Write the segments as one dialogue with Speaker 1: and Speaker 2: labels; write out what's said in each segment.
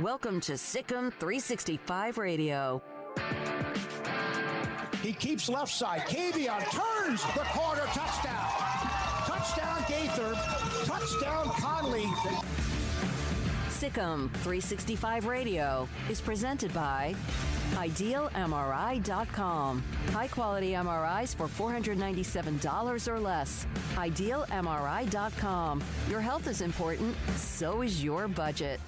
Speaker 1: Welcome to Sic'Em365 Radio.
Speaker 2: He keeps left side. Kavion turns the corner. Touchdown. Touchdown Gaither. Touchdown Conley.
Speaker 1: Sic'Em365 Radio is presented by IdealMRI.com. High-quality MRIs for $497 or less. IdealMRI.com. Your health is important, so is your budget.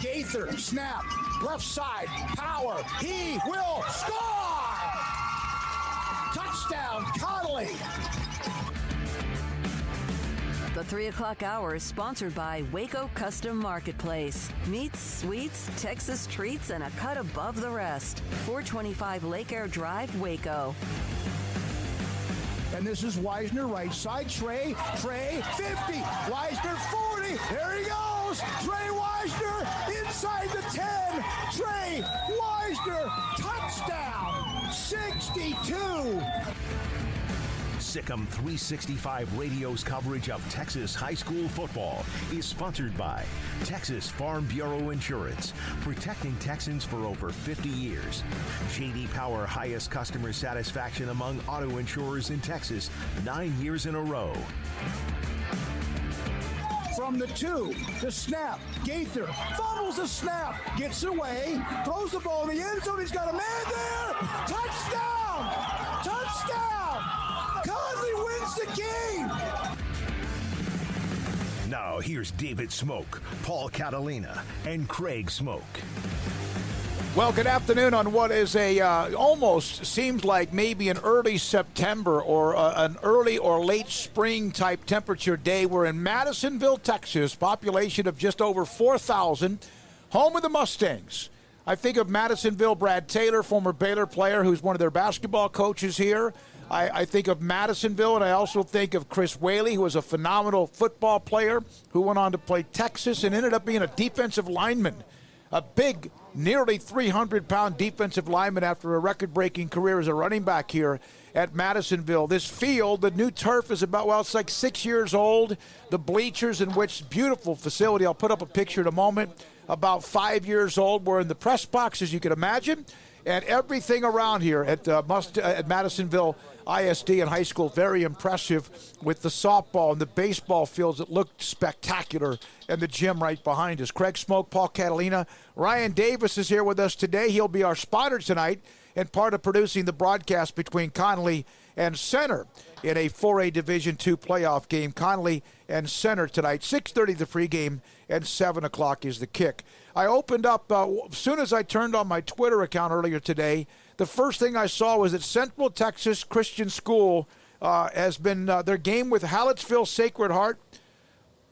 Speaker 2: Gaither, snap, left side, power. He will score! Touchdown Conley.
Speaker 1: The 3 o'clock hour is sponsored by Waco Custom Marketplace. Meats, sweets, Texas treats, and a cut above the rest. 425 Lake Air Drive, Waco.
Speaker 2: And this is Wisner, right side. Trey, 50. Wisner, 40. There he goes. Trey Wisner inside the 10. Trey Wisner, touchdown. 62.
Speaker 3: Sic'Em365 Radio's coverage of Texas high school football is sponsored by Texas Farm Bureau Insurance, protecting Texans for over 50 years. J.D. Power, highest customer satisfaction among auto insurers in Texas, 9 years in a row.
Speaker 2: From the 2, the snap. Gaither fumbles the snap, gets away, throws the ball in the end zone. He's got a man there. Touchdown! Touchdown! Conley wins the game.
Speaker 3: Now here's David Smoke, Paul Catalina, and Craig Smoke.
Speaker 4: Well, good afternoon on what is almost seems like maybe an early September or an early or late spring type temperature day. We're in Madisonville, Texas, population of just over 4,000, home of the Mustangs. I think of Madisonville, Brad Taylor, former Baylor player who's one of their basketball coaches here. I think of Madisonville, and I also think of Chris Whaley, who was a phenomenal football player who went on to play Texas and ended up being a defensive lineman, a big, nearly 300-pound defensive lineman after a record-breaking career as a running back here at Madisonville. This field, the new turf is it's like 6 years old. The bleachers, in which beautiful facility, I'll put up a picture in a moment, about 5 years old. We're in the press box, as you can imagine. And everything around here at Madisonville ISD and high school, very impressive with the softball and the baseball fields that looked spectacular, and the gym right behind us. Craig Smoke, Paul Catalina. Ryan Davis is here with us today. He'll be our spotter tonight and part of producing the broadcast between Conley and Center in a 4A Division II playoff game. Conley and Center tonight, 6:30 the pregame, and 7 o'clock is the kick. I opened up, as soon as I turned on my Twitter account earlier today, the first thing I saw was that Central Texas Christian School has been, their game with Hallettsville Sacred Heart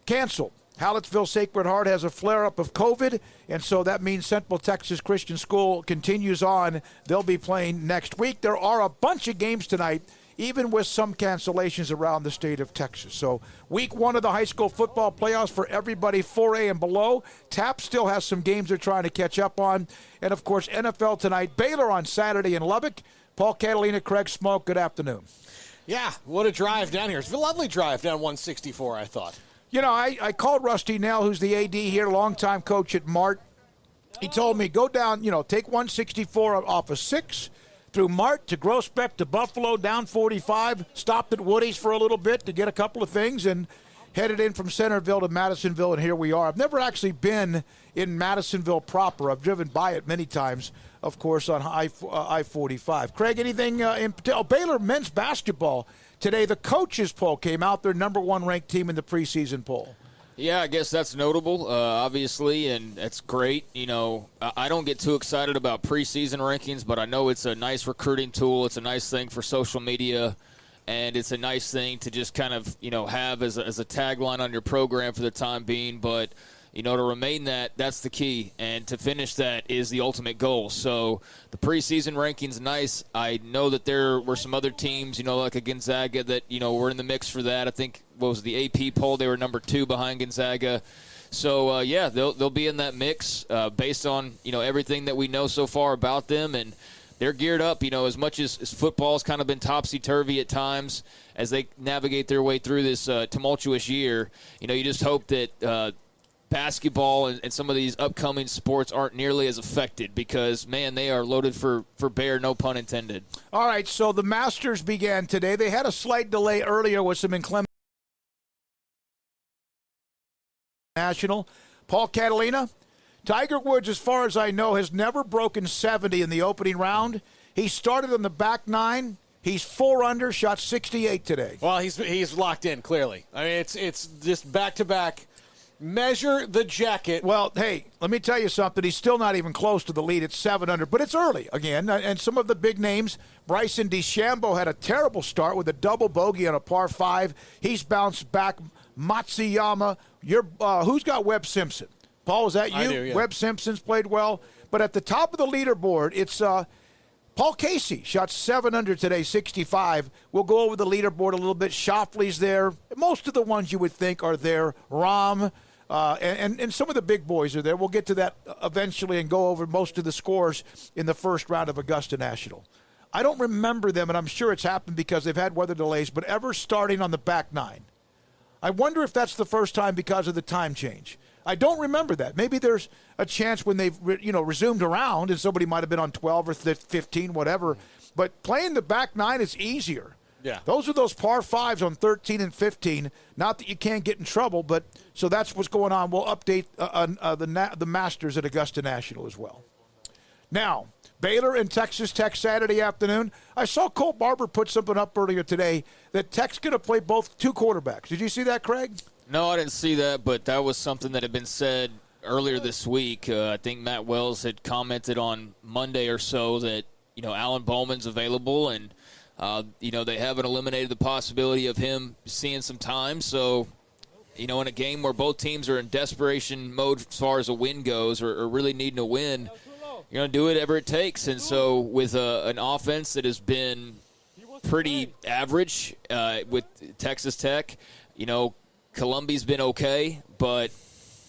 Speaker 4: canceled. Hallettsville Sacred Heart has a flare-up of COVID, and so that means Central Texas Christian School continues on. They'll be playing next week. There are a bunch of games tonight, even with some cancellations around the state of Texas. So week 1 of the high school football playoffs for everybody 4A and below. TAP still has some games they're trying to catch up on. And, of course, NFL tonight. Baylor on Saturday in Lubbock. Paul Catalina, Craig Smoke, good afternoon.
Speaker 5: Yeah, what a drive down here. It's a lovely drive down 164, I thought.
Speaker 4: You know, I called Rusty Nell, who's the AD here, longtime coach at Mart. He told me, go down, take 164 off of 6 through Mart to Groesbeck to Buffalo, down 45, stopped at Woody's for a little bit to get a couple of things, and headed in from Centerville to Madisonville, and here we are. I've never actually been in Madisonville proper. I've driven by it many times, of course, on I-45. Craig, anything in particular? Baylor men's basketball today, the coaches poll came out, their number 1 ranked team in the preseason poll.
Speaker 6: Yeah, I guess that's notable, obviously, and that's great. I don't get too excited about preseason rankings, but I know it's a nice recruiting tool. It's a nice thing for social media, and it's a nice thing to just kind of, have as a tagline on your program for the time being. But, to remain that's the key, and to finish that is the ultimate goal. So the preseason ranking's nice. I know that there were some other teams, like a Gonzaga that, were in the mix for that. I think, what was the AP poll? They were number 2 behind Gonzaga. So, they'll be in that mix based on, everything that we know so far about them. And they're geared up, as much as football's kind of been topsy-turvy at times as they navigate their way through this tumultuous year. You just hope that basketball and some of these upcoming sports aren't nearly as affected because, man, they are loaded for bear, no pun intended.
Speaker 4: All right, so the Masters began today. They had a slight delay earlier with some inclement national. Paul Catalina, Tiger Woods, as far as I know, has never broken 70 in the opening round. He started on the back nine. He's 4 under, shot 68 today.
Speaker 5: Well, he's locked in, clearly. I mean, it's just back-to-back. Measure the jacket.
Speaker 4: Well, hey, let me tell you something. He's still not even close to the lead. It's 7 under, but it's early again. And some of the big names, Bryson DeChambeau had a terrible start with a double bogey on a par 5. He's bounced back. Matsuyama, who's got Webb Simpson? Paul, is that you?
Speaker 5: I do, yeah.
Speaker 4: Webb Simpson's played well. But at the top of the leaderboard, it's Paul Casey, shot 7 under today, 65. We'll go over the leaderboard a little bit. Schauffele's there. Most of the ones you would think are there. Rahm, and some of the big boys are there. We'll get to that eventually and go over most of the scores in the first round of Augusta National. I don't remember them, and I'm sure it's happened because they've had weather delays, but ever starting on the back nine. I wonder if that's the first time because of the time change. I don't remember that. Maybe there's a chance when they've resumed around and somebody might have been on 12 or 15, whatever. But playing the back nine is easier.
Speaker 5: Yeah.
Speaker 4: Those are those par 5s on 13 and 15. Not that you can't get in trouble, but so that's what's going on. We'll update on the Masters at Augusta National as well. Now, Baylor and Texas Tech Saturday afternoon. I saw Colt Barber put something up earlier today that Tech's going to play both 2 quarterbacks. Did you see that, Craig?
Speaker 6: No, I didn't see that, but that was something that had been said earlier this week. I think Matt Wells had commented on Monday or so that, Alan Bowman's available, and, they haven't eliminated the possibility of him seeing some time. So, in a game where both teams are in desperation mode as far as a win goes or really needing a win, you're going to do whatever it takes. And so with an offense that has been pretty average with Texas Tech, Columbia's been okay, but,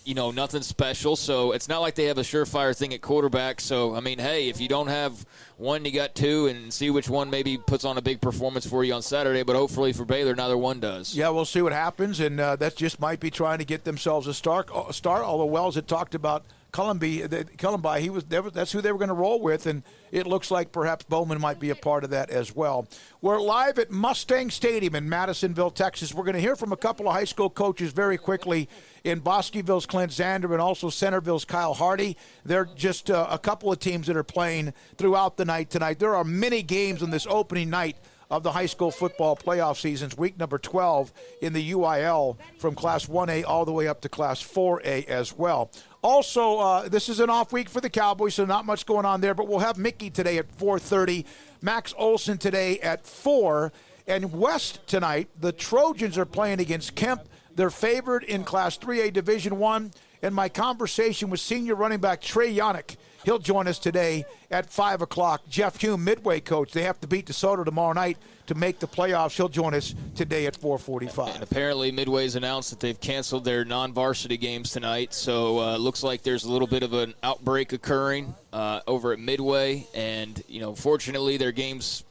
Speaker 6: nothing special. So it's not like they have a surefire thing at quarterback. So, hey, if you don't have one, you got 2, and see which one maybe puts on a big performance for you on Saturday. But hopefully for Baylor, neither one does.
Speaker 4: Yeah, we'll see what happens, and that just might be trying to get themselves a start. Although Wells had talked about Columbia, that's who they were going to roll with, and it looks like perhaps Bowman might be a part of that as well. We're live at Mustang Stadium in Madisonville, Texas. We're going to hear from a couple of high school coaches very quickly in Bosqueville's Clint Zander and also Centerville's Kyle Hardy. They're just a couple of teams that are playing throughout the night tonight. There are many games on this opening night of the high school football playoff seasons, week number 12 in the UIL, from Class 1A all the way up to Class 4A as well. Also, this is an off week for the Cowboys, so not much going on there, but we'll have Mickey today at 4:30, Max Olson today at 4, and West tonight, the Trojans are playing against Kemp. They're favored in Class 3A Division I, and my conversation with senior running back Trey Yannick, he'll join us today at 5 o'clock. Jeff Hume, Midway coach. They have to beat DeSoto tomorrow night to make the playoffs. He'll join us today at 4:45.
Speaker 6: And apparently Midway's announced that they've canceled their non-varsity games tonight, so looks like there's a little bit of an outbreak occurring over at Midway. And, fortunately their games,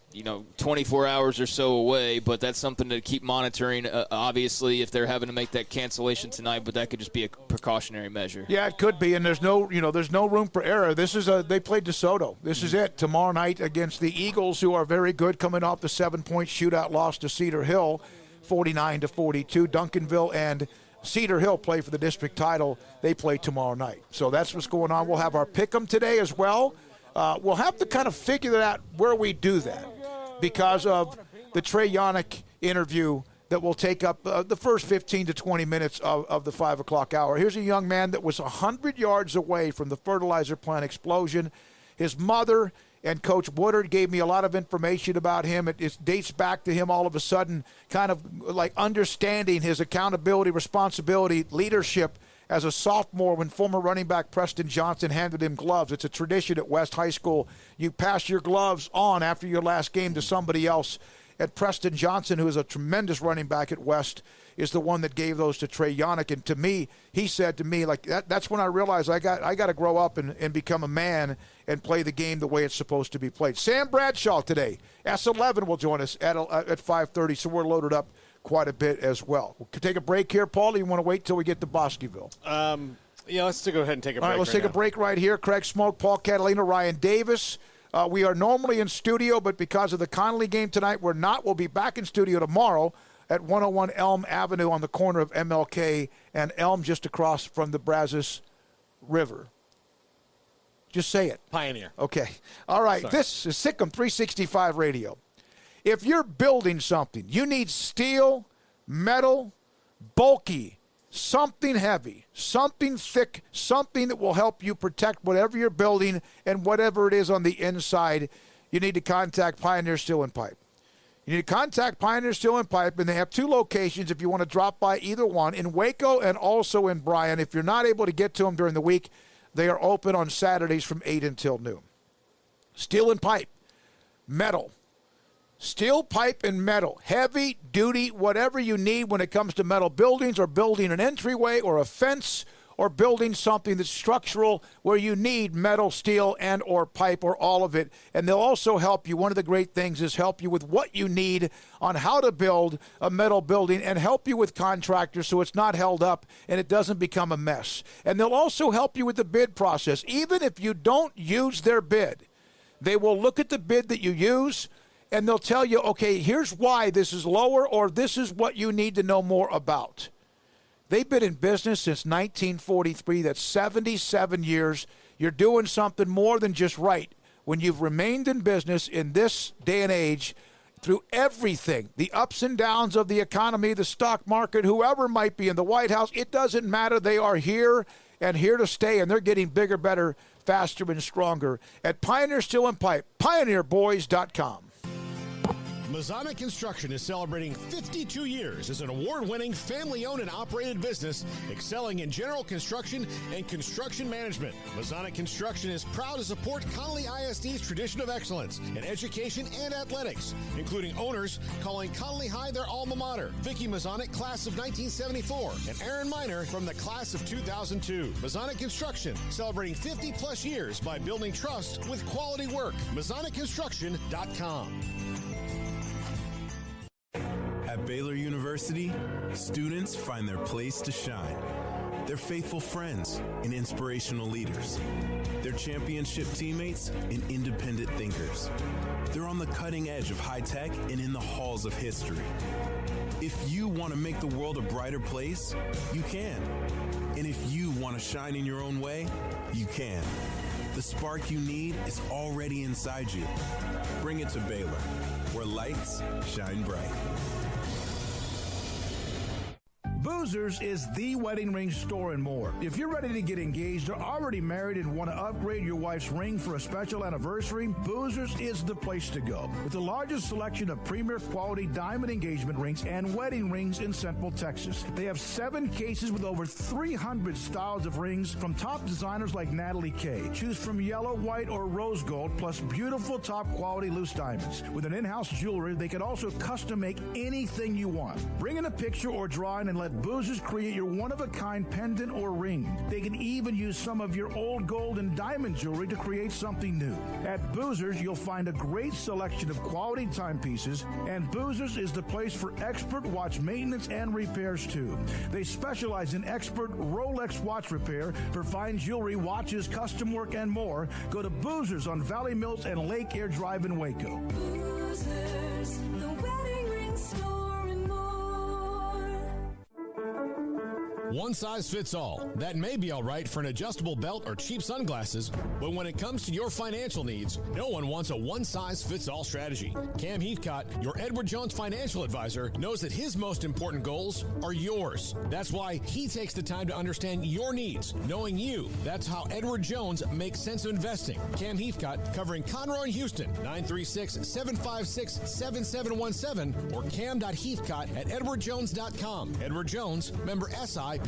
Speaker 6: 24 hours or so away, but that's something to keep monitoring, obviously, if they're having to make that cancellation tonight, but that could just be a precautionary measure.
Speaker 4: Yeah, it could be, and there's no room for error. They played DeSoto. This is it. Tomorrow night against the Eagles, who are very good, coming off the 7-point shootout loss to Cedar Hill, 49-42. Duncanville and Cedar Hill play for the district title. They play tomorrow night. So that's what's going on. We'll have our pick'em today as well. We'll have to kind of figure out where we do that, because of the Trey Yannick interview that will take up the first 15 to 20 minutes of the 5 o'clock hour. Here's a young man that was 100 yards away from the fertilizer plant explosion. His mother and Coach Woodard gave me a lot of information about him. It dates back to him all of a sudden kind of like understanding his accountability, responsibility, leadership as a sophomore when former running back Preston Johnson handed him gloves. It's a tradition at West High School. You pass your gloves on after your last game to somebody else. At Preston Johnson, who is a tremendous running back at West, is the one that gave those to Trey Yannick. And to me, he said to me, like, that's when I realized I got to grow up and become a man and play the game the way it's supposed to be played. Sam Bradshaw today, S11, will join us at 5:30, so we're loaded up quite a bit as well. We'll take a break here, Paul, or you want to wait till we get to Bosqueville?
Speaker 5: Yeah, let's go ahead and take a break.
Speaker 4: All right, let's take a break right here. Craig Smoke, Paul Catalina, Ryan Davis. We are normally in studio, but because of the Connolly game tonight, we're not. We'll be back in studio tomorrow at 101 Elm Avenue on the corner of MLK and Elm, just across from the Brazos River. Just say it.
Speaker 5: Pioneer.
Speaker 4: Okay. All right.
Speaker 5: Sorry.
Speaker 4: This is Sic'Em365 Radio. If you're building something, you need steel, metal, bulky, something heavy, something thick, something that will help you protect whatever you're building and whatever it is on the inside. You need to contact Pioneer Steel and Pipe. You need to contact Pioneer Steel and Pipe, and they have 2 locations if you want to drop by either one, in Waco and also in Bryan. If you're not able to get to them during the week, they are open on Saturdays from 8 until noon. Steel and pipe, metal. Steel, pipe, and metal. Heavy duty, whatever you need when it comes to metal buildings or building an entryway or a fence or building something that's structural where you need metal, steel, and or pipe or all of it. And they'll also help you. One of the great things is help you with what you need on how to build a metal building and help you with contractors so it's not held up and it doesn't become a mess. And they'll also help you with the bid process. Even if you don't use their bid, they will look at the bid that you use and they'll tell you, okay, here's why this is lower or this is what you need to know more about. They've been in business since 1943. That's 77 years. You're doing something more than just right when you've remained in business in this day and age through everything, the ups and downs of the economy, the stock market, whoever might be in the White House. It doesn't matter. They are here and here to stay, and they're getting bigger, better, faster, and stronger at Pioneer Steel and Pipe, pioneerboys.com.
Speaker 7: Mazzana Construction is celebrating 52 years as an award-winning, family-owned and operated business excelling in general construction and construction management. Mazzana Construction is proud to support Connolly ISD's tradition of excellence in education and athletics, including owners calling Connolly High their alma mater, Vicky Mazzana, class of 1974, and Aaron Miner from the class of 2002. Mazzana Construction, celebrating 50-plus years by building trust with quality work. MazzanaConstruction.com.
Speaker 8: At Baylor University, students find their place to shine. They're faithful friends and inspirational leaders. They're championship teammates and independent thinkers. They're on the cutting edge of high tech and in the halls of history. If you want to make the world a brighter place, you can. And if you want to shine in your own way, you can. The spark you need is already inside you. Bring it to Baylor, where lights shine bright.
Speaker 2: Boozers is the wedding ring store and more. If you're ready to get engaged or already married and want to upgrade your wife's ring for a special anniversary, Boozers is the place to go. With the largest selection of premier quality diamond engagement rings and wedding rings in Central Texas. They have 7 cases with over 300 styles of rings from top designers like Natalie Kay. Choose from yellow, white, or rose gold, plus beautiful top quality loose diamonds. With an in-house jewelry, they can also custom make anything you want. Bring in a picture or drawing and let Boozers create your one-of-a-kind pendant or ring. They can even use some of your old gold and diamond jewelry to create something new. At Boozers, you'll find a great selection of quality timepieces, and Boozers is the place for expert watch maintenance and repairs, too. They specialize in expert Rolex watch repair for fine jewelry, watches, custom work, and more. Go to Boozers on Valley Mills and Lake Air Drive in Waco.
Speaker 9: Boozers, the wedding ring store and more.
Speaker 7: One size fits all. That may be all right for an adjustable belt or cheap sunglasses, but when it comes to your financial needs, no one wants a one-size-fits-all strategy. Cam Heathcott, your Edward Jones financial advisor, knows that his most important goals are yours. That's why he takes the time to understand your needs. Knowing you, that's how Edward Jones makes sense of investing. Cam Heathcott, covering Conroe and Houston, 936-756-7717 or cam.heathcott@edwardjones.com. Edward Jones, member SIPC.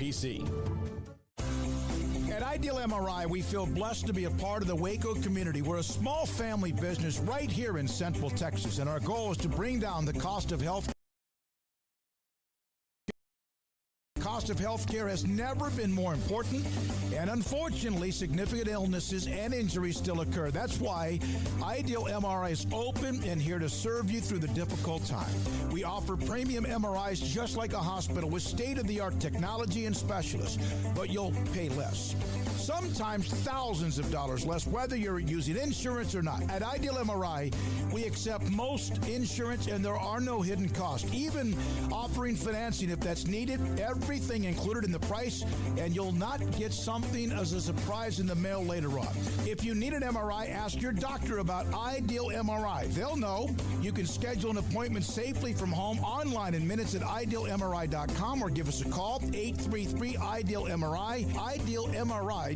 Speaker 2: At Ideal MRI, we feel blessed to be a part of the Waco community. We're a small family business right here in Central Texas, and our goal is to bring down the cost of health cost of health care has never been more important, and unfortunately, significant illnesses and injuries still occur. That's why Ideal MRI is open and here to serve you through the difficult time. We offer premium MRIs just like a hospital with state-of-the-art technology and specialists, but you'll pay less. Sometimes thousands of dollars less, whether you're using insurance or not. At Ideal MRI, we accept most insurance and there are no hidden costs, even offering financing if that's needed. Everything included in the price, and you'll not get something as a surprise in the mail later on. If you need an MRI, ask your doctor about Ideal MRI. They'll know. You can schedule an appointment safely from home online in minutes at idealmri.com or give us a call, 833-IDEAL-MRI, idealmri.com.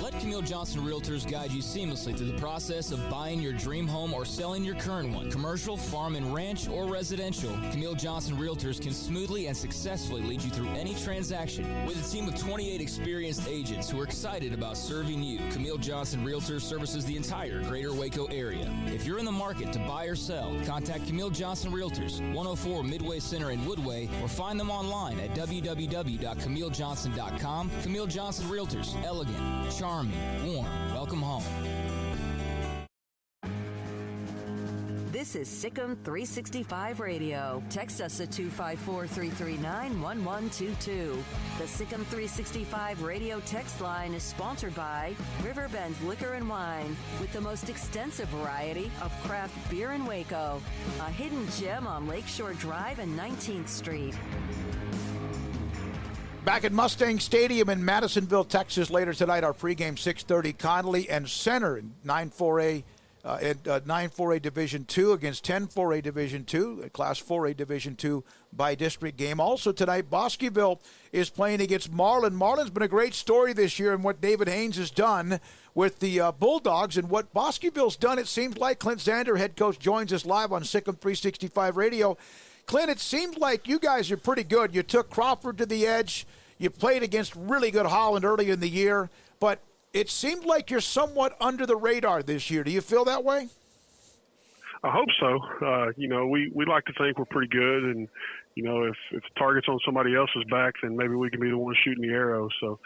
Speaker 10: Let Camille Johnson Realtors guide you seamlessly through the process of buying your dream home or selling your current one. Commercial, farm and ranch, or residential, Camille Johnson Realtors can smoothly and successfully lead you through any transaction. With a team of 28 experienced agents who are excited about serving you, Camille Johnson Realtors services the entire greater Waco area. If you're in the market to buy or sell, contact Camille Johnson Realtors, 104 Midway Center in Woodway, or find them online at www.camillejohnson.com. Camille Johnson Realtors, elegant, charming, warm. Welcome home.
Speaker 1: This is Sic'Em365 Radio. Text us at 254-339-1122. The Sic'Em365 Radio text line is sponsored by Riverbend Liquor and Wine, with the most extensive variety of craft beer in Waco. A hidden gem on Lakeshore Drive and 19th Street.
Speaker 4: Back at Mustang Stadium in Madisonville, Texas, later tonight, our pregame 6:30. Connolly and Center in 9-4A. 9-4A Division II against 10-4A Division II, Class 4A Division II by district game. Also tonight, Bosqueville is playing against Marlin. Marlin's been a great story this year and what David Haynes has done with the Bulldogs and what Bosqueville's done. It seems like Clint Zander, head coach, joins us live on Sic'Em365 Radio. Clint, it seems like you guys are pretty good. You took Crawford to the edge. You played against really good Holland early in the year, but it seemed like you're somewhat under the radar this year. Do you feel that way?
Speaker 11: I hope so. We like to think we're pretty good, and if the target's on somebody else's back, then maybe we can be the one shooting the arrow. So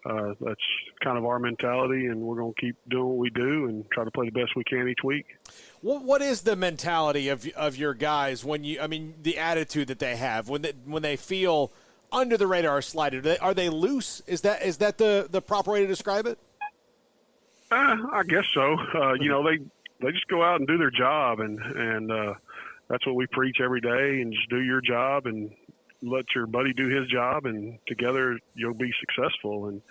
Speaker 11: that's kind of our mentality, and we're going to keep doing what we do and try to play the best we can each week.
Speaker 5: What is the mentality of your guys the attitude that they have when they feel under the radar slighted? Are they loose? Is that the proper way to describe it?
Speaker 11: I guess so. They just go out and do their job, and that's what we preach every day. And just do your job and let your buddy do his job, and together you'll be successful. And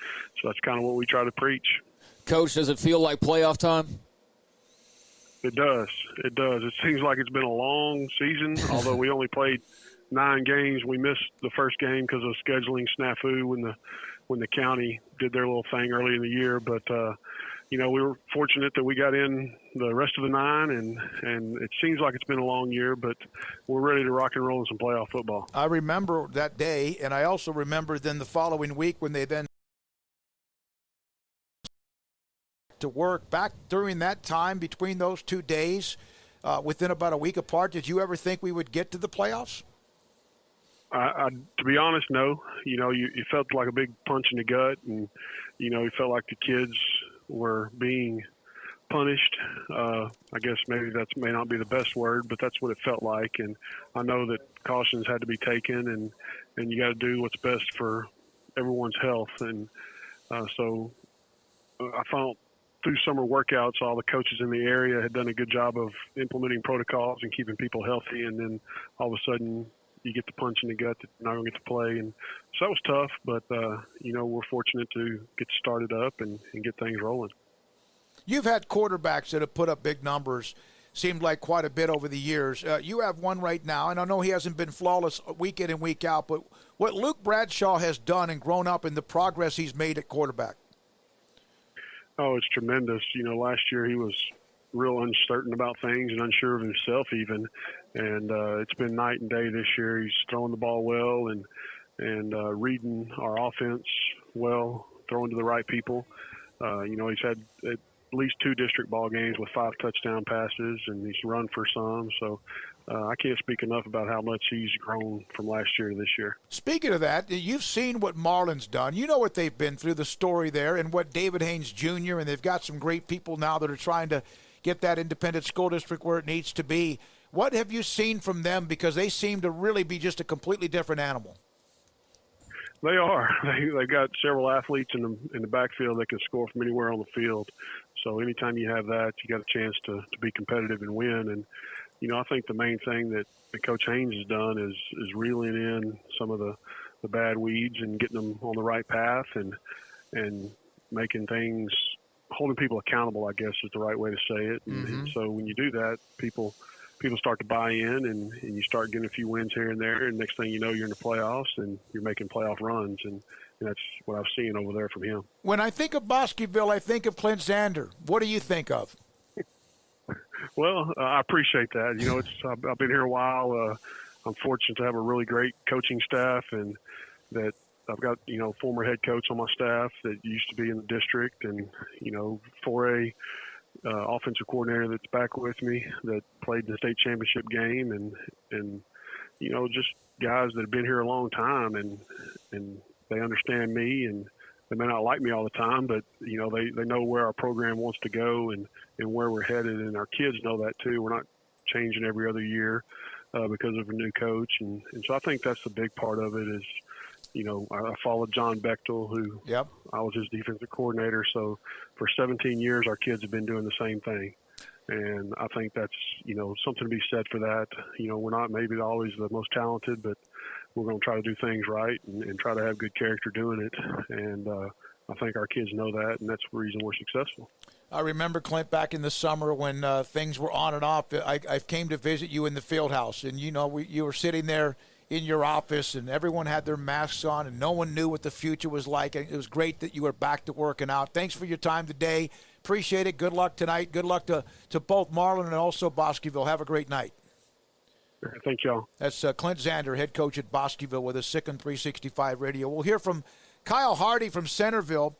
Speaker 11: so that's kind of what we try to preach.
Speaker 6: Coach, does it feel like playoff time?
Speaker 11: It does. It does. It seems like it's been a long season, although we only played 9 games. We missed the first game because of scheduling snafu when the county did their little thing early in the year. But we were fortunate that we got in the rest of the 9, and it seems like it's been a long year, but we're ready to rock and roll in some playoff football.
Speaker 4: I remember that day, and I also remember then the following week when they then to work. Back during that time between those 2 days, within about a week apart, did you ever think we would get to the playoffs?
Speaker 11: To be honest, no. You felt like a big punch in the gut, and you felt like the kids were being punished. I guess maybe that may not be the best word, but that's what it felt like. And I know that cautions had to be taken, and you got to do what's best for everyone's health. And so I found through summer workouts, all the coaches in the area had done a good job of implementing protocols and keeping people healthy. And then all of a sudden, you get the punch in the gut that you're not going to get to play. And so that was tough, but, we're fortunate to get started up and get things rolling.
Speaker 4: You've had quarterbacks that have put up big numbers, seemed like quite a bit over the years. You have one right now, and I know he hasn't been flawless week in and week out, but what Luke Bradshaw has done and grown up and the progress he's made at quarterback.
Speaker 11: Oh, it's tremendous. Last year he was real uncertain about things and unsure of himself even. And it's been night and day this year. He's throwing the ball well and reading our offense well, throwing to the right people. He's had at least 2 district ball games with 5 touchdown passes, and he's run for some. So I can't speak enough about how much he's grown from last year to this year.
Speaker 4: Speaking of that, you've seen what Marlin's done. You know what they've been through, the story there, and what David Haynes Jr., and they've got some great people now that are trying to get that independent school district where it needs to be. What have you seen from them? Because they seem to really be just a completely different animal.
Speaker 11: They are. They've got several athletes in the backfield that can score from anywhere on the field. So anytime you have that, you got a chance to be competitive and win. And, I think the main thing that Coach Haynes has done is reeling in some of the bad weeds and getting them on the right path and making things, holding people accountable, I guess is the right way to say it. And so when you do that, people start to buy in, and you start getting a few wins here and there, and next thing you know, you're in the playoffs and you're making playoff runs, and that's what I've seen over there from him. When I think of Bosqueville, I think of Clint Zander. What do you think of? Well, I appreciate that. I've been here a while. I'm fortunate to have a really great coaching staff, and that I've got, former head coach on my staff that used to be in the district, and, 4A offensive coordinator that's back with me that played the state championship game, and just guys that have been here a long time, and they understand me, and they may not like me all the time, but they know where our program wants to go and where we're headed, and our kids know that too. We're not changing every other year because of a new coach, and so I think that's the big part of it is, I followed John Bechtel, who I was his defensive coordinator. So for 17 years, our kids have been doing the same thing. And I think that's, something to be said for that. We're not maybe always the most talented, but we're going to try to do things right and try to have good character doing it. And I think our kids know that, and that's the reason we're successful. I remember, Clint, back in the summer when things were on and off, I came to visit you in the field house, and, you were sitting there in your office, and everyone had their masks on, and no one knew what the future was like. It was great that you were back to working out. Thanks for your time today. Appreciate it. Good luck tonight. Good luck to both Marlin and also Bosqueville. Have a great night. Thank y'all. That's Clint Zander, head coach at Bosqueville, with a Sic'Em365 radio. We'll hear from Kyle Hardy from Centerville.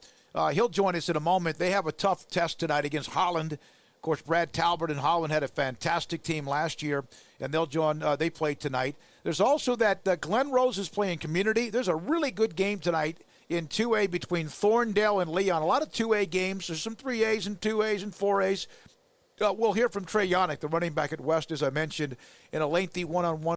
Speaker 11: He'll join us in a moment. They have a tough test tonight against Holland. Of course, Brad Talbert and Holland had a fantastic team last year, and they'll join. They play tonight. There's also that Glen Rose is playing community. There's a really good game tonight in 2A between Thorndale and Leon. A lot of 2A games. There's some 3As and 2As and 4As. We'll hear from Trey Yannick, the running back at West, as I mentioned, in a lengthy one-on-one.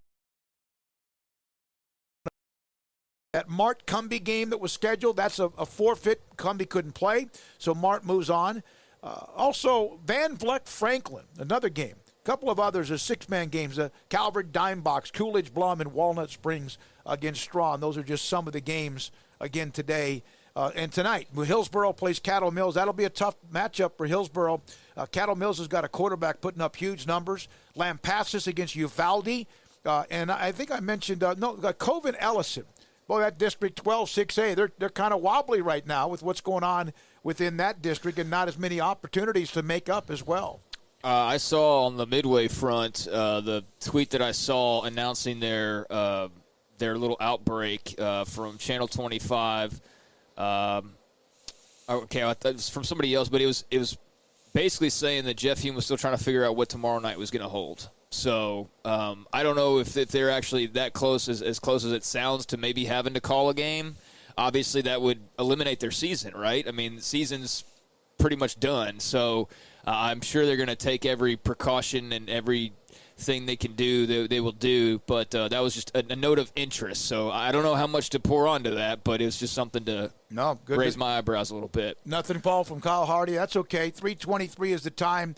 Speaker 11: That Mart Cumbie game that was scheduled, that's a forfeit. Cumbie couldn't play, so Mart moves on. Also, Van Vleck Franklin, another game. A couple of others are 6-man games. Calvert, Dimebox, Coolidge, Blum, and Walnut Springs against Strawn. Those are just some of the games again today and tonight. Hillsborough plays Cattle Mills. That'll be a tough matchup for Hillsborough. Cattle Mills has got a quarterback putting up huge numbers. Lampasas against Uvalde. And I think I mentioned, Coven Ellison. Boy, that District 12 6A, they're kind of wobbly right now with what's going on within that district and not as many opportunities to make up as well.
Speaker 6: I saw on the Midway front the tweet that I saw announcing their little outbreak from Channel 25. Okay, I thought it was from somebody else, but it was basically saying that Jeff Hume was still trying to figure out what tomorrow night was going to hold. So I don't know if they're actually that close, as close as it sounds, to maybe having to call a game. Obviously, that would eliminate their season, right? I mean, the season's pretty much done. So I'm sure they're going to take every precaution and everything they can do, they will do. But that was just a note of interest. So I don't know how much to pour onto that, but it was just something to raise my eyebrows a little bit.
Speaker 4: Nothing, Paul, from Kyle Hardy. That's okay. 3:23 is the time.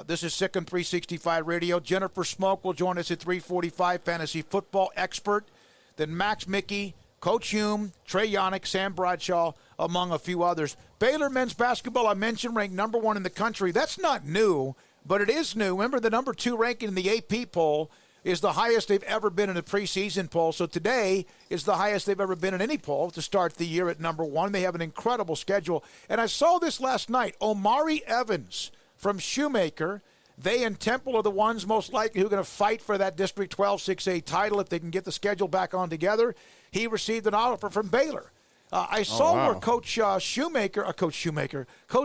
Speaker 4: This is Sic'Em365 Radio. Jennifer Smoke will join us at 3:45, fantasy football expert. Then Max Mickey, Coach Hume, Trey Yannick, Sam Bradshaw, among a few others. Baylor men's basketball, I mentioned, ranked number 1 in the country. That's not new, but it is new. Remember, the number 2 ranking in the AP poll is the highest they've ever been in a preseason poll. So today is the highest they've ever been in any poll to start the year at number 1. They have an incredible schedule. And I saw this last night. Omari Evans from Shoemaker. They and Temple are the ones most likely who are going to fight for that District 12 6A title if they can get the schedule back on together. He received an offer from Baylor. I saw where Coach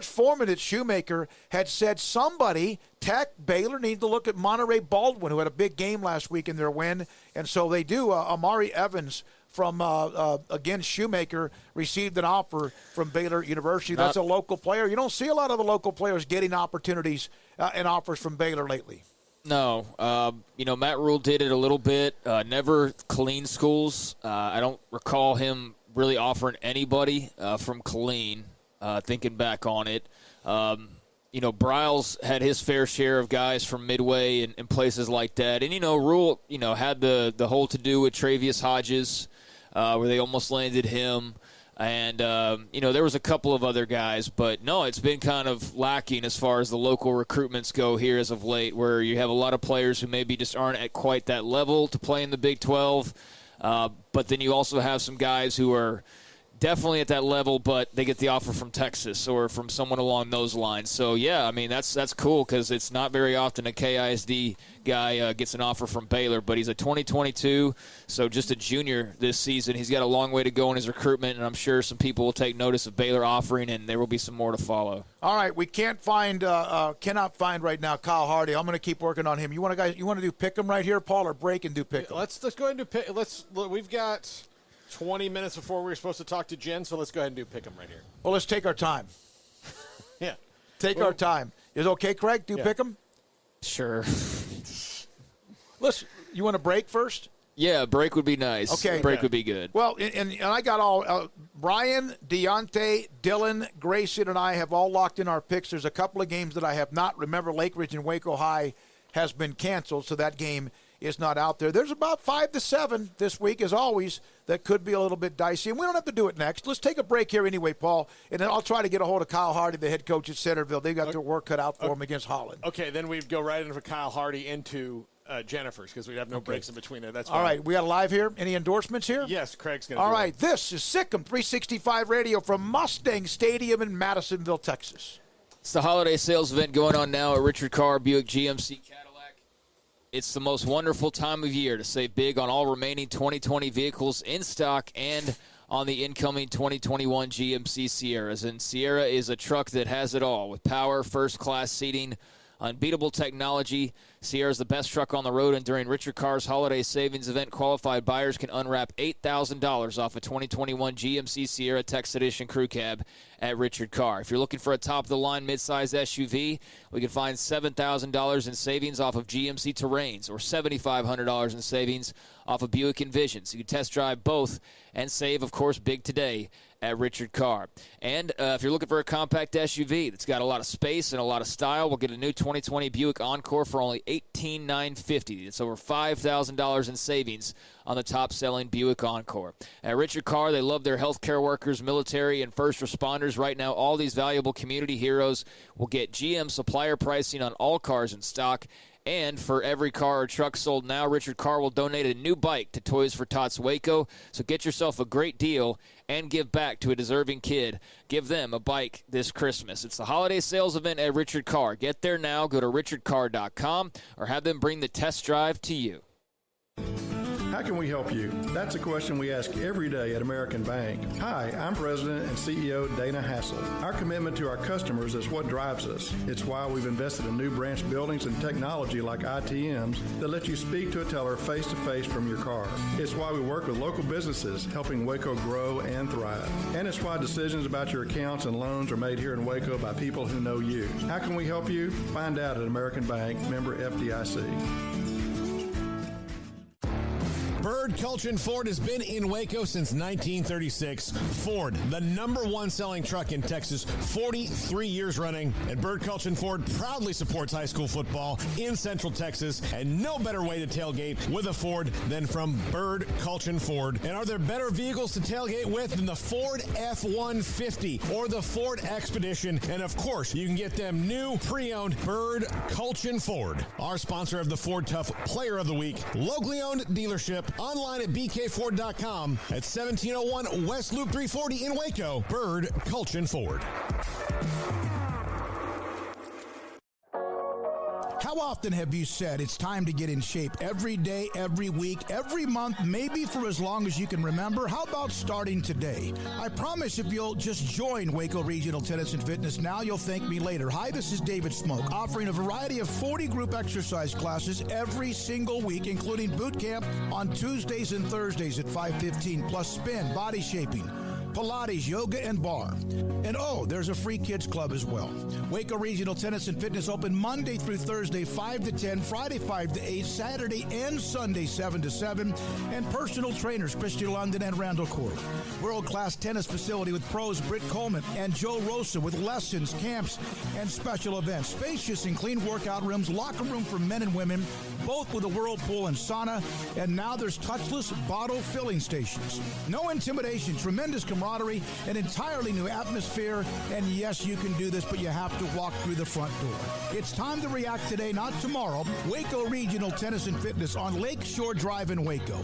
Speaker 4: Foreman at Shoemaker had said somebody, Tech, Baylor, need to look at Monterey Baldwin, who had a big game last week in their win. And so they do. Amari Evans from, again, Shoemaker received an offer from Baylor University. That's a local player. You don't see a lot of the local players getting opportunities and offers from Baylor lately.
Speaker 6: No. Matt Rule did it a little bit. Never Killeen schools. I don't recall him really offering anybody from Killeen, thinking back on it. Briles had his fair share of guys from Midway and places like that. And, Rule, had the whole to-do with Travius Hodges, where they almost landed him. And, there was a couple of other guys. But, no, it's been kind of lacking as far as the local recruitments go here as of late, where you have a lot of players who maybe just aren't at quite that level to play in the Big 12. But then you also have some guys who are definitely at that level, but they get the offer from Texas or from someone along those lines. So, yeah, I mean, that's cool because it's not very often a KISD guy gets an offer from Baylor, but he's a 2022, so just a junior this season. He's got a long way to go in his recruitment, and I'm sure some people will take notice of Baylor offering, and there will be some more to follow.
Speaker 4: All right, we cannot find right now Kyle Hardy. I'm going to keep working on him. You want to do Pick'em right here, Paul, or break and do Pick'em?
Speaker 5: Let's go ahead and do Pick'em. We've got 20 minutes before we were supposed to talk to Jen, so let's go ahead and do Pick'em right here.
Speaker 4: Well, let's take our time.
Speaker 5: Yeah.
Speaker 4: Take our time. Is it okay, Craig? Do Pick'em?
Speaker 6: Sure.
Speaker 4: Listen, you want to break first?
Speaker 6: Yeah, break would be nice.
Speaker 4: Okay.
Speaker 6: Break would be good.
Speaker 4: Well, and I got all Brian, Deontay, Dylan, Grayson, and I have all locked in our picks. There's a couple of games that I have not. Remember, Lake Ridge and Waco High has been canceled, so that game is not out there. There's about 5 to 7 this week, as always, that could be a little bit dicey. And we don't have to do it next. Let's take a break here anyway, Paul, and then I'll try to get a hold of Kyle Hardy, the head coach at Centerville. They've got their work cut out for them against Holland.
Speaker 5: Okay, then we'd go right into Kyle Hardy into Jennifer's because we'd have no breaks in between there. That's
Speaker 4: all right. We got a live here. Any endorsements here?
Speaker 5: Yes, Craig's going to
Speaker 4: All right, this is Sic'Em365 Radio from Mustang Stadium in Madisonville, Texas.
Speaker 6: It's the holiday sales event going on now at Richard Carr Buick GMC Cadillac. It's the most wonderful time of year to save big on all remaining 2020 vehicles in stock and on the incoming 2021 GMC Sierras. And Sierra is a truck that has it all with power, first-class seating, unbeatable technology. Sierra is the best truck on the road, and during Richard Carr's holiday savings event, qualified buyers can unwrap $8,000 off a 2021 GMC Sierra Tex Edition Crew Cab at Richard Carr. If you're looking for a top-of-the-line midsize SUV, we can find $7,000 in savings off of GMC Terrains or $7,500 in savings off of Buick Envisions. You can test drive both and save, of course, big today at Richard Carr. And if you're looking for a compact SUV that's got a lot of space and a lot of style, we'll get a new 2020 Buick Encore for only $18,950. It's over $5,000 in savings on the top-selling Buick Encore. At Richard Carr, they love their healthcare workers, military, and first responders. Right now, all these valuable community heroes will get GM supplier pricing on all cars in stock. And for every car or truck sold now, Richard Carr will donate a new bike to Toys for Tots Waco. So get yourself a great deal and give back to a deserving kid. Give them a bike this Christmas. It's the holiday sales event at Richard Carr. Get there now. Go to richardcarr.com or have them bring the test drive to you.
Speaker 12: How can we help you? That's a question we ask every day at American Bank. Hi, I'm President and CEO Dana Hassel. Our commitment to our customers is what drives us. It's why we've invested in new branch buildings and technology like ITMs that let you speak to a teller face-to-face from your car. It's why we work with local businesses, helping Waco grow and thrive. And it's why decisions about your accounts and loans are made here in Waco by people who know you. How can we help you? Find out at American Bank, member FDIC.
Speaker 7: Bird Culchin Ford has been in Waco since 1936. Ford, the #1 selling truck in Texas, 43 years running. And Bird Culchin Ford proudly supports high school football in Central Texas. And no better way to tailgate with a Ford than from Bird Culchin Ford. And are there better vehicles to tailgate with than the Ford F-150 or the Ford Expedition? And of course, you can get them new pre-owned Bird Culchin Ford. Our sponsor of the Ford Tough Player of the Week, locally owned dealership. Online at bkford.com at 1701 West Loop 340 in Waco. Bird Culchin Ford.
Speaker 2: How often have you said it's time to get in shape? Every day, every week, every month, maybe for as long as you can remember? How about starting today? I promise if you'll just join Waco Regional Tennis and Fitness now, you'll thank me later. Hi, this is David Smoke, offering a variety of 40 group exercise classes every single week, including boot camp on Tuesdays and Thursdays at 5:15, plus spin, body shaping, Pilates, yoga, and bar. And there's a free kids club as well. Waco Regional Tennis and Fitness open Monday through Thursday, 5 to 10, Friday, 5 to 8, Saturday and Sunday, 7 to 7, and personal trainers, Christy London and Randall Court. World-class tennis facility with pros Britt Coleman and Joe Rosa with lessons, camps, and special events. Spacious and clean workout rooms, locker room for men and women, both with a whirlpool and sauna, and now there's touchless bottle filling stations. No intimidation, tremendous camaraderie, an entirely new atmosphere, and yes, you can do this, but you have to walk through the front door. It's time to react today, not tomorrow. Waco Regional Tennis and Fitness on Lake Shore Drive in Waco.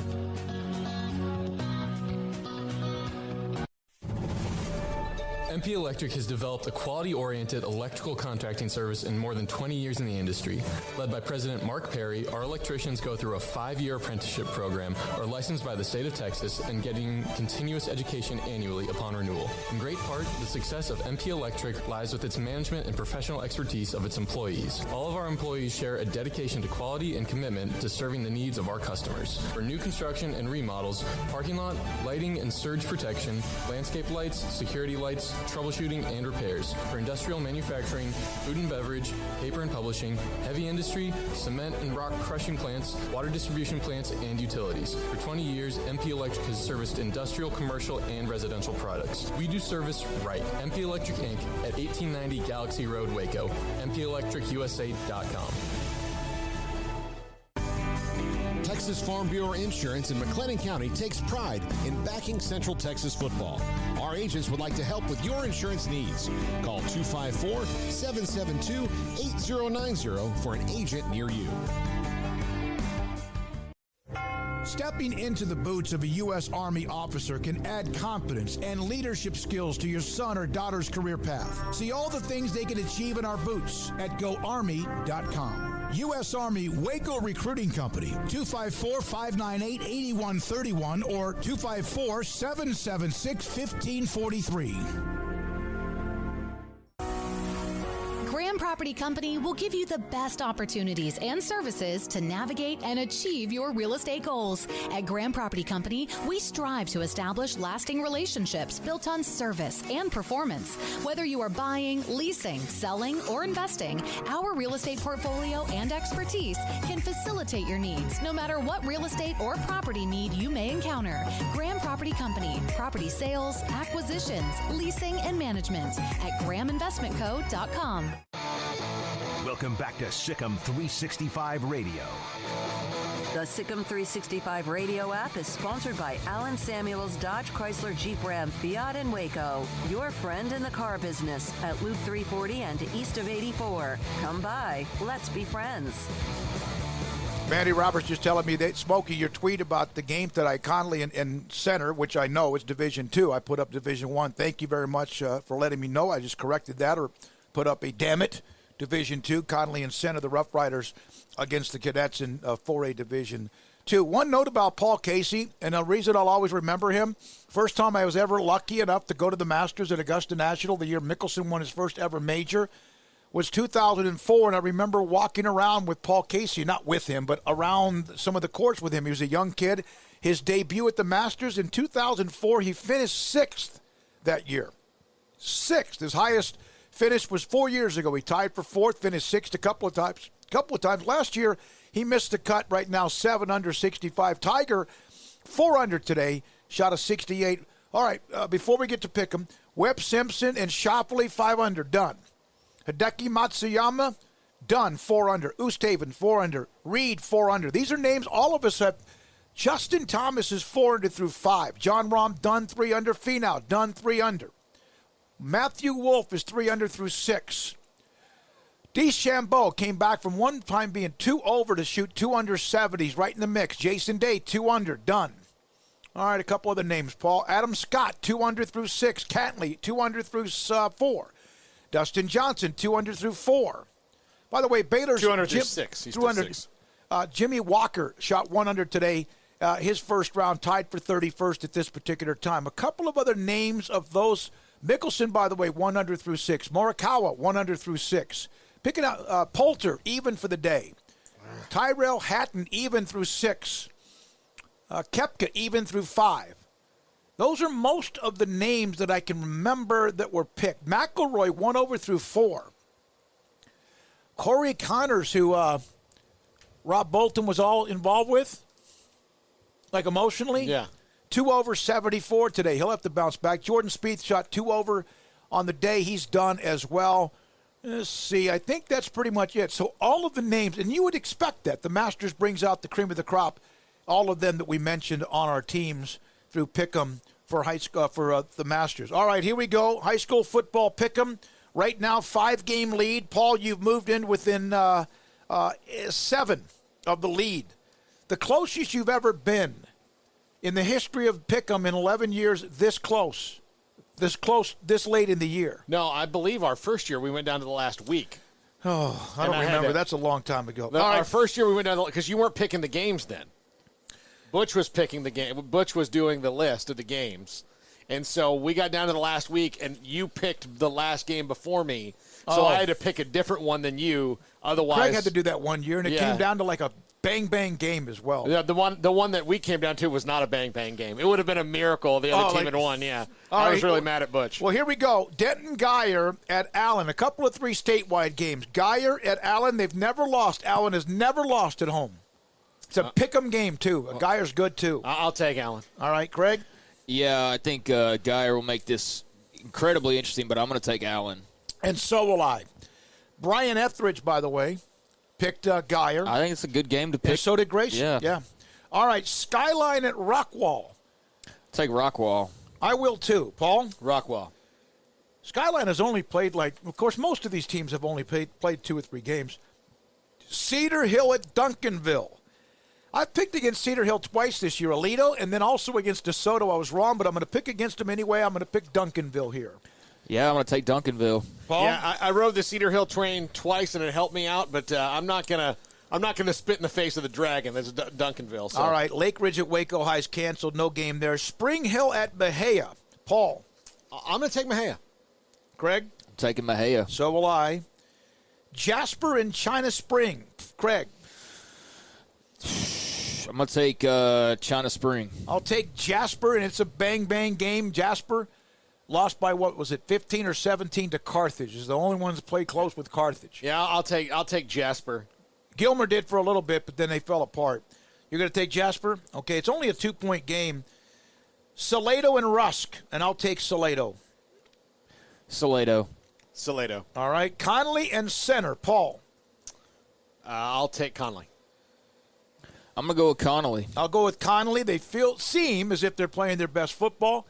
Speaker 13: MP Electric has developed a quality-oriented electrical contracting service in more than 20 years in the industry. Led by President Mark Perry, our electricians go through a 5-year apprenticeship program, are licensed by the state of Texas, and getting continuous education annually upon renewal. In great part, the success of MP Electric lies with its management and professional expertise of its employees. All of our employees share a dedication to quality and commitment to serving the needs of our customers. For new construction and remodels, parking lot, lighting and surge protection, landscape lights, security lights, troubleshooting and repairs. For industrial manufacturing, food and beverage, paper and publishing, heavy industry, cement and rock crushing plants, water distribution plants, and utilities. For 20 years, MP Electric has serviced industrial, commercial, and residential products. We do service right. MP Electric Inc. at 1890 Galaxy Road, Waco. MPElectricUSA.com.
Speaker 7: Texas Farm Bureau Insurance in McLennan County takes pride in backing Central Texas football. Our agents would like to help with your insurance needs. Call 254-772-8090 for an agent near you.
Speaker 2: Stepping into the boots of a U.S. Army officer can add confidence and leadership skills to your son or daughter's career path. See all the things they can achieve in our boots at GoArmy.com. U.S. Army Waco Recruiting Company, 254-598-8131 or 254-776-1543.
Speaker 14: Graham Property Company will give you the best opportunities and services to navigate and achieve your real estate goals. At Graham Property Company, we strive to establish lasting relationships built on service and performance. Whether you are buying, leasing, selling, or investing, our real estate portfolio and expertise can facilitate your needs, no matter what real estate or property need you may encounter. Graham Property Company, property sales, acquisitions, leasing, and management at GrahamInvestmentCo.com.
Speaker 3: Welcome back to Sic'Em365 Radio.
Speaker 1: The Sic'Em365 Radio app is sponsored by Alan Samuels Dodge Chrysler Jeep Ram Fiat in Waco. Your friend in the car business at Loop 340 and east of 84. Come by. Let's be friends.
Speaker 4: Mandy Roberts just telling me that, Smokey, your tweet about the game tonight, Conley and Center, which I know is Division II. I put up Division I. Thank you very much for letting me know. I just corrected that or put up a damn it. Division II, Conley and Center, the Rough Riders against the Cadets in 4A Division II. One note about Paul Casey, and a reason I'll always remember him, first time I was ever lucky enough to go to the Masters at Augusta National, the year Mickelson won his first ever major, was 2004, and I remember walking around with Paul Casey, not with him, but around some of the courts with him. He was a young kid. His debut at the Masters in 2004, he finished sixth that year. Sixth, his highest finish was 4 years ago. He tied for fourth, finished sixth a couple of times. Last year, he missed the cut. Right now, 7 under 65. Tiger, 4 under today, shot a 68. All right, before we get to pick 'em, Webb Simpson and Schauffele, 5 under, done. Hideki Matsuyama, done, 4 under. Oosthuizen, 4 under. Reed, 4 under. These are names all of us have. Justin Thomas is 4 under through 5. John Rahm, done, 3 under. Finau, done, 3 under. Matthew Wolff is 3 under through 6. DeChambeau came back from one time being 2 over to shoot 2 under 70s, right in the mix. Jason Day, 2 under, done. All right, a couple other names. Paul Adam Scott, 2 under through 6. Cantley, 2 under through 4. Dustin Johnson, 2 under through 4. By the way, Baylor's
Speaker 5: 200 through 6. He's
Speaker 4: 200.
Speaker 5: 6.
Speaker 4: Jimmy Walker shot 100 today. His first round tied for 31st at this particular time. A couple of other names of those. Mickelson, by the way, 100 through 6. Morikawa, 100 through 6. Picking out Poulter, even for the day. Tyrell Hatton, even through 6. Koepka, even through 5. Those are most of the names that I can remember that were picked. McIlroy, 1 over through 4. Corey Connors, who Rob Bolton was all involved with, like emotionally.
Speaker 5: Yeah.
Speaker 4: 2 over 74 today. He'll have to bounce back. Jordan Spieth shot 2 over on the day. He's done as well. Let's see. I think that's pretty much it. So all of the names, and you would expect that. The Masters brings out the cream of the crop. All of them that we mentioned on our teams through Pick'em for the Masters. All right, here we go. High school football Pick'em. Right now, 5-game lead. Paul, you've moved in within 7 of the lead. The closest you've ever been in the history of Pick'em in 11 years this late in the year.
Speaker 5: No, I believe our first year we went down to the last week.
Speaker 4: Oh, I don't remember. That's a long time ago.
Speaker 5: Our first year we went down because you weren't picking the games then. Butch was picking the game. Butch was doing the list of the games. And so we got down to the last week, and you picked the last game before me. So I had to pick a different one than you. Otherwise,
Speaker 4: Craig had to do that one year, and it came down to like a bang-bang game as well.
Speaker 5: Yeah, the one that we came down to was not a bang-bang game. It would have been a miracle the other team had won, yeah. I was really mad at Butch.
Speaker 4: Well, here we go. Denton Geyer at Allen, a couple of 3 statewide games. Geyer at Allen, they've never lost. Allen has never lost at home. It's a pick-em game, too. Geyer's good, too.
Speaker 5: I'll take Allen.
Speaker 4: All right, Craig?
Speaker 6: Yeah, I think Geyer will make this incredibly interesting, but I'm going to take Allen.
Speaker 4: And so will I. Brian Etheridge, by the way, picked Geyer.
Speaker 6: I think it's a good game to pick.
Speaker 4: And so did Grayson.
Speaker 6: Yeah.
Speaker 4: All right, Skyline at Rockwall.
Speaker 6: Take Rockwall.
Speaker 4: I will, too. Paul?
Speaker 5: Rockwall.
Speaker 4: Skyline has only played, of course, most of these teams have only played 2 or 3 games. Cedar Hill at Duncanville. I've picked against Cedar Hill twice this year, Alito, and then also against DeSoto. I was wrong, but I'm going to pick against them anyway. I'm going to pick Duncanville here.
Speaker 6: Yeah, I'm going to take Duncanville.
Speaker 4: Paul?
Speaker 5: Yeah, I rode the Cedar Hill train twice, and it helped me out, but I'm not gonna spit in the face of the dragon. That's Duncanville. So.
Speaker 4: All right, Lake Ridge at Waco High's canceled. No game there. Spring Hill at Bahia. Paul?
Speaker 5: I'm going to take Mahia.
Speaker 4: Craig?
Speaker 6: I'm taking Mahia.
Speaker 4: So will I. Jasper and China Spring. Craig?
Speaker 6: I'm going to take China Spring.
Speaker 4: I'll take Jasper, and it's a bang-bang game. Jasper lost by, 15 or 17 to Carthage. Is the only ones that played close with Carthage.
Speaker 5: Yeah, I'll take Jasper.
Speaker 4: Gilmer did for a little bit, but then they fell apart. You're going to take Jasper? Okay, it's only a 2-point game. Salado and Rusk, and I'll take Salado.
Speaker 6: Salado.
Speaker 4: All right, Conley and Center. Paul?
Speaker 5: I'll take Conley.
Speaker 6: I'm going to go with Connolly.
Speaker 4: I'll go with Connolly. They seem as if they're playing their best football.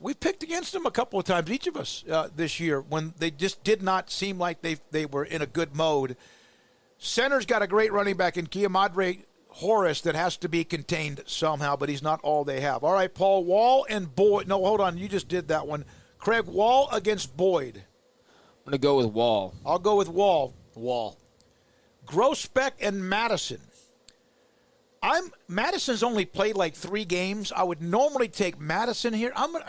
Speaker 4: We've picked against them a couple of times, each of us, this year, when they just did not seem like they were in a good mode. Center's got a great running back in Kiamadre Horace that has to be contained somehow, but he's not all they have. All right, Paul, Wall and Boyd. No, hold on. You just did that one. Craig, Wall against Boyd.
Speaker 6: I'm going to go with Wall.
Speaker 4: I'll go with Wall.
Speaker 5: Wall.
Speaker 4: Groesbeck and Madison. Madison's only played 3 games. I would normally take Madison here. I'm going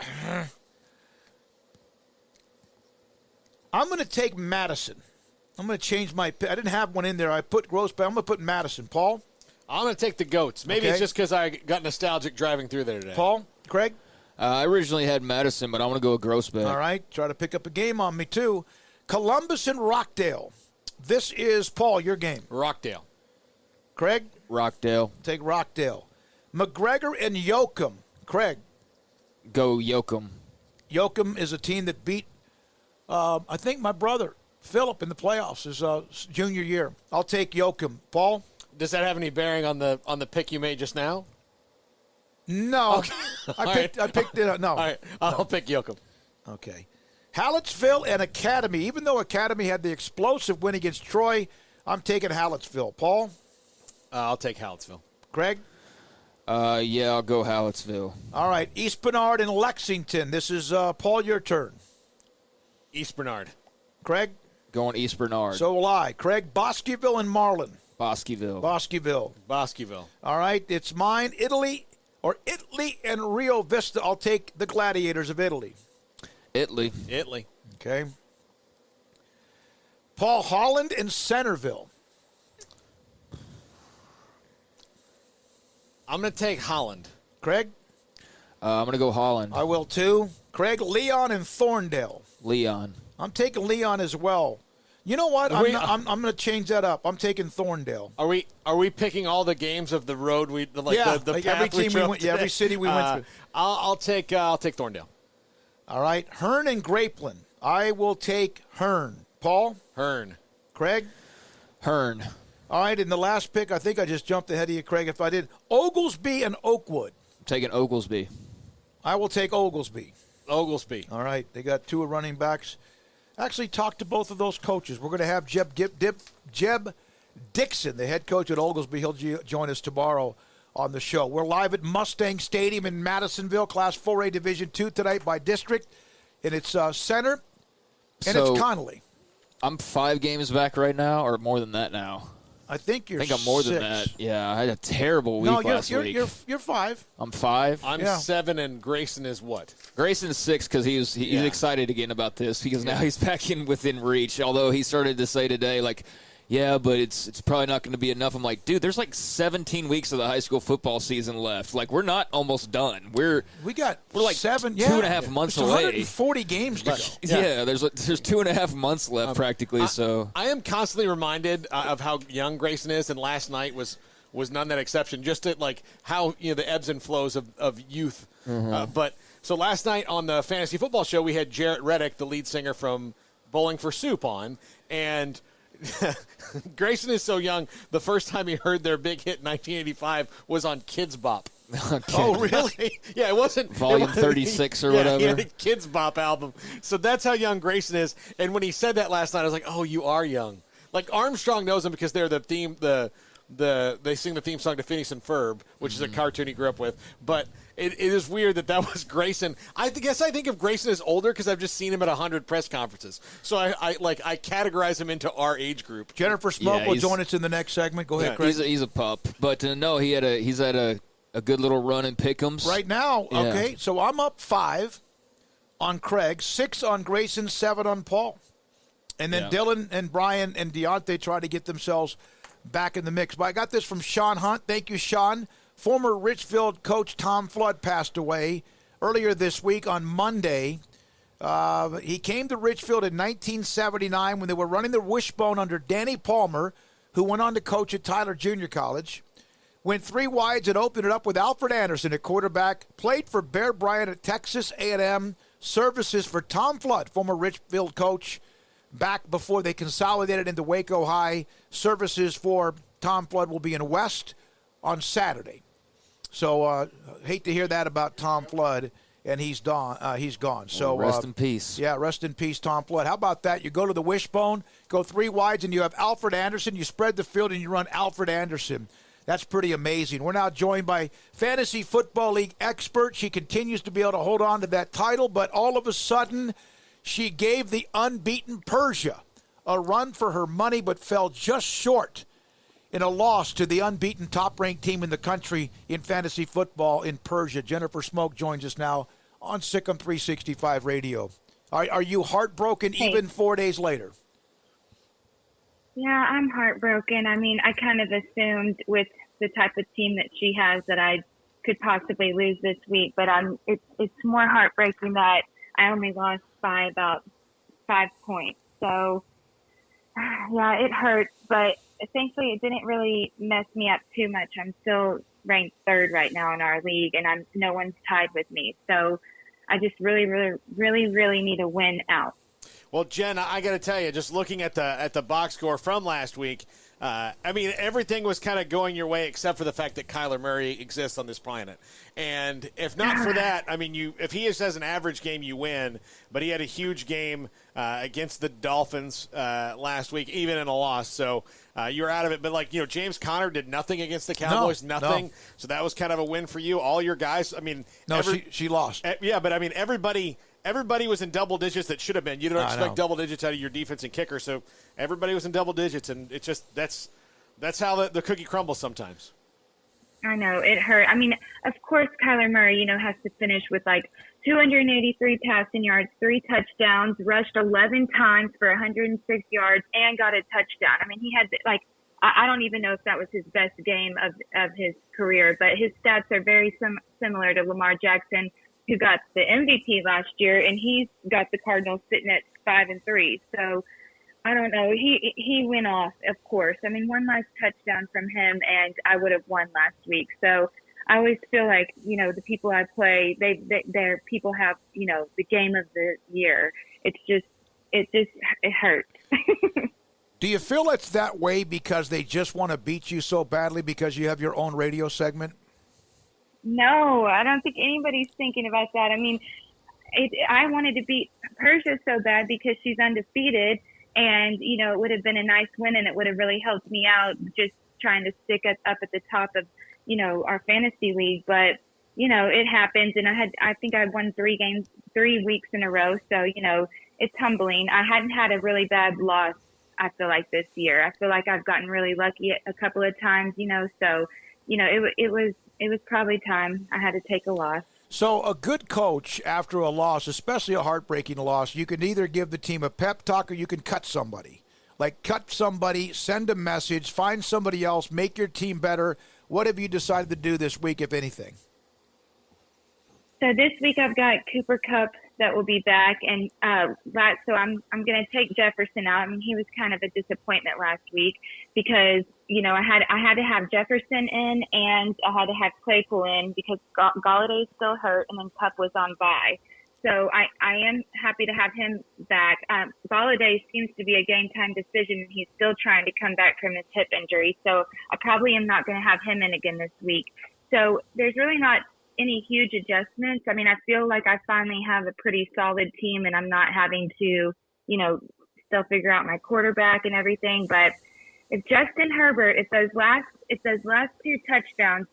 Speaker 4: to take Madison. I'm going to change my pick. I didn't have one in there. I put Groesbeck. I'm going to put Madison. Paul?
Speaker 5: I'm going to take the Goats. Maybe it's just because I got nostalgic driving through there today.
Speaker 4: Paul? Craig?
Speaker 6: I originally had Madison, but I'm going to go with Groesbeck.
Speaker 4: All right. Try to pick up a game on me, too. Columbus and Rockdale. This is, Paul, your game.
Speaker 5: Rockdale.
Speaker 4: Craig?
Speaker 6: Rockdale.
Speaker 4: Take Rockdale. McGregor and Yoakum. Craig?
Speaker 6: Go Yoakum.
Speaker 4: Yoakum is a team that beat, I think, my brother, Philip, in the playoffs his junior year. I'll take Yoakum. Paul?
Speaker 5: Does that have any bearing on the pick you made just now?
Speaker 4: No.
Speaker 5: Okay.
Speaker 4: I picked it. No.
Speaker 5: All right. I'll pick Yoakum.
Speaker 4: Okay. Hallettsville and Academy. Even though Academy had the explosive win against Troy, I'm taking Hallettsville. Paul?
Speaker 5: I'll take Hallettsville.
Speaker 4: Greg?
Speaker 6: Yeah, I'll go Hallettsville.
Speaker 4: All right. East Bernard and Lexington. This is, Paul, your turn.
Speaker 5: East Bernard.
Speaker 4: Craig?
Speaker 6: Going East Bernard.
Speaker 4: So will I. Craig, Bosqueville and Marlin.
Speaker 6: Bosqueville.
Speaker 4: All right, it's mine. Italy and Rio Vista. I'll take the Gladiators of Italy.
Speaker 6: Italy.
Speaker 4: Okay. Paul Holland and Centerville.
Speaker 5: I'm going to take Holland.
Speaker 4: Craig?
Speaker 6: I'm going to go Holland.
Speaker 4: I will too. Craig, Leon and Thorndale.
Speaker 6: Leon.
Speaker 4: I'm taking Leon as well. You know what? I'm going to change that up. I'm taking Thorndale.
Speaker 5: Are we picking all the games of the road
Speaker 4: every team we went, every city we went through.
Speaker 5: I'll take Thorndale.
Speaker 4: All right, Hearn and Grapeland. I will take Hearn. Paul?
Speaker 5: Hearn.
Speaker 4: Craig?
Speaker 6: Hearn.
Speaker 4: All right, in the last pick, I think I just jumped ahead of you, Craig. If I did, Oglesby and Oakwood.
Speaker 6: I'm taking Oglesby.
Speaker 4: I will take Oglesby.
Speaker 5: Oglesby.
Speaker 4: All right, they got two running backs. Actually, talked to both of those coaches. We're going to have Jeb Dixon, the head coach at Oglesby. He'll join us tomorrow on the show. We're live at Mustang Stadium in Madisonville, Class 4A Division II tonight by district. And it's Center, and it's Connolly.
Speaker 6: I'm 5 games back right now, or more than that now.
Speaker 4: I think
Speaker 6: I'm more
Speaker 4: 6.
Speaker 6: than that. Yeah, I had a terrible week last week.
Speaker 4: You're 5.
Speaker 6: I'm 5.
Speaker 5: I'm 7, and Grayson is what?
Speaker 6: Grayson's 6 because he's excited again about this because now he's back in within reach. Although he started to say today, like, yeah, but it's probably not going to be enough. I'm like, dude, there's like 17 weeks of the high school football season left. Like, we're not almost done. We're like 2.5 months away.
Speaker 4: 140 games to go.
Speaker 6: Yeah, there's 2.5 months left practically. So
Speaker 5: I am constantly reminded of how young Grayson is, and last night was none that exception. Just at like how the ebbs and flows of youth. But so last night on the fantasy football show, we had Jarrett Reddick, the lead singer from Bowling for Soup, on, and Grayson is so young. The first time he heard their big hit in 1985 was on Kids Bop.
Speaker 4: Oh, really?
Speaker 5: Yeah, it wasn't
Speaker 6: Volume 36 or whatever.
Speaker 5: Yeah, the Kids Bop album. So that's how young Grayson is. And when he said that last night, I was like, "Oh, you are young." Like Armstrong knows him because they're the theme. They sing the theme song to Phineas and Ferb, which is a cartoon he grew up with. But it is weird that was Grayson. I guess I think of Grayson as older because I've just seen him at 100 press conferences. So I categorize him into our age group.
Speaker 4: Jennifer Smoke will join us in the next segment. Go ahead, Craig.
Speaker 6: He's a pup, but no, he's had a good little run in pick'ems
Speaker 4: right now. Yeah. Okay, so I'm up 5 on Craig, 6 on Grayson, 7 on Paul, and then Dylan and Brian and Deontay try to get themselves back in the mix. But I got this from Sean Hunt. Thank you, Sean. Former Richfield coach Tom Flood passed away earlier this week on Monday. He came to Richfield in 1979 when they were running the wishbone under Danny Palmer, who went on to coach at Tyler Junior College. Went 3 wides and opened it up with Alfred Anderson at quarterback. Played for Bear Bryant at Texas A&M. Services for Tom Flood, former Richfield coach, back before they consolidated into Waco High. Services for Tom Flood will be in West on Saturday. So hate to hear that about Tom Flood, and he's gone. So
Speaker 6: rest in peace.
Speaker 4: Yeah, rest in peace, Tom Flood. How about that? You go to the wishbone, go 3 wides, and you have Alfred Anderson. You spread the field, and you run Alfred Anderson. That's pretty amazing. We're now joined by Fantasy Football League expert. She continues to be able to hold on to that title, but all of a sudden she gave the unbeaten Persia a run for her money, but fell just short in a loss to the unbeaten top-ranked team in the country in fantasy football in Persia. Jennifer Smoke joins us now on Sic'Em365 Radio. Are you heartbroken even 4 days later?
Speaker 15: Yeah, I'm heartbroken. I mean, I kind of assumed with the type of team that she has that I could possibly lose this week, but it's more heartbreaking that I only lost by about 5 points. So, yeah, it hurts, but thankfully it didn't really mess me up too much. I'm still ranked 3rd right now in our league, and no one's tied with me. So I just really, really, really, really need a win out.
Speaker 5: Well, Jen, I got to tell you, just looking at the box score from last week, I mean, everything was kind of going your way except for the fact that Kyler Murray exists on this planet. And if not for that, I mean, if he just has an average game, you win. But he had a huge game against the Dolphins last week, even in a loss. So you're out of it. But, James Conner did nothing against the Cowboys, nothing. No. So that was kind of a win for you. All your guys, I mean.
Speaker 4: No, she lost.
Speaker 5: Yeah, but, I mean, everybody everybody was in double digits that should have been. You don't expect double digits out of your defense and kicker, so everybody was in double digits, and it just that's how the cookie crumbles sometimes.
Speaker 15: I know, it hurt. I mean, of course, Kyler Murray, has to finish with 283 passing yards, 3 touchdowns, rushed 11 times for 106 yards, and got a touchdown. I mean, he had I don't even know if that was his best game of his career, but his stats are very similar to Lamar Jackson, who got the MVP last year, and he's got the Cardinals sitting at 5-3. So I don't know. He went off, of course. I mean, one last touchdown from him, and I would have won last week. So I always feel like, the people I play, their people have, the game of the year. It hurts.
Speaker 4: Do you feel it's that way because they just want to beat you so badly because you have your own radio segment?
Speaker 15: No, I don't think anybody's thinking about that. I mean, I wanted to beat Persia so bad because she's undefeated, and, it would have been a nice win, and it would have really helped me out just trying to stick up at the top of, our fantasy league. But, it happens, and I think I won 3 weeks in a row. So, it's humbling. I hadn't had a really bad loss, I feel like, this year. I feel like I've gotten really lucky a couple of times, so, it was probably time I had to take a loss.
Speaker 4: So a good coach after a loss, especially a heartbreaking loss, you can either give the team a pep talk or you can cut somebody. Cut somebody, send a message, find somebody else, make your team better. What have you decided to do this week, if anything?
Speaker 15: So this week I've got Cooper Kupp that will be back, and so I'm going to take Jefferson out. I mean, he was kind of a disappointment last week because I had to have Jefferson in, and I had to have Claypool in because Galladay's still hurt, and then Kupp was on bye. So I am happy to have him back. Galladay seems to be a game time decision, and he's still trying to come back from his hip injury. So I probably am not going to have him in again this week. So there's really not any huge adjustments. I mean, I feel like I finally have a pretty solid team, and I'm not having to, still figure out my quarterback and everything. But if Justin Herbert, if those last 2 touchdowns,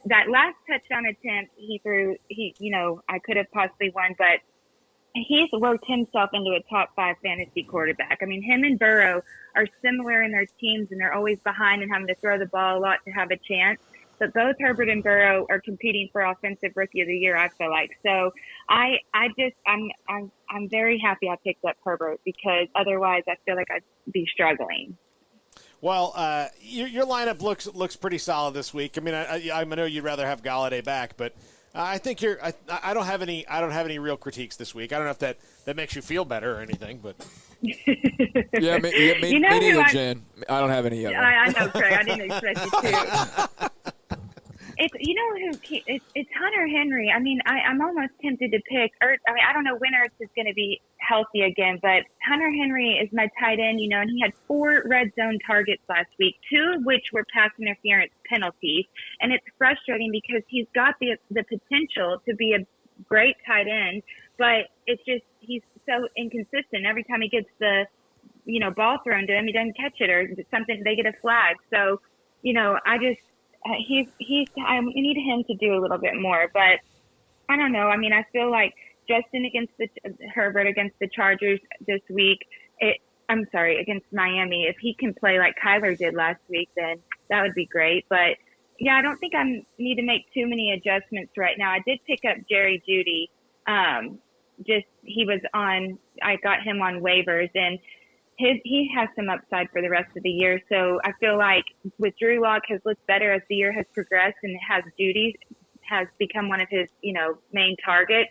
Speaker 15: that last touchdown attempt he threw, I could have possibly won, but he's worked himself into a top 5 fantasy quarterback. I mean, him and Burrow are similar in their teams, and they're always behind and having to throw the ball a lot to have a chance. But both Herbert and Burrow are competing for Offensive Rookie of the Year, I feel like. So I'm very happy I picked up Herbert because otherwise I feel like I'd be struggling.
Speaker 5: Well, your lineup looks pretty solid this week. I mean, I know you'd rather have Galladay back, but I think I don't have any real critiques this week. I don't know if that makes you feel better or anything, but
Speaker 6: yeah, me neither, Jen. I don't have any yet.
Speaker 15: I know, Craig. I didn't expect you to. It's Hunter Henry. I mean, I'm almost tempted to pick Ertz. I mean, I don't know when Ertz is going to be healthy again, but Hunter Henry is my tight end, and he had 4 red zone targets last week, 2 of which were pass interference penalties. And it's frustrating because he's got the potential to be a great tight end, but it's just he's so inconsistent. Every time he gets the, ball thrown to him, he doesn't catch it or something, they get a flag. So, I need him to do a little bit more, but I don't know. I mean, I feel like Justin against Herbert against the Chargers this week. Against Miami. If he can play like Kyler did last week, then that would be great. But yeah, I don't think I need to make too many adjustments right now. I did pick up Jerry Jeudy. I got him on waivers, and he has some upside for the rest of the year. So I feel like with Drew Lock has looked better as the year has progressed, and Jeudy has become one of his, main targets.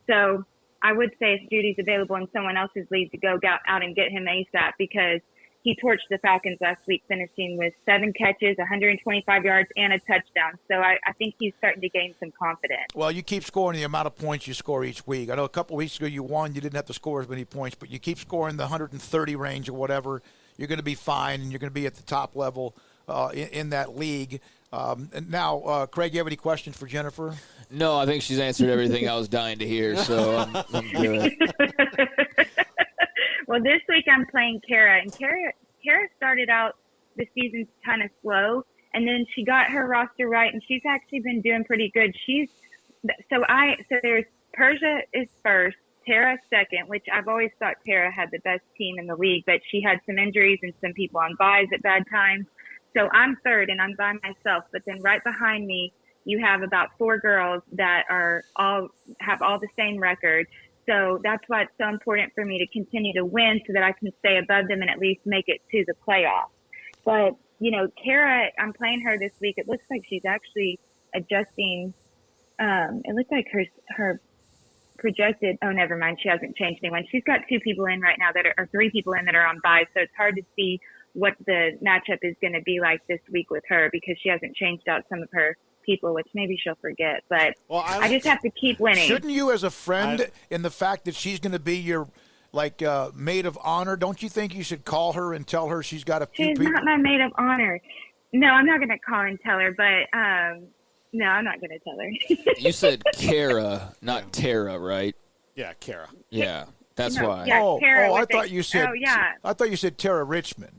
Speaker 15: So I would say if Judy's available in someone else's league to go out and get him ASAP, because he torched the Falcons last week, finishing with 7 catches, 125 yards, and a touchdown. So I think he's starting to gain some confidence.
Speaker 4: Well, you keep scoring the amount of points you score each week. I know a couple of weeks ago you won. You didn't have to score as many points, but you keep scoring the 130 range or whatever. You're going to be fine, and you're going to be at the top level in that league. And now, Craig, you have any questions for Jennifer?
Speaker 6: No, I think she's answered everything I was dying to hear, so I'm good.
Speaker 15: Well, this week I'm playing Kara, and Kara started out the season kind of slow, and then she got her roster right, and she's actually been doing pretty good. So there's Persia is first, Tara second, which I've always thought Tara had the best team in the league, but she had some injuries and some people on byes at bad times. So I'm third, and I'm by myself. But then right behind me, you have about 4 girls that have all the same record. So that's why it's so important for me to continue to win so that I can stay above them and at least make it to the playoffs. But, Tara, I'm playing her this week. It looks like she's actually adjusting. It looks like her projected. Oh, never mind. She hasn't changed anyone. She's got 2 people in right now or 3 people in that are on bye. So it's hard to see what the matchup is going to be like this week with her because she hasn't changed out some of her people, which maybe she'll forget. But I just have to keep winning.
Speaker 4: Shouldn't you, as a friend, in the fact that she's going to be your maid of honor, don't you think you should call her and tell her she's got a few people?
Speaker 15: She's not my maid of honor. No, I'm not going to call and tell her, but no, I'm not going to tell her.
Speaker 6: You said Kara, not Tara, right?
Speaker 5: Yeah, Kara.
Speaker 6: Yeah, that's why.
Speaker 15: Yeah, Tara
Speaker 4: I thought you said.
Speaker 15: Oh, yeah.
Speaker 4: I thought you said Tara Richmond.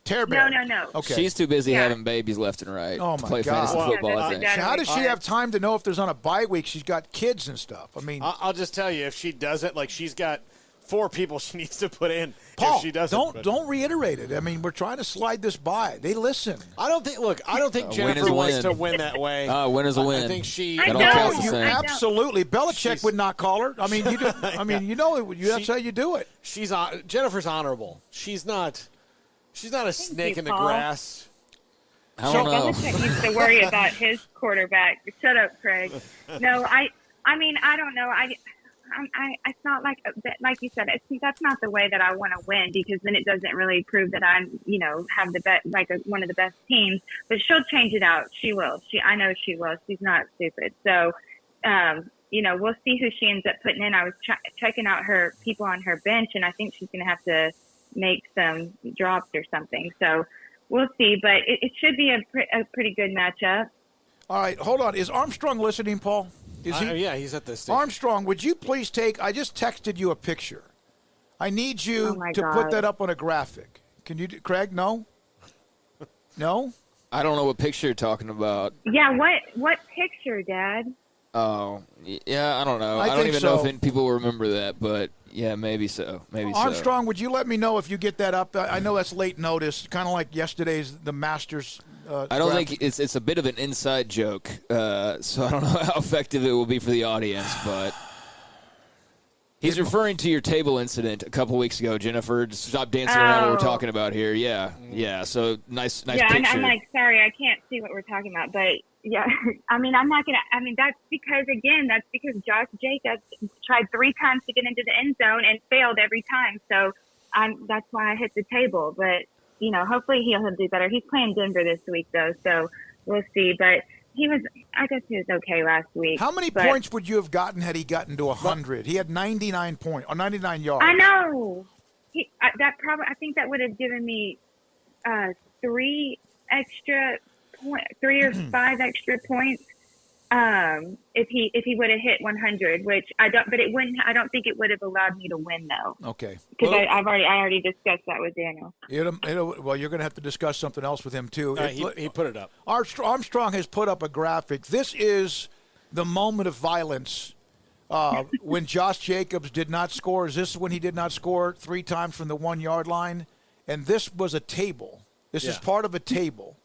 Speaker 4: Tara
Speaker 15: No.
Speaker 4: Okay.
Speaker 6: She's too busy having babies left and right.
Speaker 4: Oh,
Speaker 6: to
Speaker 4: my
Speaker 6: play
Speaker 4: God.
Speaker 6: fantasy football, I think.
Speaker 4: How does she have time to know if there's on a bye week? She's got kids and stuff. I mean,
Speaker 5: I'll just tell you, if she does it, she's got 4 people she needs to put in.
Speaker 4: Paul,
Speaker 5: if she doesn't,
Speaker 4: don't reiterate it. I mean, we're trying to slide this by. They listen.
Speaker 5: I don't think Jennifer wants to win that way.
Speaker 6: Win is a win.
Speaker 5: I think she.
Speaker 4: Absolutely. Belichick would not call her. I mean, you do. I mean, that's how you do it.
Speaker 5: Jennifer's honorable. She's not a snake in the
Speaker 15: Paul.
Speaker 5: grass.
Speaker 6: I don't know.
Speaker 15: Belichick needs to worry about his quarterback. Shut up, Craig. No, I mean, I don't know. It's not like you said. That's not the way that I want to win because then it doesn't really prove that I'm, have the best, one of the best teams. But she'll change it out. She will. I know she will. She's not stupid. So, we'll see who she ends up putting in. I was checking out her people on her bench, and I think she's going to have to make some drops or something. So we'll see. But it should be a pretty good matchup.
Speaker 4: All right, hold on. Is Armstrong listening, Paul? Is he?
Speaker 5: Yeah, he's at this station.
Speaker 4: Armstrong, would you please I just texted you a picture. I need you to
Speaker 15: God.
Speaker 4: put that up on a graphic. Can you, Craig? No? No?
Speaker 6: I don't know what picture you're talking about.
Speaker 15: Yeah, what picture, Dad?
Speaker 6: Oh, yeah, I don't know. I don't
Speaker 4: think
Speaker 6: even
Speaker 4: so.
Speaker 6: know if people will remember that, but yeah, maybe so.
Speaker 4: Armstrong, would you let me know if you get that up? I know that's late notice, kind of like yesterday's the Masters.
Speaker 6: I don't think it's a bit of an inside joke, so I don't know how effective it will be for the audience, but he's referring to your table incident a couple weeks ago. Jennifer, just stop dancing around what we're talking about here. Yeah. So nice
Speaker 15: yeah,
Speaker 6: picture.
Speaker 15: I'm like, sorry, I can't see what we're talking about, but yeah, I mean, I'm not gonna. I mean, that's because Josh Jacobs tried 3 times to get into the end zone and failed every time. So that's why I hit the table, but. Hopefully he'll do better. He's playing Denver this week, though, so we'll see. But I guess he was okay last week.
Speaker 4: How many points would you have gotten had he gotten to 100? He had 99 points, or 99 yards.
Speaker 15: I know. I think that would have given me 3 or 5 extra points. If he would have hit 100, which I don't, but it wouldn't. I don't think it would have allowed me to win though.
Speaker 4: Okay.
Speaker 15: Because I already discussed that with Daniel.
Speaker 4: Well, you're going to have to discuss something else with him too.
Speaker 5: He put it up.
Speaker 4: Armstrong has put up a graphic. This is the moment of violence when Josh Jacobs did not score. Is this when he did not score 3 times from the 1-yard line? And this was a table. This is part of a table.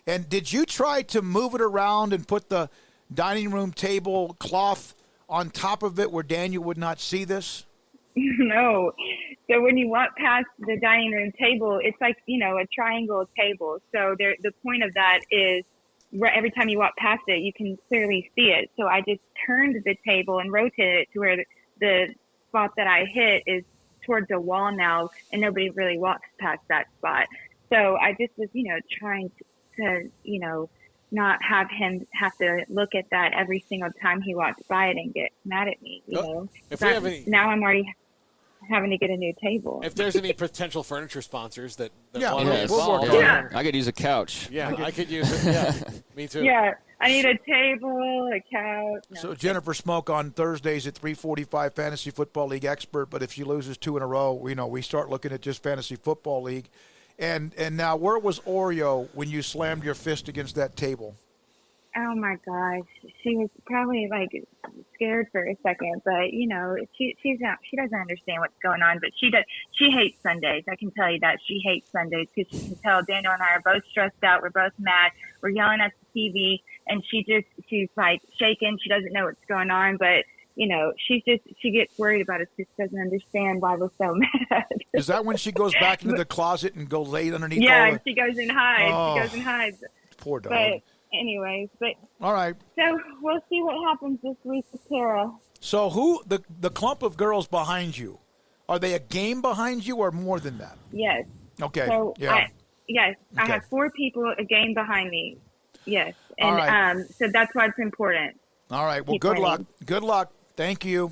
Speaker 4: And did you try to move it around and put the dining room table cloth on top of it where Daniel would not see this?
Speaker 15: No. So when you walk past the dining room table, it's like, a triangle table. So the point of that is every time you walk past it, you can clearly see it. So I just turned the table and rotated it to where the spot that I hit is towards a wall now, and nobody really walks past that spot. So I just was, trying to not have him have to look at that every single time he walks by it and get mad at me, know. Now I'm already having to get a new table.
Speaker 5: If there's any potential furniture sponsors that
Speaker 6: we'll
Speaker 5: work
Speaker 6: on it. I could use a couch.
Speaker 5: Yeah, I could use it. Yeah, me too.
Speaker 15: Yeah, I need a table, a couch. No.
Speaker 4: So Jennifer Smoke on Thursdays at 3:45 Fantasy Football League expert, but if she loses 2 in a row, we start looking at just Fantasy Football League. And now, where was Oreo when you slammed your fist against that table?
Speaker 15: Oh my gosh, she was probably like scared for a second, but she doesn't understand what's going on. But she hates Sundays. I can tell you that she hates Sundays because she can tell Daniel and I are both stressed out. We're both mad. We're yelling at the TV, and she's like shaking. She doesn't know what's going on, but she gets worried about it. She just doesn't understand why we're so mad.
Speaker 4: Is that when she goes back into the closet and goes lay underneath?
Speaker 15: Yeah, and she goes and hides.
Speaker 4: Oh,
Speaker 15: she goes and hides.
Speaker 4: Poor dog.
Speaker 15: But anyways,
Speaker 4: all right.
Speaker 15: So we'll see what happens this week with Tara.
Speaker 4: So who the clump of girls behind you? Are they a game behind you or more than that?
Speaker 15: Yes.
Speaker 4: Okay.
Speaker 15: So
Speaker 4: yeah.
Speaker 15: I have 4 people a game behind me. Yes, and
Speaker 4: all right.
Speaker 15: So that's why it's important.
Speaker 4: All right. Well,
Speaker 15: Keep
Speaker 4: good
Speaker 15: winning.
Speaker 4: luck. Good luck. Thank you.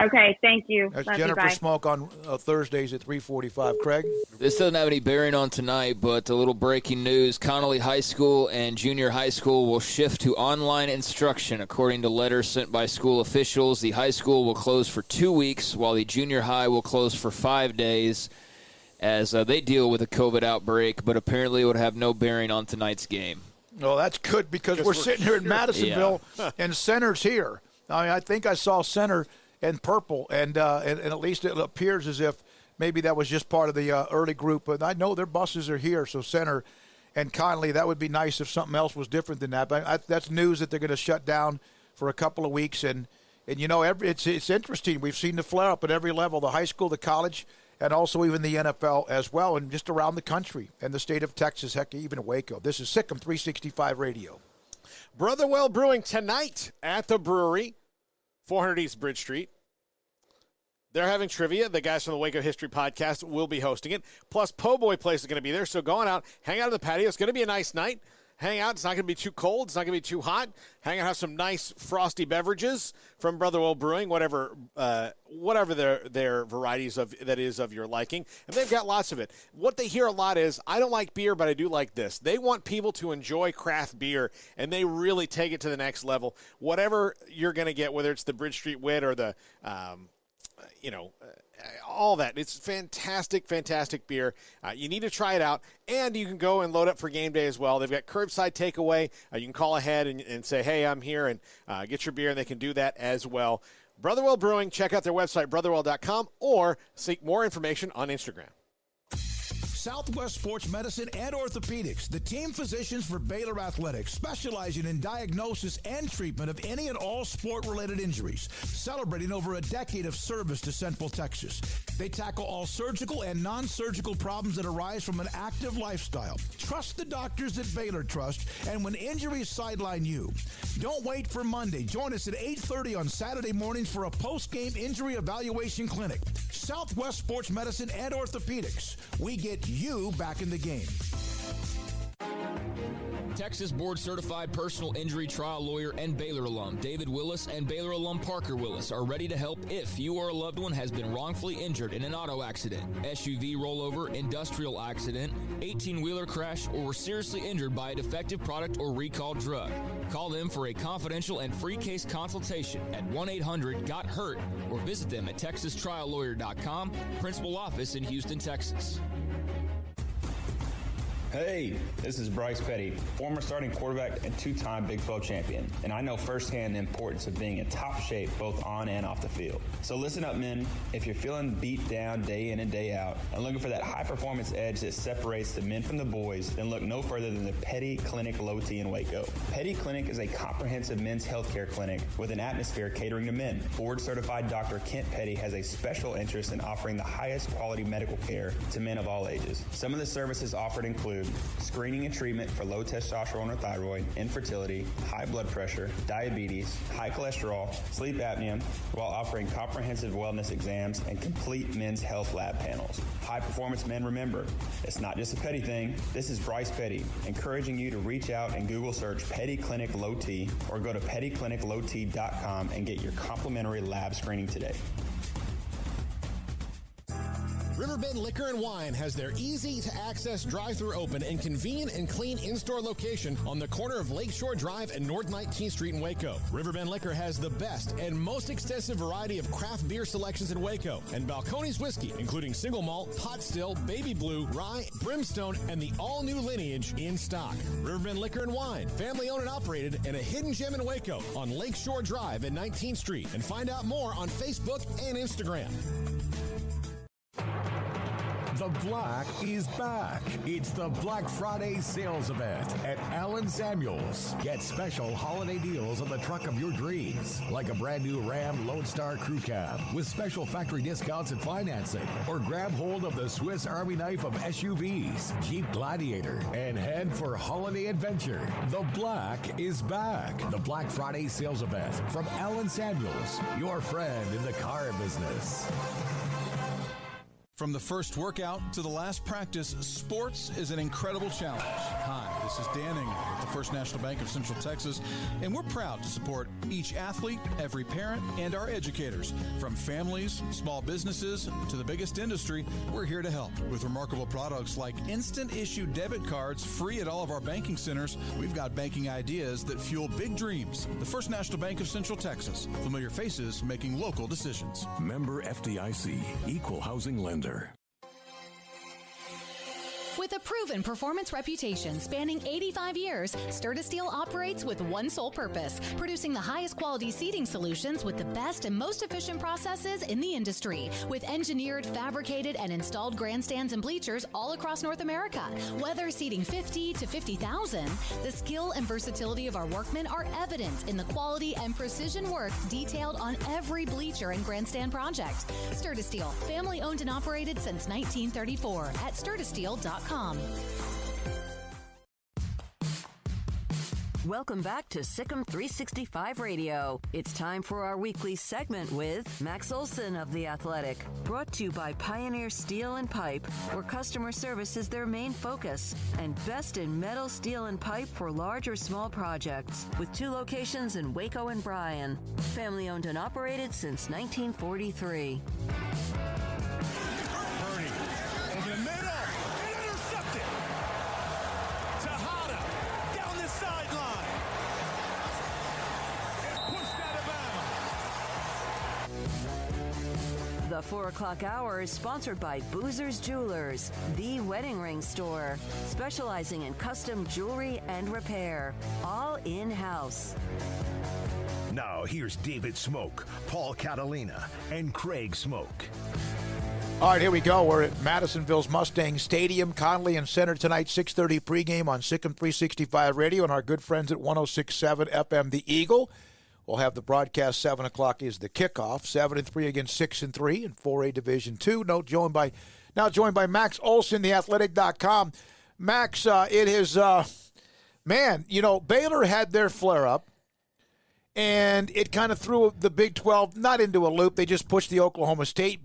Speaker 15: Okay, thank you.
Speaker 4: That's
Speaker 15: Love
Speaker 4: Jennifer
Speaker 15: you, bye.
Speaker 4: Smoke on Thursdays at 3:45. Craig?
Speaker 6: This doesn't have any bearing on tonight, but a little breaking news. Connolly High School and Junior High School will shift to online instruction. According to letters sent by school officials, the high school will close for 2 weeks, while the junior high will close for 5 days as they deal with a COVID outbreak, but apparently it would have no bearing on tonight's game.
Speaker 4: Well, that's good because we're sitting here in Madisonville and Center's here. I mean, I think I saw Center in purple, and at least it appears as if maybe that was just part of the early group. But I know their buses are here, so Center and Conley, that would be nice if something else was different than that. But that's news that they're going to shut down for a couple of weeks. And it's interesting. We've seen the flare up at every level, the high school, the college, and also even the NFL as well, and just around the country and the state of Texas, heck, even Waco. This is Sic'Em365 Radio.
Speaker 5: Brotherwell Brewing tonight at the brewery, 400 East Bridge Street. They're having trivia. The guys from the Waco History Podcast will be hosting it. Plus, Po' Boy Place is going to be there. So go on out, hang out on the patio. It's going to be a nice night. Hang out. It's not going to be too cold. It's not going to be too hot. Hang out, have some nice frosty beverages from Brotherwell Brewing, whatever their varieties of your liking. And they've got lots of it. What they hear a lot is, I don't like beer, but I do like this. They want people to enjoy craft beer, and they really take it to the next level. Whatever you're going to get, whether it's the Bridge Street Wit or the all that. It's fantastic, fantastic beer. You need to try it out, and you can go and load up for game day as well. They've got curbside takeaway. You can call ahead and say, hey, I'm here, and get your beer, and they can do that as well. Brotherwell Brewing, check out their website, brotherwell.com, or seek more information on Instagram.
Speaker 2: Southwest Sports Medicine and Orthopedics, the team physicians for Baylor Athletics, specializing in diagnosis and treatment of any and all sport-related injuries, celebrating over a decade of service to Central Texas. They tackle all surgical and non-surgical problems that arise from an active lifestyle. Trust the doctors that Baylor trust, and when injuries sideline you, don't wait for Monday. Join us at 8:30 on Saturday mornings for a post-game injury evaluation clinic. Southwest Sports Medicine and Orthopedics. We get you back in the game.
Speaker 10: Texas board-certified personal injury trial lawyer and Baylor alum David Willis and Baylor alum Parker Willis are ready to help if you or a loved one has been wrongfully injured in an auto accident, SUV rollover, industrial accident, 18-wheeler crash, or were seriously injured by a defective product or recalled drug. Call them for a confidential and free case consultation at 1-800-GOT-HURT or visit them at texastriallawyer.com, principal office in Houston, Texas.
Speaker 16: Hey, this is Bryce Petty, former starting quarterback and two-time Big 12 champion, and I know firsthand the importance of being in top shape both on and off the field. So listen up, men. If you're feeling beat down day in and day out and looking for that high-performance edge that separates the men from the boys, then look no further than the Petty Clinic Low T in Waco. Petty Clinic is a comprehensive men's healthcare clinic with an atmosphere catering to men. Board-certified Dr. Kent Petty has a special interest in offering the highest quality medical care to men of all ages. Some of the services offered include screening and treatment for low testosterone or thyroid, infertility, high blood pressure, diabetes, high cholesterol, sleep apnea, while offering comprehensive wellness exams and complete men's health lab panels. High performance men, remember, it's not just a Petty thing. This is Bryce Petty, encouraging you to reach out and Google search Petty Clinic Low T or go to pettycliniclowt.com and get your complimentary lab screening today.
Speaker 7: Riverbend Liquor and Wine has their easy-to-access drive-thru open and convenient and clean in-store location on the corner of Lakeshore Drive and North 19th Street in Waco. Riverbend Liquor has the best and most extensive variety of craft beer selections in Waco, and Balcones whiskey, including single malt, pot still, baby blue, rye, brimstone, and the all-new lineage in stock. Riverbend Liquor and Wine, family-owned and operated, and a hidden gem in Waco on Lakeshore Drive and 19th Street. And find out more on Facebook and Instagram.
Speaker 3: The Black is back. It's the Black Friday sales event at Allen Samuels. Get special holiday deals on the truck of your dreams, like a brand new Ram Lone Star Crew Cab with special factory discounts and financing, or grab hold of the Swiss Army knife of SUVs, Jeep Gladiator, and head for holiday adventure. The Black is back. The Black Friday sales event from Allen Samuels, your friend in the car business.
Speaker 17: From the first workout to the last practice, sports is an incredible challenge. Hi, this is Dan Engel with the First National Bank of Central Texas, and we're proud to support each athlete, every parent, and our educators. From families, small businesses, to the biggest industry, we're here to help. With remarkable products like instant issue debit cards free at all of our banking centers, we've got banking ideas that fuel big dreams. The First National Bank of Central Texas. Familiar faces making local decisions.
Speaker 3: Member FDIC, Equal Housing Lender.
Speaker 14: With a proven performance reputation spanning 85 years, Sturda Steel operates with one sole purpose, producing the highest quality seating solutions with the best and most efficient processes in the industry. With engineered, fabricated, and installed grandstands and bleachers all across North America. Whether seating 50 to 50,000, the skill and versatility of our workmen are evident in the quality and precision work detailed on every bleacher and grandstand project. Sturda Steel, family owned and operated since 1934 at sturdasteel.com.
Speaker 1: Welcome back to Sic'Em365 Radio. It's time for our weekly segment with Max Olson of The Athletic. Brought to you by Pioneer Steel and Pipe, where customer service is their main focus. And best in metal, steel, and pipe for large or small projects. With 2 locations in Waco and Bryan. Family owned and operated since 1943.
Speaker 18: Over the middle. Intercepted. Tejada down the sideline. And pushed out of bounds.
Speaker 1: The 4 o'clock hour is sponsored by Boozer's Jewelers, the wedding ring store, specializing in custom jewelry and repair, all in-house.
Speaker 3: Now here's David Smoke, Paul Catalina, and Craig Smoke.
Speaker 4: All right, here we go. We're at Madisonville's Mustang Stadium, Conley and Center tonight, 6:30 pregame on Sic'Em365 Radio, and our good friends at 106.7 FM, The Eagle. We'll have the broadcast 7 o'clock is the kickoff, 7-3 against 6-3 in 4A Division II. Now joined by Max Olson, theathletic.com. Max, it is, Baylor had their flare-up. And it kind of threw the Big 12 not into a loop. They just pushed the Oklahoma State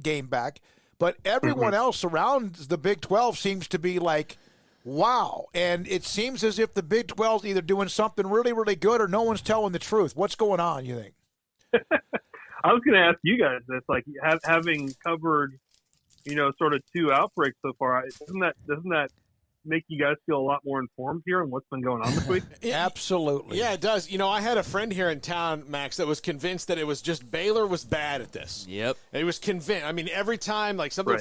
Speaker 4: game back. But everyone else around the Big 12 seems to be like, wow. And it seems as if the Big 12 is either doing something really, really good or no one's telling the truth. What's going on, you think?
Speaker 11: I was going to ask you guys this, like having covered, sort of 2 outbreaks so far. Doesn't that make you guys feel a lot more informed here on what's been going on this week?
Speaker 4: Absolutely.
Speaker 5: Yeah, it does. I had a friend here in town, Max, that was convinced that it was just Baylor was bad at this.
Speaker 6: Yep.
Speaker 5: And he was convinced. I mean, every time, like, something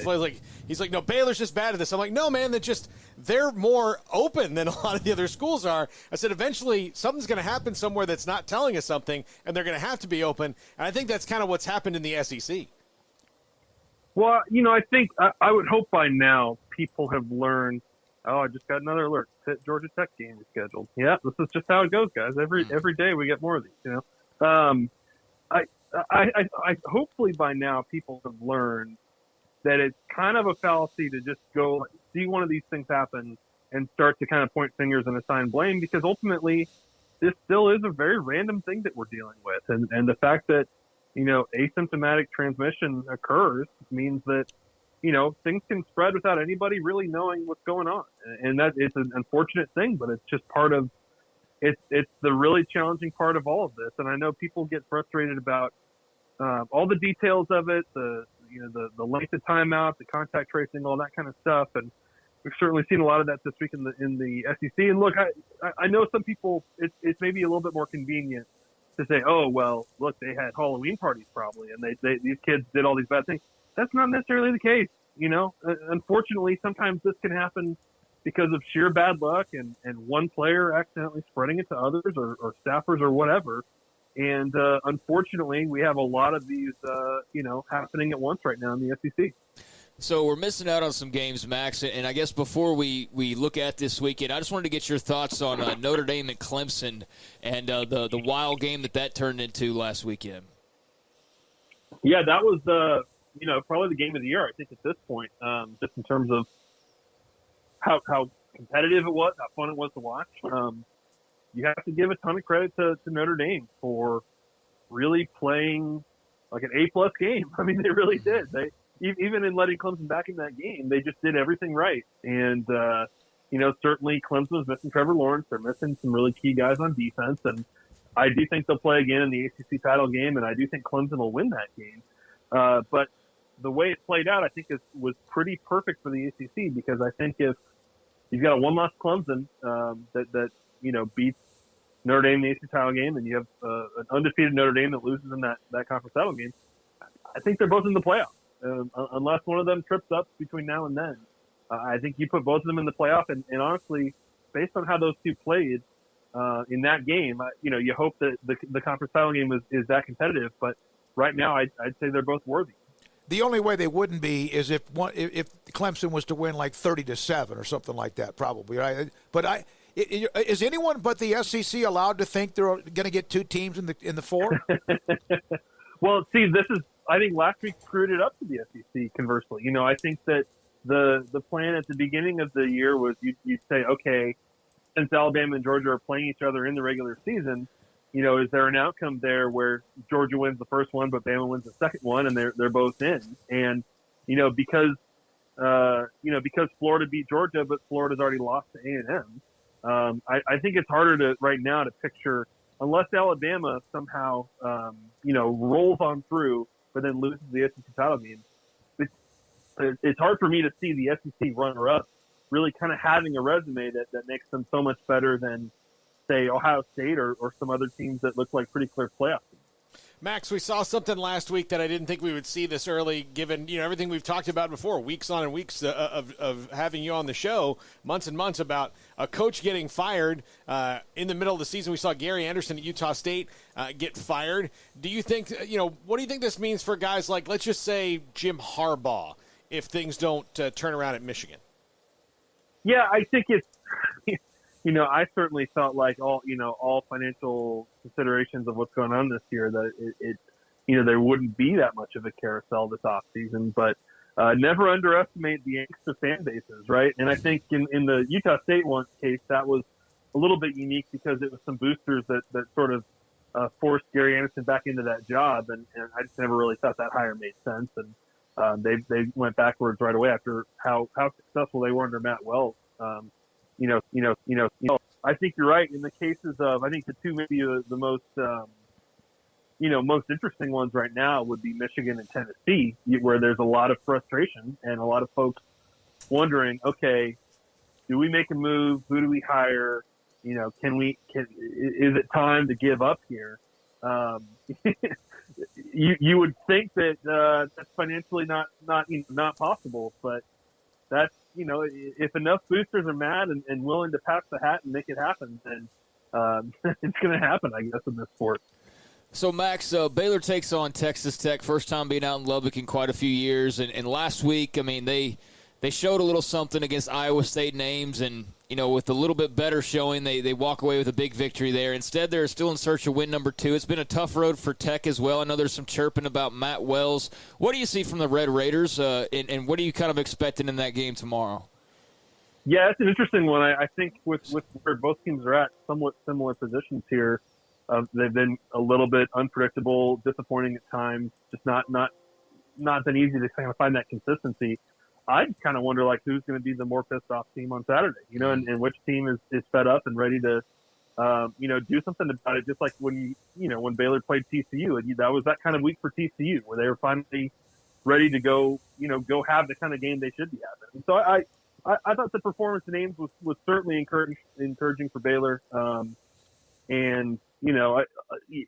Speaker 5: he's like, no, Baylor's just bad at this. I'm like, no, man, they're more open than a lot of the other schools are. I said, eventually, something's going to happen somewhere that's not telling us something, and they're going to have to be open. And I think that's kind of what's happened in the SEC.
Speaker 11: Well, I think I would hope by now people have learned. Oh, I just got another alert. Georgia Tech game is scheduled. Yeah, this is just how it goes, guys. Every day we get more of these. I hopefully by now people have learned that it's kind of a fallacy to just go see one of these things happen and start to kind of point fingers and assign blame, because ultimately this still is a very random thing that we're dealing with, and the fact that asymptomatic transmission occurs means that things can spread without anybody really knowing what's going on. And that it's an unfortunate thing, but it's just part of it's the really challenging part of all of this. And I know people get frustrated about all the details of it, the the length of timeout, the contact tracing, all that kind of stuff, and we've certainly seen a lot of that this week in the SEC. And look, I know some people it's maybe a little bit more convenient to say, oh well, look, they had Halloween parties probably, and these kids did all these bad things. That's not necessarily the case. Unfortunately, sometimes this can happen because of sheer bad luck and one player accidentally spreading it to others or staffers or whatever. And unfortunately, we have a lot of these, happening at once right now in the SEC.
Speaker 6: So we're missing out on some games, Max. And I guess before we look at this weekend, I just wanted to get your thoughts on Notre Dame and Clemson and the wild game that turned into last weekend.
Speaker 11: Yeah, that was probably the game of the year, I think, at this point, just in terms of how competitive it was, how fun it was to watch. You have to give a ton of credit to Notre Dame for really playing like an A+ game. I mean, they really did. They even in letting Clemson back in that game, they just did everything right. And certainly Clemson was missing Trevor Lawrence. They're missing some really key guys on defense, and I do think they'll play again in the ACC title game, and I do think Clemson will win that game. But the way it played out, I think, was pretty perfect for the ACC, because I think if you've got a one-loss Clemson that beats Notre Dame in the ACC title game, and you have an undefeated Notre Dame that loses in that conference title game, I think they're both in the playoffs, unless one of them trips up between now and then. I think you put both of them in the playoff, and honestly, based on how those two played in that game, you hope that the conference title game is that competitive. But right now, I'd say they're both worthy.
Speaker 4: The only way they wouldn't be is if Clemson was to win like 30-7 or something like that, probably. Right? But is anyone but the SEC allowed to think they're going to get two teams in the four?
Speaker 11: Well, see, I think last week screwed it up to the SEC. Conversely, I think that the plan at the beginning of the year was you'd say, okay, since Alabama and Georgia are playing each other in the regular season, is there an outcome there where Georgia wins the first one, but Bama wins the second one, and they're both in? And because Florida beat Georgia, but Florida's already lost to A&M. I think it's harder right now to picture, unless Alabama somehow rolls on through, but then loses the SEC title game. It's hard for me to see the SEC runner-up really kind of having a resume that makes them so much better than, say, Ohio State or some other teams that look like pretty clear playoff teams.
Speaker 5: Max, we saw something last week that I didn't think we would see this early, given everything we've talked about before, weeks on and weeks of having you on the show, months and months, about a coach getting fired in the middle of the season. We saw Gary Anderson at Utah State get fired. Do you think, what do you think this means for guys like, let's just say, Jim Harbaugh, if things don't turn around at Michigan?
Speaker 11: Yeah, I think it's, I certainly felt like all financial considerations of what's going on this year, that it there wouldn't be that much of a carousel this offseason, but never underestimate the angst of fan bases, right? And I think in the Utah State one case, that was a little bit unique because it was some boosters that sort of forced Gary Anderson back into that job, and I just never really thought that hire made sense. And they went backwards right away after how successful they were under Matt Wells. I think you're right in the cases of, I think the two maybe the most most interesting ones right now would be Michigan and Tennessee, where there's a lot of frustration and a lot of folks wondering, okay, do we make a move? Who do we hire? Is it time to give up here? You would think that that's financially not possible, but that's, if enough boosters are mad and willing to pass the hat and make it happen, then it's going to happen, I guess, in this sport.
Speaker 6: So, Max, Baylor takes on Texas Tech, first time being out in Lubbock in quite a few years. And last week, I mean, they showed a little something against Iowa State names, and, with a little bit better showing, they walk away with a big victory there. Instead, they're still in search of win number 2. It's been a tough road for Tech as well. I know there's some chirping about Matt Wells. What do you see from the Red Raiders, and what are you kind of expecting in that game tomorrow?
Speaker 11: Yeah, it's an interesting one. I think with where both teams are at, somewhat similar positions here. They've been a little bit unpredictable, disappointing at times, just not that easy to kind of find that consistency. I just kind of wonder, who's going to be the more pissed off team on Saturday, and which team is fed up and ready to, do something about it. Just like when Baylor played TCU, and that was that kind of week for TCU, where they were finally,
Speaker 19: ready to go have the kind of game they should be having. And so I thought the performance in Ames was certainly encouraging for Baylor. And I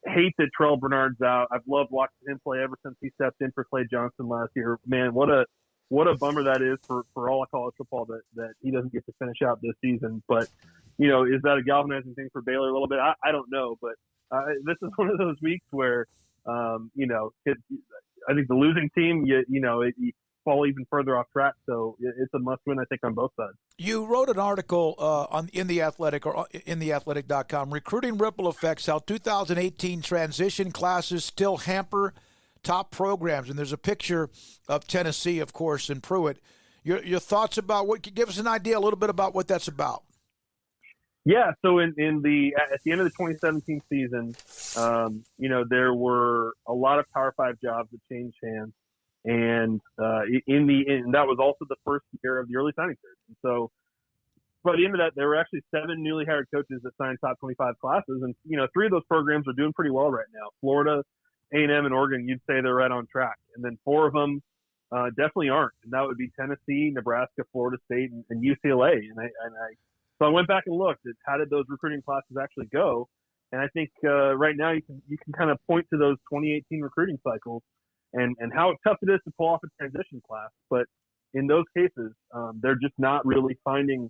Speaker 19: hate that Terrell Bernard's out. I've loved watching him play ever since he stepped in for Clay Johnson last year. Man, what a bummer that is for all of college football that he doesn't get to finish out this season. But is that a galvanizing thing for Baylor a little bit? I don't know, but this is one of those weeks where I think the losing team you fall even further off track. So it's a must win, I think, on both sides.
Speaker 4: You wrote an article in The Athletic or in theathletic.com, Recruiting Ripple Effects, how 2018 transition classes still hamper top programs. And there's a picture of Tennessee, of course, and Pruitt. Your thoughts about give us an idea a little bit about what that's about.
Speaker 19: Yeah, so at the end of the 2017 season, there were a lot of Power 5 jobs that changed hands. And that was also the first year of the early signing period. And so by the end of that, there were actually 7 newly hired coaches that signed top 25 classes. And, 3 of those programs are doing pretty well right now. Florida, A&M, and Oregon, you'd say they're right on track. And then 4 of them definitely aren't. And that would be Tennessee, Nebraska, Florida State, and UCLA. So I went back and looked at how did those recruiting classes actually go. And I think right now you can kind of point to those 2018 recruiting cycles and how tough it is to pull off a transition class. But in those cases, they're just not really finding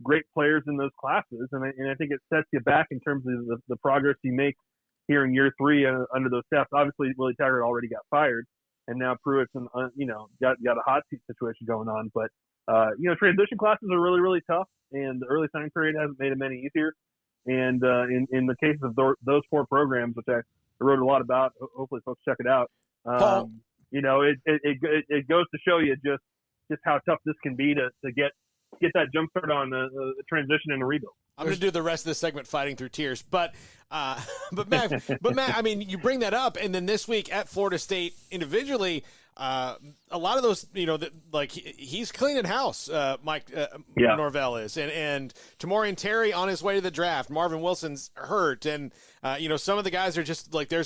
Speaker 19: great players in those classes. And I think it sets you back in terms of the progress you make here in year 3 under those staffs. Obviously, Willie Taggart already got fired, and now Pruitt's got a hot seat situation going on. But transition classes are really, really tough, and the early signing period hasn't made them any easier. And in the case of those 4 programs, which I wrote a lot about, hopefully folks check it out. It goes to show you just how tough this can be to get that jump start on the transition and a rebuild.
Speaker 5: I'm going to do the rest of this segment fighting through tears, but Matt, I mean, you bring that up, and then this week at Florida State individually, a lot of those, he's cleaning house. Mike Norvell is, and Tamorian Terry on his way to the draft. Marvin Wilson's hurt, and some of the guys are just like there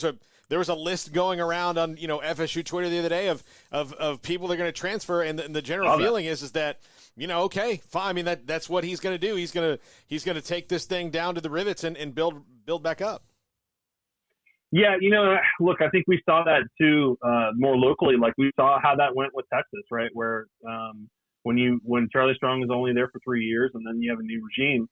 Speaker 5: was a list going around on FSU Twitter the other day of people that are going to transfer, and the general feeling is that okay, fine. I mean that's what he's going to do. He's going to take this thing down to the rivets and build back up.
Speaker 19: Yeah, look, I think we saw that too more locally. Like we saw how that went with Texas, right? Where when Charlie Strong was only there for 3 years, and then you have a new regime,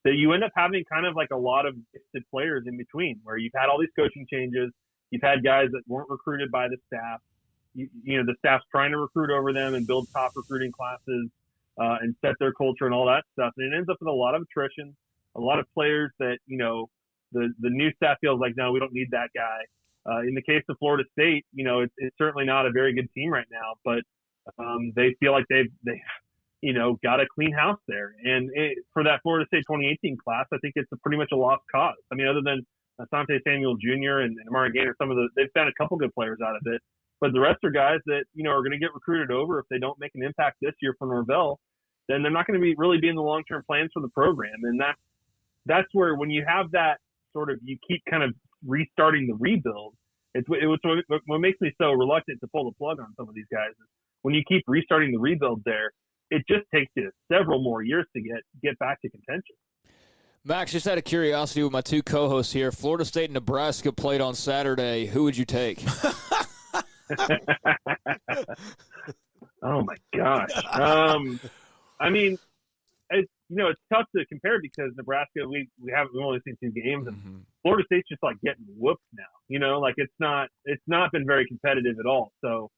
Speaker 19: that you end up having kind of like a lot of gifted players in between, where you've had all these coaching changes, you've had guys that weren't recruited by the staff, the staff's trying to recruit over them and build top recruiting classes and set their culture and all that stuff, and it ends up with a lot of attrition, a lot of players that the new staff feels like, no, we don't need that guy. In the case of Florida State, it's certainly not a very good team right now, but they feel like they've got a clean house there. And for that Florida State 2018 class, I think it's pretty much a lost cause. I mean, other than Asante Samuel Jr. and Amari Gaynor, they've found a couple good players out of it, but the rest are guys that are going to get recruited over. If they don't make an impact this year for Norvell, then they're not going to really be in the long-term plans for the program. And that's where, when you have that sort of, you keep kind of restarting the rebuild. What makes me so reluctant to pull the plug on some of these guys is when you keep restarting the rebuild there, it just takes you several more years to get back to contention.
Speaker 6: Max, just out of curiosity with my 2 co-hosts here, Florida State and Nebraska played on Saturday. Who would you take?
Speaker 19: Oh my gosh. I mean, it's tough to compare because Nebraska, we've only seen 2 games, and Florida State's just like getting whooped now. It's not been very competitive at all. So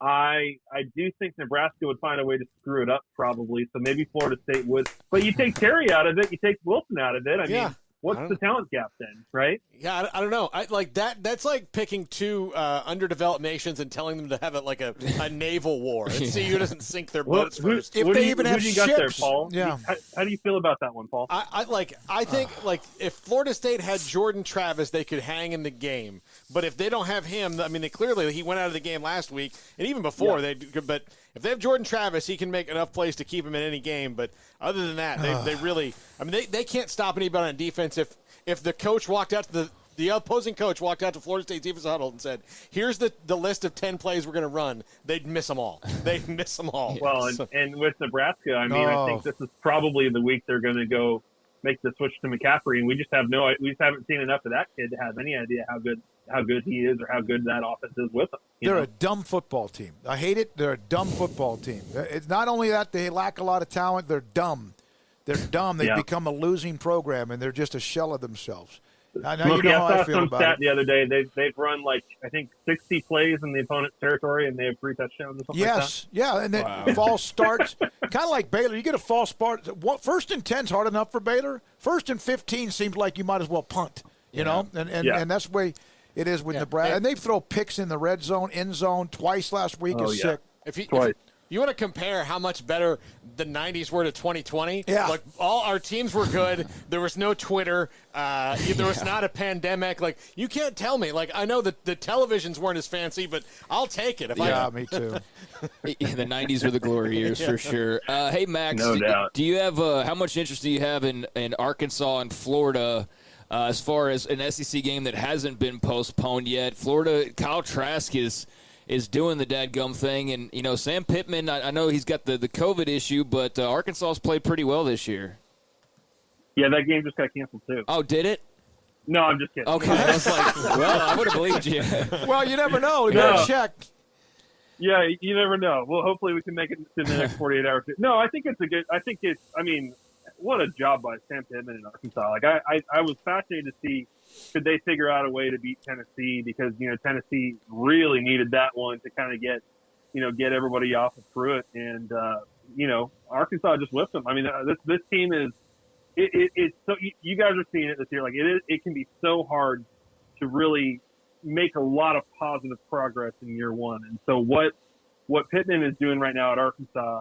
Speaker 19: I do think Nebraska would find a way to screw it up probably. So maybe Florida State would, but you take Terry out of it, you take Wilson out of it. I mean, what's the talent gap then, right?
Speaker 5: Yeah, I don't know. That's like picking 2 underdeveloped nations and telling them to have a naval war and see who doesn't sink their boats first.
Speaker 4: If they even have ships. Got there,
Speaker 19: Paul?
Speaker 4: Yeah.
Speaker 19: How do you feel about that one, Paul?
Speaker 5: I think if Florida State had Jordan Travis, they could hang in the game. But if they don't have him, I mean, he went out of the game last week, and even before but if they have Jordan Travis, he can make enough plays to keep him in any game. But other than that, they really, I mean, they can't stop anybody on defense. If the coach walked out to The opposing coach walked out to Florida State defensive huddle and said, here's the list of 10 plays we're going to run. They'd miss them all. They'd miss them all.
Speaker 19: Well, and with Nebraska, I mean, I think this is probably the week they're going to go make the switch to McCaffrey, and we just haven't seen enough of that kid to have any idea how good he is or how good that offense is with him.
Speaker 4: They're a dumb football team. I hate it. They're a dumb football team. It's not only that they lack a lot of talent, they're dumb. They're dumb. They've become a losing program, and they're just a shell of themselves. I know you know how I feel
Speaker 19: some
Speaker 4: about
Speaker 19: stat
Speaker 4: it.
Speaker 19: the other day. They've run I think 60 plays in the opponent's territory, and they have 3 touchdowns or something like that.
Speaker 4: Yeah, and then false starts. Kind of like Baylor. You get a false start. 1st and 10's hard enough for Baylor. 1st and 15 seems like you might as well punt, you know? And that's the way it is with Nebraska. And they throw picks in the red zone, end zone twice last week. Sick.
Speaker 5: If you want to compare how much better the 90s were to 2020, like all our teams were good. There was no Twitter. There was not a pandemic. Like, you can't tell me. Like, I know that the televisions weren't as fancy, but I'll take it.
Speaker 4: Me too.
Speaker 6: The 90s were the glory years for sure. Hey, Max,
Speaker 19: no doubt.
Speaker 6: Do you have how much interest do you have in Arkansas and Florida as far as an SEC game that hasn't been postponed yet? Florida, Kyle Trask is doing the dadgum thing. And, Sam Pittman, I know he's got the COVID issue, but Arkansas's played pretty well this year.
Speaker 19: Yeah, that game just got canceled, too.
Speaker 6: Oh, did it?
Speaker 19: No, I'm just kidding.
Speaker 6: Okay, I was like, well, I would have believed you.
Speaker 4: Well, you never know. We got to check.
Speaker 19: Yeah, you never know. Well, hopefully we can make it in the next 48 hours. No, I think what a job by Sam Pittman in Arkansas. Like, I was fascinated to see, could they figure out a way to beat Tennessee, because, Tennessee really needed that one to kind of get everybody off of Pruitt. And, Arkansas just whipped them. I mean, this team is, it's so, you guys are seeing it this year. Like, it can be so hard to really make a lot of positive progress in year one. And so what Pittman is doing right now at Arkansas,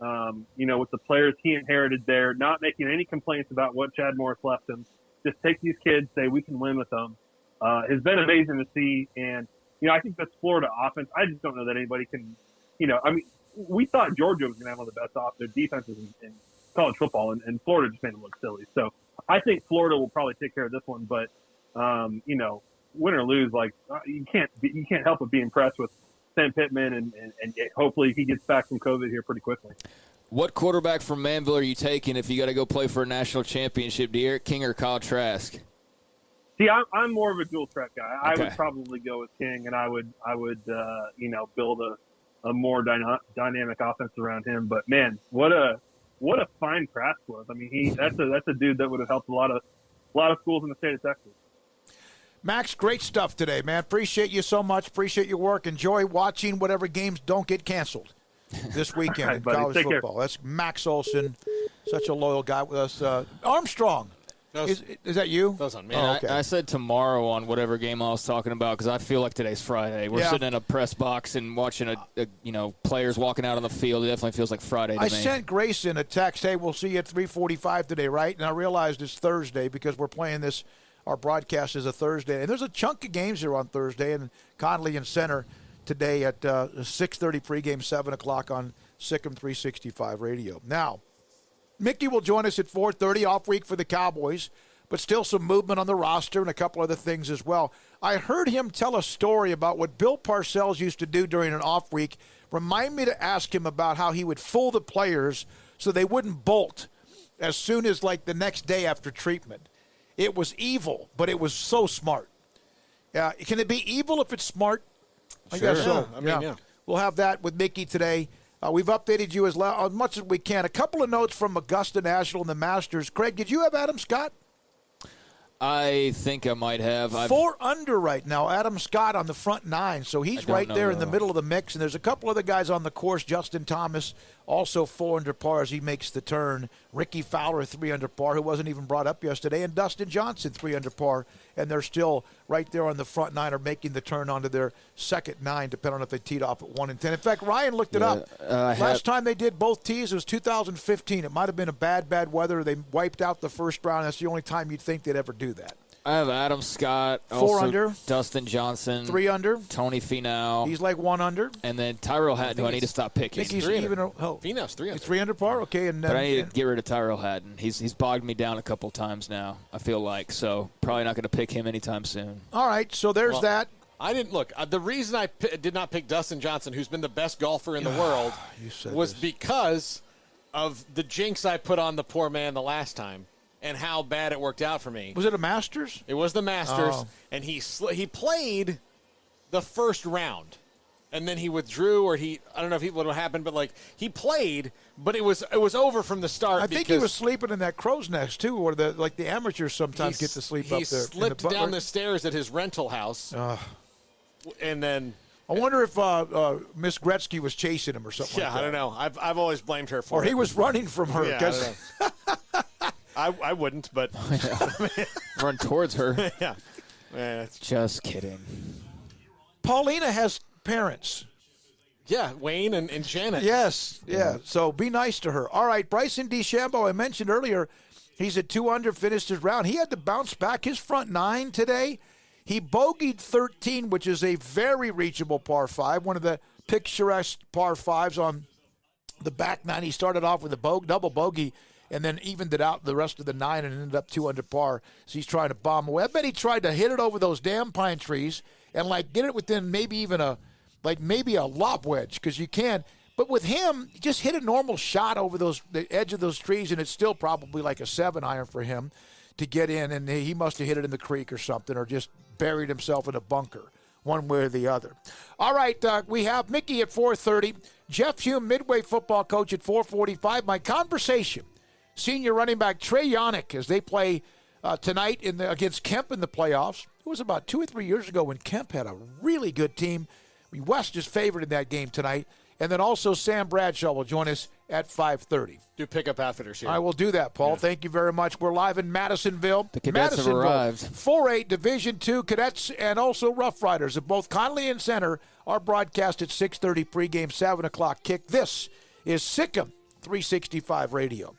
Speaker 19: with the players he inherited there, not making any complaints about what Chad Morris left him, just take these kids, say we can win with them, has been amazing to see. And, I think this Florida offense, I just don't know that anybody can, we thought Georgia was going to have one of the best offensive defenses in college football, and Florida just made them look silly. So I think Florida will probably take care of this one, but, win or lose, you can't help but be impressed with Sam Pittman, and hopefully he gets back from COVID here pretty quickly.
Speaker 6: What quarterback from Manville are you taking if you got to go play for a national championship? De'Eric King or Kyle Trask?
Speaker 19: See, I'm more of a dual threat guy.
Speaker 6: Okay.
Speaker 19: I would probably go with King, and I would build a more dynamic offense around him. But man, what a fine Trask was. I mean, that's a dude that would have helped a lot of schools in the state of Texas.
Speaker 4: Max, great stuff today, man. Appreciate you so much. Appreciate your work. Enjoy watching whatever games don't get canceled this weekend
Speaker 19: right,
Speaker 4: in
Speaker 19: buddy.
Speaker 4: college
Speaker 19: Take
Speaker 4: football.
Speaker 19: Care.
Speaker 4: That's Max Olson, such a loyal guy with us. Armstrong. Is that you?
Speaker 5: That was on me.
Speaker 6: Oh, okay. I said tomorrow on whatever game I was talking about, because I feel like today's Friday. We're sitting in a press box and watching players walking out on the field. It definitely feels like Friday to me.
Speaker 4: I sent Grayson a text, hey, we'll see you at 3:45 today, right? And I realized it's Thursday because we're playing this. Our broadcast is a Thursday. And there's a chunk of games here on Thursday, and Conley and Center today at 6:30 pregame, 7 o'clock on Sic'Em365 radio. Now, Mickey will join us at 4:30, off week for the Cowboys, but still some movement on the roster and a couple other things as well. I heard him tell a story about what Bill Parcells used to do during an off week. Remind me to ask him about how he would fool the players so they wouldn't bolt as soon as the next day after treatment. It was evil, but it was so smart. Can it be evil if it's smart? I guess so.
Speaker 5: Yeah.
Speaker 4: We'll have that with Mickey today. We've updated you as much as we can. A couple of notes from Augusta National and the Masters. Craig, did you have Adam Scott?
Speaker 6: I think I might have.
Speaker 4: 4 under right now. Adam Scott on the front 9, so he's right there in the middle of the mix. And there's a couple other guys on the course. Justin Thomas, also 4 under par as he makes the turn. Ricky Fowler, 3 under par, who wasn't even brought up yesterday. And Dustin Johnson, 3 under par. And they're still right there on the front 9 or making the turn onto their second 9, depending on if they teed off at 1 and 10. In fact, Ryan looked it up. Last time they did both tees, it was 2015. It might have been a bad weather. They wiped out the first round. That's the only time you'd think they'd ever do that.
Speaker 6: I have Adam Scott.
Speaker 4: 4
Speaker 6: also
Speaker 4: under.
Speaker 6: Dustin Johnson.
Speaker 4: 3 under.
Speaker 6: Tony Finau.
Speaker 4: He's like 1 under.
Speaker 6: And then Tyrell Hatton, who I need to stop picking.
Speaker 4: I think he's even.
Speaker 5: Finau's 3 under.
Speaker 4: He's 3 under par. Okay, and
Speaker 6: but I need to get rid of Tyrell Hatton. He's bogged me down a couple times now, I feel like. So probably not going to pick him anytime soon.
Speaker 4: All right, so there's that.
Speaker 5: I didn't look. The reason I did not pick Dustin Johnson, who's been the best golfer in the world, was because of the jinx I put on the poor man the last time and how bad it worked out for me.
Speaker 4: Was it a Masters?
Speaker 5: It was the Masters, and he played the first round, and then he withdrew, or I don't know what happened, but like he played, but it was over from the start.
Speaker 4: I think he was sleeping in that crow's nest too, or the amateurs sometimes get to sleep up there.
Speaker 5: He slipped down the stairs at his rental house, and then.
Speaker 4: I wonder if Miss Gretzky was chasing him or something like that.
Speaker 5: I don't know. I've always blamed her for it.
Speaker 4: Or he was running from her.
Speaker 5: Yeah, I wouldn't, but.
Speaker 6: Run towards her.
Speaker 5: Yeah.
Speaker 6: Just kidding.
Speaker 4: Paulina has parents.
Speaker 5: Yeah, Wayne and Janet.
Speaker 4: Yes, yeah. So be nice to her. All right, Bryson DeChambeau, I mentioned earlier, he's at 2 under, finished his round. He had to bounce back his front 9 today. He bogeyed 13, which is a very reachable par 5, one of the picturesque par 5s on the back 9. He started off with a double bogey and then evened it out the rest of the 9 and ended up 2 under par. So he's trying to bomb away. I bet he tried to hit it over those damn pine trees and get it within maybe even a lob wedge, because you can. But with him, you just hit a normal shot over the edge of those trees, and it's still probably like a 7-iron for him to get in, and he must have hit it in the creek or something, or just buried himself in a bunker, one way or the other. All right, we have Mickey at 4:30, Jeff Hume, Midway football coach, at 4:45. My conversation, senior running back Trey Yannick, as they play tonight against Kemp in the playoffs. It was about 2 or 3 years ago when Kemp had a really good team. West is favored in that game tonight. And then also Sam Bradshaw will join us at 5:30.
Speaker 5: Do Pickup Outfitters here.
Speaker 4: I will do that, Paul. Yeah. Thank you very much. We're live in Madisonville.
Speaker 6: The cadets have arrived.
Speaker 4: 4A Division II cadets and also Rough Riders of both Conley and Center are broadcast at 6:30 pregame, 7 o'clock kick. This is Sic'Em365 Radio.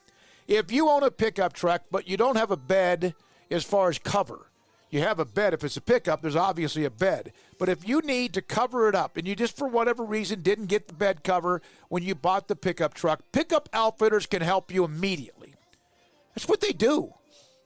Speaker 4: If you own a pickup truck but you don't have a bed as far as cover, you have a bed. If it's a pickup, there's obviously a bed. But if you need to cover it up and you just for whatever reason didn't get the bed cover when you bought the pickup truck, Pickup Outfitters can help you immediately. That's what they do.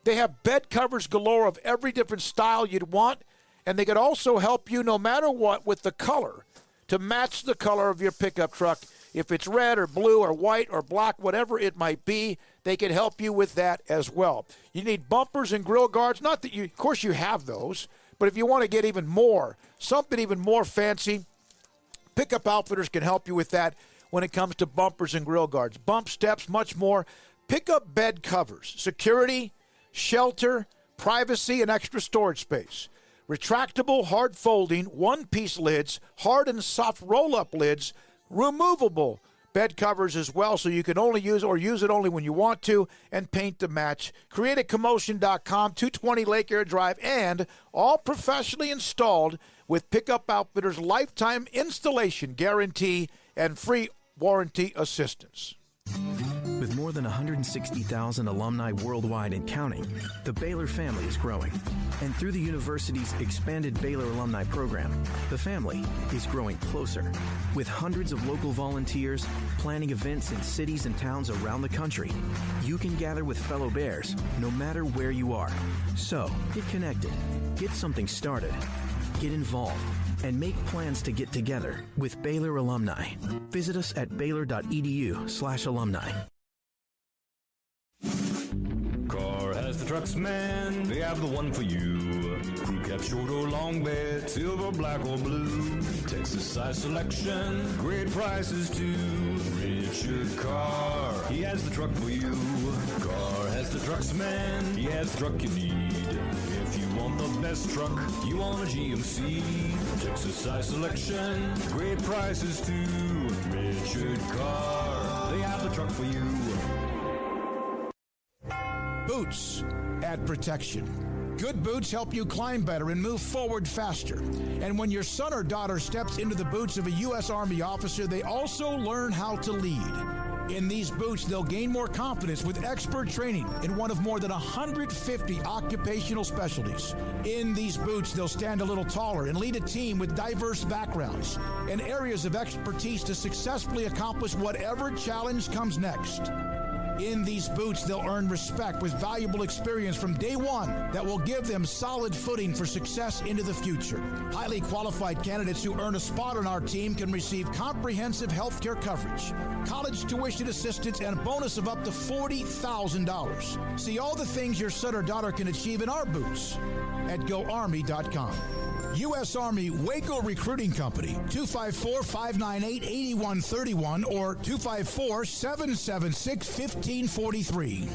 Speaker 4: They have bed covers galore of every different style you'd want, and they can also help you no matter what with the color to match the color of your pickup truck. If it's red or blue or white or black, whatever it might be, they can help you with that as well. You need bumpers and grill guards. Not that of course you have those, but if you want to get even more, something even more fancy, Pickup Outfitters can help you with that when it comes to bumpers and grill guards. Bump steps, much more. Pickup bed covers, security, shelter, privacy, and extra storage space. Retractable, hard folding, one-piece lids, hard and soft roll-up lids, removable bed covers as well, so you can only use it only when you want to, and paint to match. CreateACommotion.com, 220 Lake Air Drive, and all professionally installed with Pickup Outfitters lifetime installation guarantee and free warranty assistance.
Speaker 20: With more than 160,000 alumni worldwide and counting, the Baylor family is growing. And through the university's expanded Baylor alumni program, the family is growing closer. With hundreds of local volunteers planning events in cities and towns around the country, you can gather with fellow Bears no matter where you are. So, get connected, get something started, get involved, and make plans to get together with Baylor alumni. Visit us at baylor.edu/alumni.
Speaker 21: Car has the trucks, man. They have the one for you. Crew cab, short or long bed, silver, black or blue. Texas size selection, great prices too. Richard Carr, he has the truck for you. Carr has the trucks, man. He has the truck you need. If you want the best truck, you want a GMC. Texas size selection, great prices too. Richard Carr, they have the truck for you.
Speaker 2: Boots add protection. Good boots help you climb better and move forward faster. And when your son or daughter steps into the boots of a U.S. Army officer, they also learn how to lead. In these boots, they'll gain more confidence with expert training in one of more than 150 occupational specialties. In these boots, they'll stand a little taller and lead a team with diverse backgrounds and areas of expertise to successfully accomplish whatever challenge comes next. In these boots, they'll earn respect with valuable experience from day one that will give them solid footing for success into the future. Highly qualified candidates who earn a spot on our team can receive comprehensive health care coverage, college tuition assistance, and a bonus of up to $40,000. See all the things your son or daughter can achieve in our boots at GoArmy.com. U.S. Army Waco Recruiting Company, 254-598-8131 or 254-776-1543.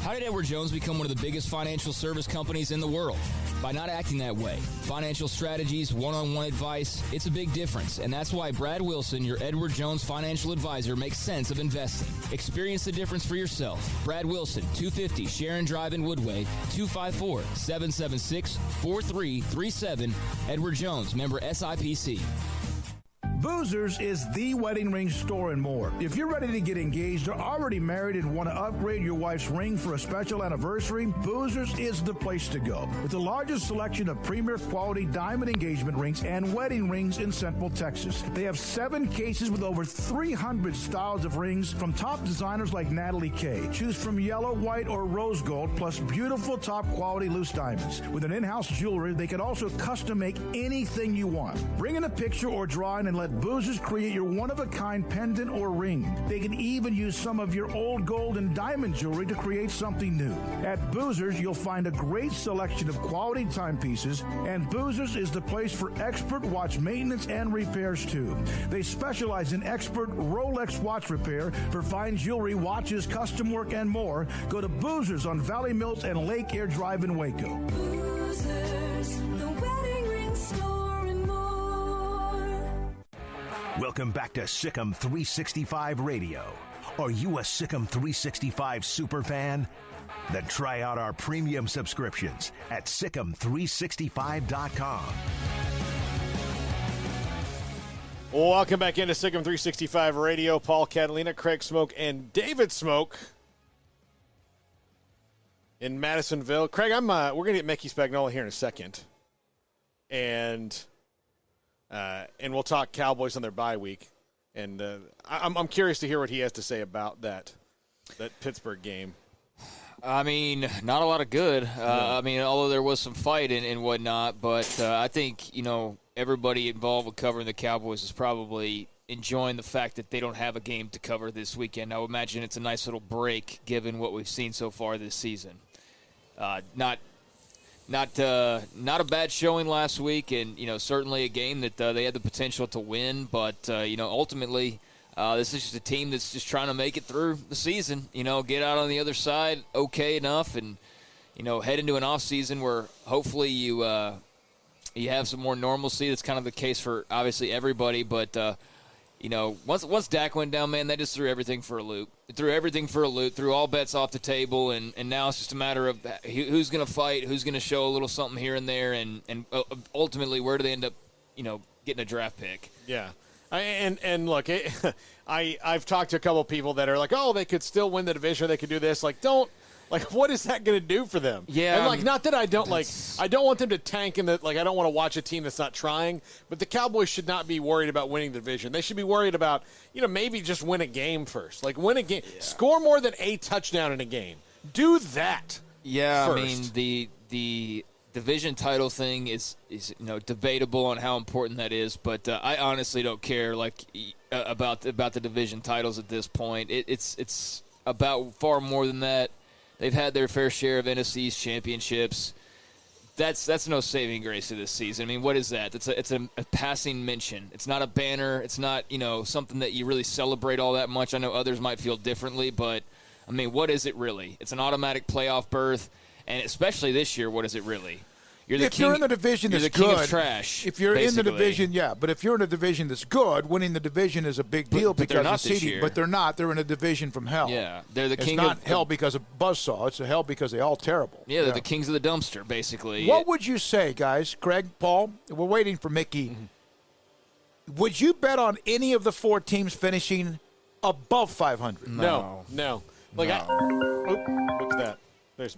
Speaker 10: How did Edward Jones become one of the biggest financial service companies in the world? By not acting that way. Financial strategies, one-on-one advice, it's a big difference. And that's why Brad Wilson, your Edward Jones financial advisor, makes sense of investing. Experience the difference for yourself. Brad Wilson, 250 Sharon Drive in Woodway, 254-776-4337. Edward Jones, member SIPC.
Speaker 2: Boozers is the wedding ring store and more. If you're ready to get engaged or already married and want to upgrade your wife's ring for a special anniversary, Boozers is the place to go. With the largest selection of premier quality diamond engagement rings and wedding rings in Central Texas. They have 7 cases with over 300 styles of rings from top designers like Natalie Kay. Choose from yellow, white, or rose gold, plus beautiful top quality loose diamonds. With an in-house jewelry, they can also custom make anything you want. Bring in a picture or drawing and let Boozers create your one-of-a-kind pendant or ring. They can even use some of your old gold and diamond jewelry to create something new. At Boozers, you'll find a great selection of quality timepieces, and Boozers is the place for expert watch maintenance and repairs, too. They specialize in expert Rolex watch repair for fine jewelry, watches, custom work, and more. Go to Boozers on Valley Mills and Lake Air Drive in Waco.
Speaker 9: Boozers, the wedding ring store and more.
Speaker 3: Welcome back to Sic'Em365 Radio. Are you a Sic'Em365 super fan? Then try out our premium subscriptions at Sic'Em365.com.
Speaker 5: Welcome back into Sic'Em365 Radio. Paul Catalina, Craig Smoke, and David Smoke in Madisonville. Craig, we're going to get Mickey Spagnola here in a second. And we'll talk Cowboys on their bye week. And I'm curious to hear what he has to say about that Pittsburgh game.
Speaker 6: I mean, not a lot of good. I mean, although there was some fight and whatnot, but I think, everybody involved with covering the Cowboys is probably enjoying the fact that they don't have a game to cover this weekend. I would imagine it's a nice little break given what we've seen so far this season. Not a bad showing last week, and certainly a game that they had the potential to win. But ultimately, this is just a team that's just trying to make it through the season. Get out on the other side okay enough, and head into an off season where hopefully you have some more normalcy. That's kind of the case for obviously everybody, but. Once Dak went down, man, they just threw everything for a loop. It threw everything for a loop, threw all bets off the table, and now it's just a matter of who's going to fight, who's going to show a little something here and there, and ultimately where do they end up, getting a draft pick.
Speaker 5: Yeah. And look, I've talked to a couple of people that are like, oh, they could still win the division, or they could do this. What is that going to do for them?
Speaker 6: Yeah.
Speaker 5: And, not that I don't want them to tank and that, I don't want to watch a team that's not trying, but the Cowboys should not be worried about winning the division. They should be worried about, maybe just win a game first. Win a game. Yeah. Score more than a touchdown in a game. Do that.
Speaker 6: Yeah,
Speaker 5: first.
Speaker 6: I mean, the division title thing is debatable on how important that is, but I honestly don't care about the division titles at this point. It's about far more than that. They've had their fair share of NFC East championships. That's no saving grace of this season. I mean, what is that? It's a passing mention. It's not a banner. It's not something that you really celebrate all that much. I know others might feel differently, but I mean, what is it really? It's an automatic playoff berth, and especially this year, what is it really?
Speaker 4: If you're in the division that's
Speaker 6: you're the king
Speaker 4: good,
Speaker 6: of trash.
Speaker 4: If you're in the
Speaker 6: basically.
Speaker 4: division, yeah. But if you're in a division that's good, winning the division is a big deal
Speaker 6: but they're
Speaker 4: because
Speaker 6: not
Speaker 4: of
Speaker 6: this
Speaker 4: seeding.
Speaker 6: year.
Speaker 4: But they're not. They're in a division from hell.
Speaker 6: Yeah, they're the
Speaker 4: it's
Speaker 6: king
Speaker 4: not
Speaker 6: of
Speaker 4: hell because of buzzsaw. It's a hell because they're all terrible.
Speaker 6: Yeah, they're the kings of the dumpster, basically.
Speaker 4: What would you say, guys? Craig, Paul, we're waiting for Mickey.
Speaker 6: Mm-hmm.
Speaker 4: Would you bet on any of the 4 teams finishing above 500?
Speaker 5: No. Like look at that. There's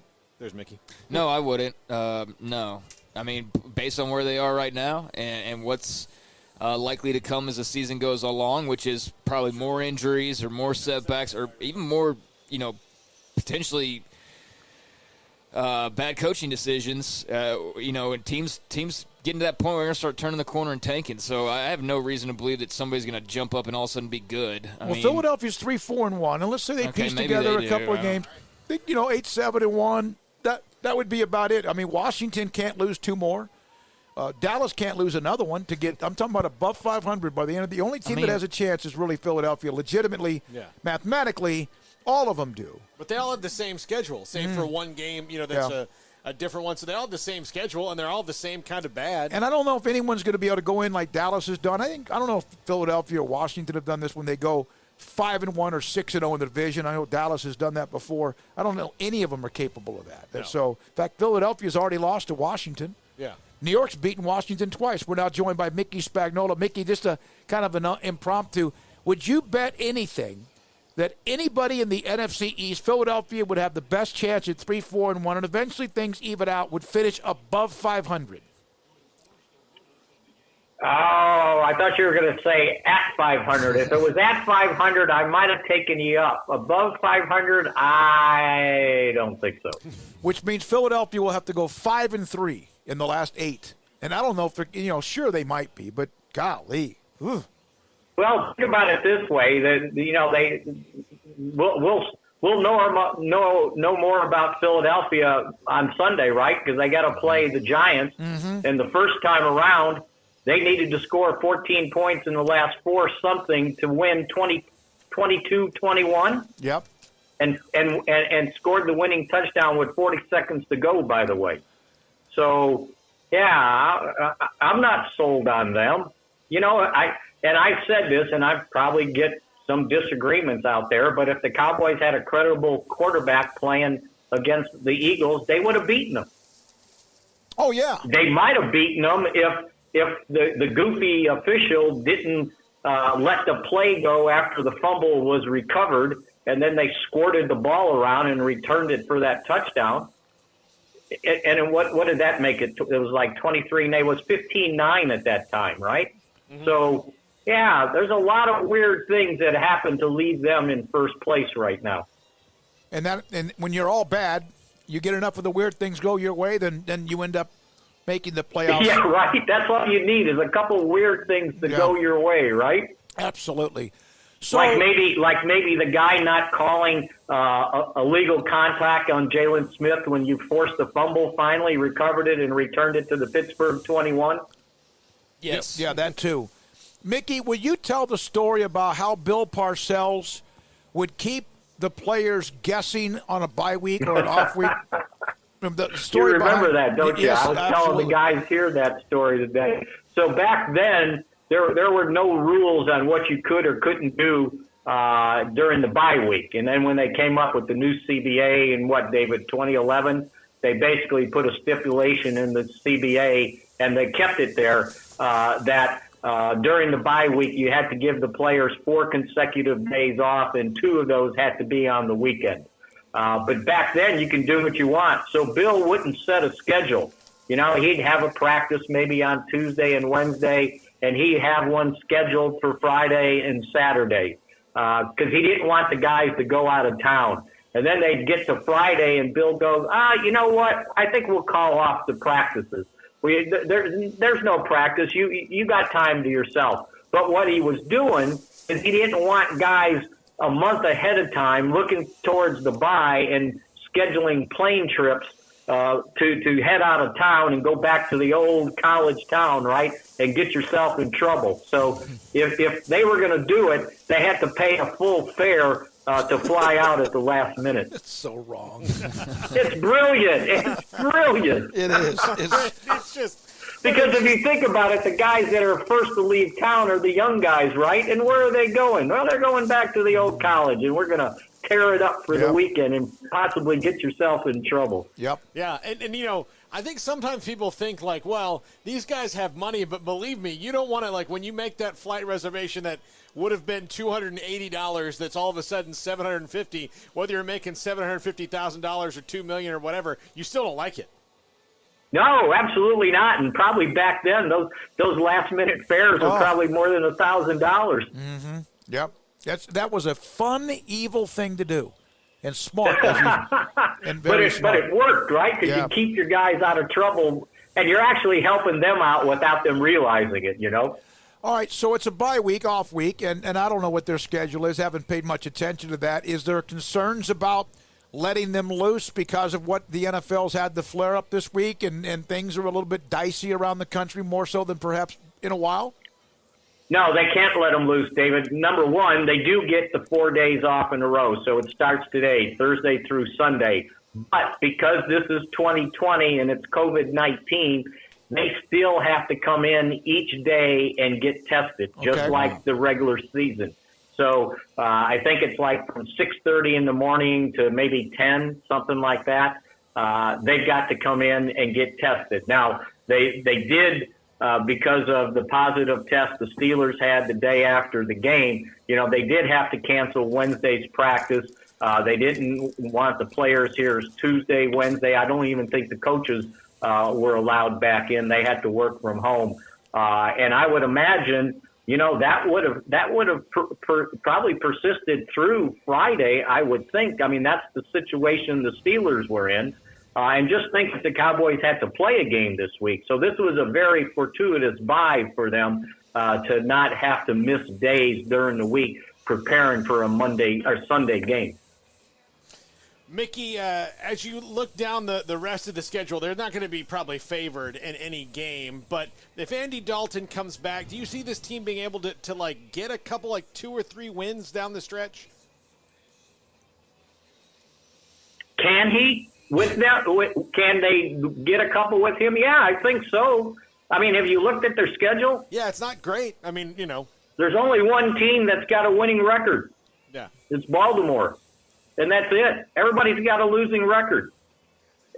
Speaker 5: Mickey.
Speaker 6: No, I wouldn't. No. I mean, based on where they are right now and what's likely to come as the season goes along, which is probably more injuries or more setbacks or even more, potentially bad coaching decisions, and teams getting to that point where we're going to start turning the corner and tanking. So I have no reason to believe that somebody's going to jump up and all of a sudden be good.
Speaker 4: Philadelphia's 3-4-1, and let's say they piece together a couple of games. 8-7-1. That would be about it. I mean, Washington can't lose 2 more. Dallas can't lose another one to get. I'm talking about above 500 by the end of the only team that has a chance is really Philadelphia. Legitimately, mathematically, all of them do.
Speaker 5: But they all have the same schedule. Save for one game, that's a different one. So they all have the same schedule, and they're all the same kind of bad.
Speaker 4: And I don't know if anyone's going to be able to go in like Dallas has done. I don't know if Philadelphia or Washington have done this when they go 5-1 or 6-0 in the division. I know Dallas has done that before. I don't know any of them are capable of that.
Speaker 5: No.
Speaker 4: So, in fact, Philadelphia's already lost to Washington.
Speaker 5: Yeah.
Speaker 4: New York's beaten Washington twice. We're now joined by Mickey Spagnola. Mickey, just a kind of an impromptu. Would you bet anything that anybody in the NFC East, Philadelphia would have the best chance at 3-4-1, and eventually things even out, would finish above 500?
Speaker 8: Oh, I thought you were going to say at 500. If it was at 500, I might have taken you up. Above 500, I don't think so.
Speaker 4: Which means Philadelphia will have to go 5-3 in the last 8. And I don't know if sure they might be, but golly. Ugh.
Speaker 8: Well, think about it this way: we'll know more about Philadelphia on Sunday, right? Because they got to play the Giants, and the first time around, they needed to score 14 points in the last 4 something to win 22-21.
Speaker 4: Yep.
Speaker 8: And scored the winning touchdown with 40 seconds to go, by the way. So, yeah, I'm not sold on them. I've said this, and I probably get some disagreements out there, but if the Cowboys had a credible quarterback playing against the Eagles, they would have beaten them.
Speaker 4: Oh, yeah.
Speaker 8: They might have beaten them if the goofy official didn't let the play go after the fumble was recovered, and then they squirted the ball around and returned it for that touchdown. And what did that make it? It was like 23, and it was 15-9 at that time, right? Mm-hmm. So, yeah, there's a lot of weird things that happen to leave them in first place right now.
Speaker 4: And when you're all bad, you get enough of the weird things go your way, then you end up making the playoffs.
Speaker 8: Yeah, right. That's all you need is a couple weird things to go your way, right?
Speaker 4: Absolutely. So,
Speaker 8: like maybe the guy not calling a legal contact on Jalen Smith when you forced the fumble, finally recovered it and returned it to the Pittsburgh 21.
Speaker 4: Yes. Yeah, that too. Mickey, will you tell the story about how Bill Parcells would keep the players guessing on a bye week or an off week? The story
Speaker 8: you remember that, don't you?
Speaker 4: Yes,
Speaker 8: I was
Speaker 4: absolutely.
Speaker 8: telling the guys here that story today. So back then, there were no rules on what you could or couldn't do during the bye week. And then when they came up with the new CBA in 2011, they basically put a stipulation in the CBA, and they kept it there, that during the bye week you had to give the players 4 consecutive days off, and 2 of those had to be on the weekend. But back then you can do what you want. So Bill wouldn't set a schedule. He'd have a practice maybe on Tuesday and Wednesday, and he'd have one scheduled for Friday and Saturday because he didn't want the guys to go out of town. And then they'd get to Friday, and Bill goes, you know what? I think we'll call off the practices. There's no practice. You got time to yourself. But what he was doing is he didn't want guys a month ahead of time looking towards the bye and scheduling plane trips to head out of town and go back to the old college town, right, and get yourself in trouble. So if they were going to do it, they had to pay a full fare to fly out at the last minute.
Speaker 4: It's so wrong.
Speaker 8: It's brilliant. It's brilliant.
Speaker 4: It is.
Speaker 5: It's just
Speaker 8: because if you think about it, the guys that are first to leave town are the young guys, right? And where are they going? Well, they're going back to the old college, and we're going to tear it up for the weekend and possibly get yourself in trouble.
Speaker 4: Yep.
Speaker 5: Yeah, and you know, I think sometimes people think like, well, these guys have money, but believe me, you don't want to, like, when you make that flight reservation that would have been $280, that's all of a sudden $750, whether you're making $750,000 or $2 million or whatever, you still don't like it.
Speaker 8: No, absolutely not. And probably back then, those last minute fares were probably more than $1,000.
Speaker 4: Mm-hmm. Yep. That was a fun, evil thing to do, and smart. And very smart.
Speaker 8: But it worked, right? Because you keep your guys out of trouble, and you're actually helping them out without them realizing it, you know?
Speaker 4: All right, so it's a bye week, off week, and I don't know what their schedule is. Haven't paid much attention to that. Is there concerns about letting them loose because of what the NFL's had the flare-up this week, and things are a little bit dicey around the country, more so than perhaps in a while?
Speaker 8: No, they can't let them loose, David. Number one, they do get the 4 days off in a row, so it starts today, Thursday through Sunday. But because this is 2020 and it's COVID-19, they still have to come in each day and get tested, just like the regular season. So I think it's like from 6:30 in the morning to maybe 10, something like that. They've got to come in and get tested. Now, they did, because of the positive test the Steelers had the day after the game, you know, they did have to cancel Wednesday's practice. They didn't want the players here Tuesday, Wednesday. I don't even think the coaches were allowed back in. They had to work from home. And I would imagine, you know, that would have probably persisted through Friday, I would think. I mean, that's the situation the Steelers were in. And just think that the Cowboys had to play a game this week. So this was a very fortuitous bye for them to not have to miss days during the week preparing for a Monday or Sunday game.
Speaker 5: Mickey, as you look down the rest of the schedule, they're not going to be probably favored in any game. But if Andy Dalton comes back, do you see this team being able to like get a couple, like 2 or 3 wins down the stretch?
Speaker 8: Can he? With that, can they get a couple with him? Yeah, I think so. I mean, have you looked at their schedule?
Speaker 5: Yeah, it's not great. I mean, you know.
Speaker 8: There's only one team that's got a winning record.
Speaker 5: Yeah.
Speaker 8: It's Baltimore. And that's it. Everybody's got a losing record.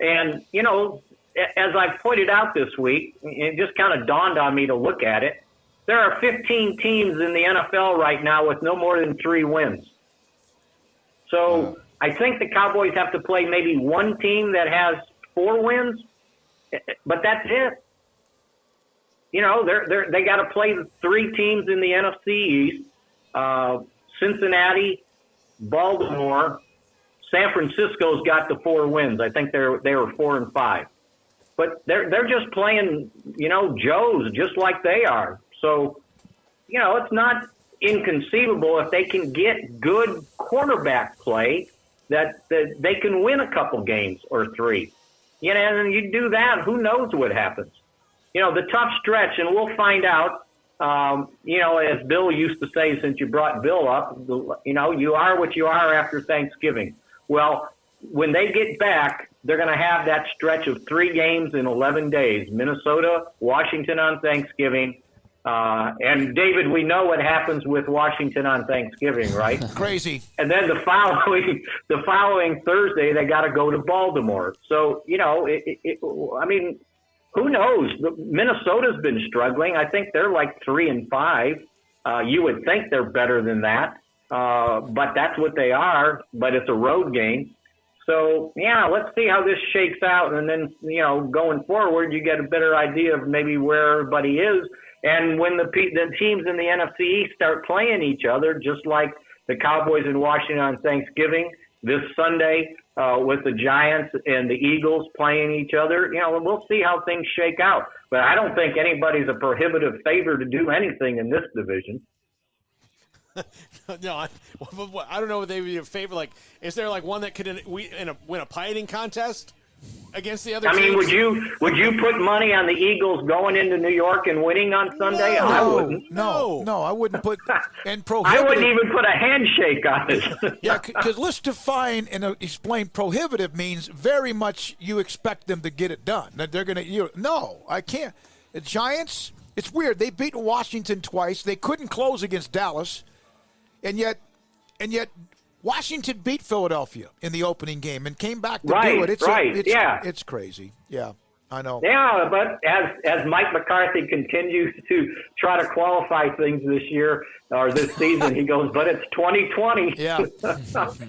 Speaker 8: And, you know, as I pointed out this week, it just kind of dawned on me to look at it. There are 15 teams in the NFL right now with no more than 3 wins. So I think the Cowboys have to play maybe one team that has 4 wins, but that's it. You know, they got to play the 3 teams in the NFC East, Cincinnati, Baltimore. San Francisco's got the 4 wins. I think they were 4 and 5, but they're just playing, you know, Joes just like they are. So, you know, it's not inconceivable if they can get good quarterback play that they can win a couple games or 3. You know, and you do that, who knows what happens? You know, the tough stretch, and we'll find out. You know, as Bill used to say, since you brought Bill up, you know, you are what you are after Thanksgiving. Well, when they get back, they're going to have that stretch of 3 games in 11 days. Minnesota, Washington on Thanksgiving. And David, we know what happens with Washington on Thanksgiving, right?
Speaker 4: Crazy.
Speaker 8: And then the following Thursday, they got to go to Baltimore. So, you know, I mean, who knows? Minnesota's been struggling. I think they're like 3 and 5. You would think they're better than that, but that's what they are. But it's a road game. So, yeah, let's see how this shakes out. And then, you know, going forward, you get a better idea of maybe where everybody is. And when the teams in the NFC East start playing each other, just like the Cowboys in Washington on Thanksgiving, this Sunday with the Giants and the Eagles playing each other, you know, we'll see how things shake out. But I don't think anybody's a prohibitive favor to do anything in this division.
Speaker 5: No, I don't know if they would be a favor. Like, is there like one that could win a pieting contest? against the other
Speaker 8: I mean,
Speaker 5: teams.
Speaker 8: would you put money on the Eagles going into New York and winning on Sunday? I wouldn't.
Speaker 4: No, I wouldn't put and
Speaker 8: I
Speaker 4: prohibitive.
Speaker 8: wouldn't even put a handshake on it.
Speaker 4: Yeah, because let's define and explain. Prohibitive means very much you expect them to get it done. That they're going to. No, I can't. The Giants. It's weird. They've beaten Washington twice. They couldn't close against Dallas, and yet Washington beat Philadelphia in the opening game and came back to do it. It's crazy. Yeah, I know.
Speaker 8: Yeah, but as Mike McCarthy continues to try to qualify things this year or this season, he goes, but it's 2020.
Speaker 4: Yeah.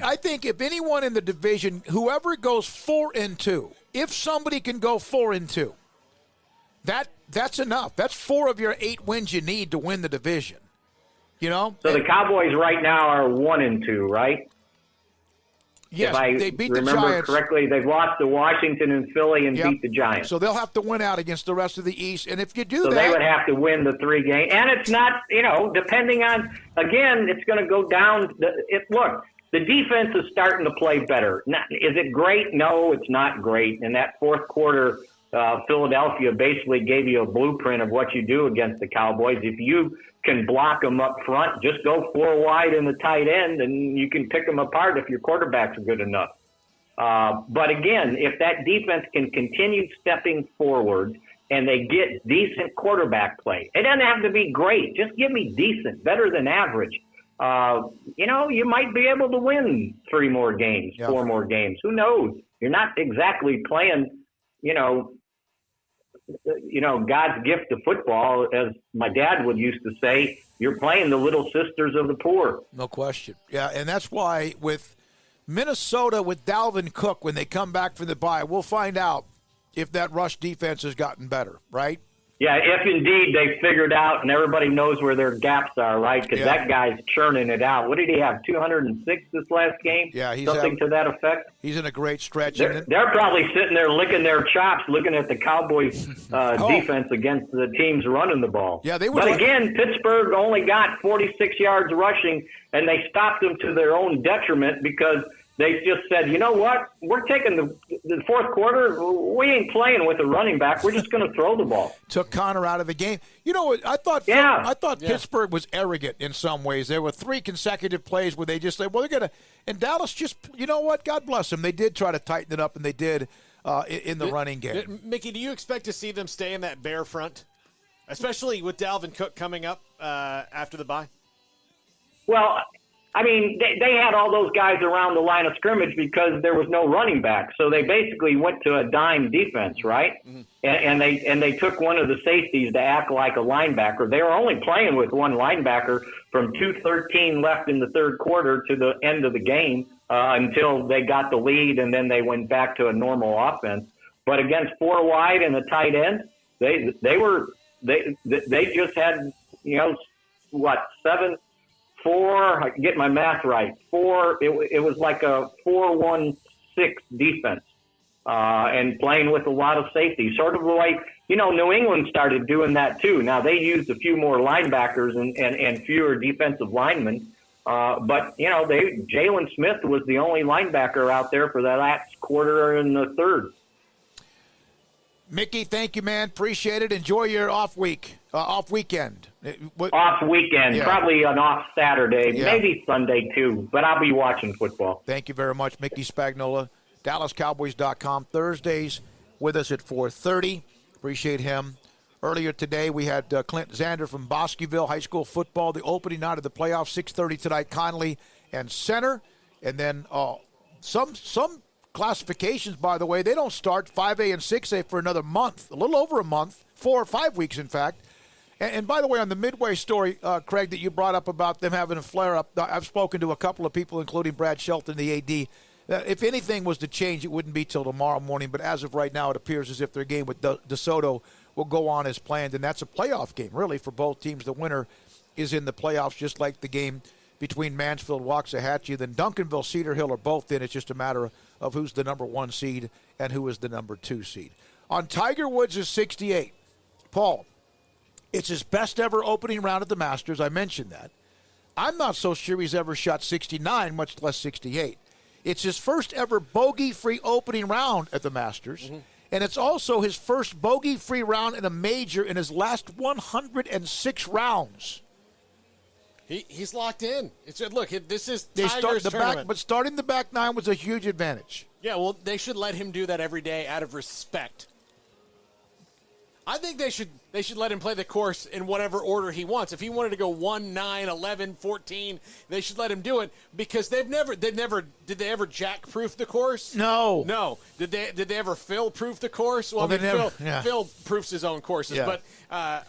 Speaker 4: I think if anyone in the division, whoever goes 4-2, if somebody can go 4-2, that's enough. That's 4 of your 8 wins you need to win the division. You know?
Speaker 8: So the Cowboys right now are 1-2, right?
Speaker 4: Yes, they beat the Giants.
Speaker 8: If I remember correctly, they've lost to Washington and Philly and beat the Giants.
Speaker 4: So they'll have to win out against the rest of the East. And if you do
Speaker 8: so
Speaker 4: that...
Speaker 8: they would have to win the 3 games. And it's not, depending on, again, it's going to go down. Look, the defense is starting to play better. Is it great? No, it's not great. In that fourth quarter, Philadelphia basically gave you a blueprint of what you do against the Cowboys. If you can block them up front, just go 4 wide in the tight end, and you can pick them apart if your quarterbacks are good enough. But again, if that defense can continue stepping forward and they get decent quarterback play, it doesn't have to be great. Just give me decent, better than average. You might be able to win 3 more games, 4 more games. Who knows? You're not exactly playing, God's gift to football, as my dad would used to say. You're playing the little sisters of the poor.
Speaker 4: No question. Yeah, and that's why with Minnesota, with Dalvin Cook, when they come back for the bye, we'll find out if that rush defense has gotten better, right?
Speaker 8: Yeah, if indeed they figured out and everybody knows where their gaps are, right? Because that guy's churning it out. What did he have, 206 this last game?
Speaker 4: Yeah,
Speaker 8: something to that effect.
Speaker 4: He's in a great stretch.
Speaker 8: They're probably sitting there licking their chops, looking at the Cowboys' defense against the teams running the ball.
Speaker 4: Yeah, they would.
Speaker 8: But again, Pittsburgh only got 46 yards rushing, and they stopped them to their own detriment because they just said, you know what? We're taking the fourth quarter. We ain't playing with a running back. We're just going to throw the ball.
Speaker 4: Took Connor out of the game. You know what? I thought Pittsburgh was arrogant in some ways. There were 3 consecutive plays where they just said, well, they're going to – and Dallas just – you know what? God bless them. They did try to tighten it up, and they did in the running game.
Speaker 5: Mickey, do you expect to see them stay in that bear front, especially with Dalvin Cook coming up after the bye?
Speaker 8: Well – I mean, they had all those guys around the line of scrimmage because there was no running back. So they basically went to a dime defense, right? Mm-hmm. And they took one of the safeties to act like a linebacker. They were only playing with one linebacker from 2:13 left in the third quarter to the end of the game until they got the lead, and then they went back to a normal offense. But against 4 wide and the tight end, they just had 4, I can get my math right. 4, it was like a 4-1-6 defense, and playing with a lot of safety. Sort of like, New England started doing that too. Now they used a few more linebackers and fewer defensive linemen, but Jalen Smith was the only linebacker out there for that last quarter and the third.
Speaker 4: Mickey, thank you, man. Appreciate it. Enjoy your off weekend.
Speaker 8: Off weekend, yeah. Probably an off Saturday, maybe Sunday too, but I'll be watching football.
Speaker 4: Thank you very much, Mickey Spagnola, DallasCowboys.com. Thursdays with us at 4:30. Appreciate him. Earlier today, we had Clint Zander from Bosqueville High School football, the opening night of the playoffs, 6:30 tonight, Conley and Center. And then some classifications, by the way, they don't start 5A and 6A for another month, a little over a month, 4 or 5 weeks, in fact. And by the way, on the Midway story, Craig, that you brought up about them having a flare-up, I've spoken to a couple of people, including Brad Shelton, the AD. If anything was to change, it wouldn't be till tomorrow morning. But as of right now, it appears as if their game with DeSoto will go on as planned. And that's a playoff game, really, for both teams. The winner is in the playoffs, just like the game between Mansfield, Waxahachie, then Duncanville, Cedar Hill are both in. It's just a matter of who's the number 1 seed and who is the number 2 seed. On Tiger Woods' 68, Paul, it's his best ever opening round at the Masters. I mentioned that. I'm not so sure he's ever shot 69, much less 68. It's his first ever bogey-free opening round at the Masters, and it's also his first bogey-free round in a major in his last 106 rounds.
Speaker 5: He's locked in. Look, this is Tiger's tournament.
Speaker 4: But starting the back nine was a huge advantage.
Speaker 5: Yeah, well, they should let him do that every day out of respect. I think they should let him play the course in whatever order he wants. If he wanted to go 1, 9, 11, 14, they should let him do it because did they ever jack-proof the course?
Speaker 4: No.
Speaker 5: Did they ever Phil-proof the course? Well, Phil proofs his own courses, but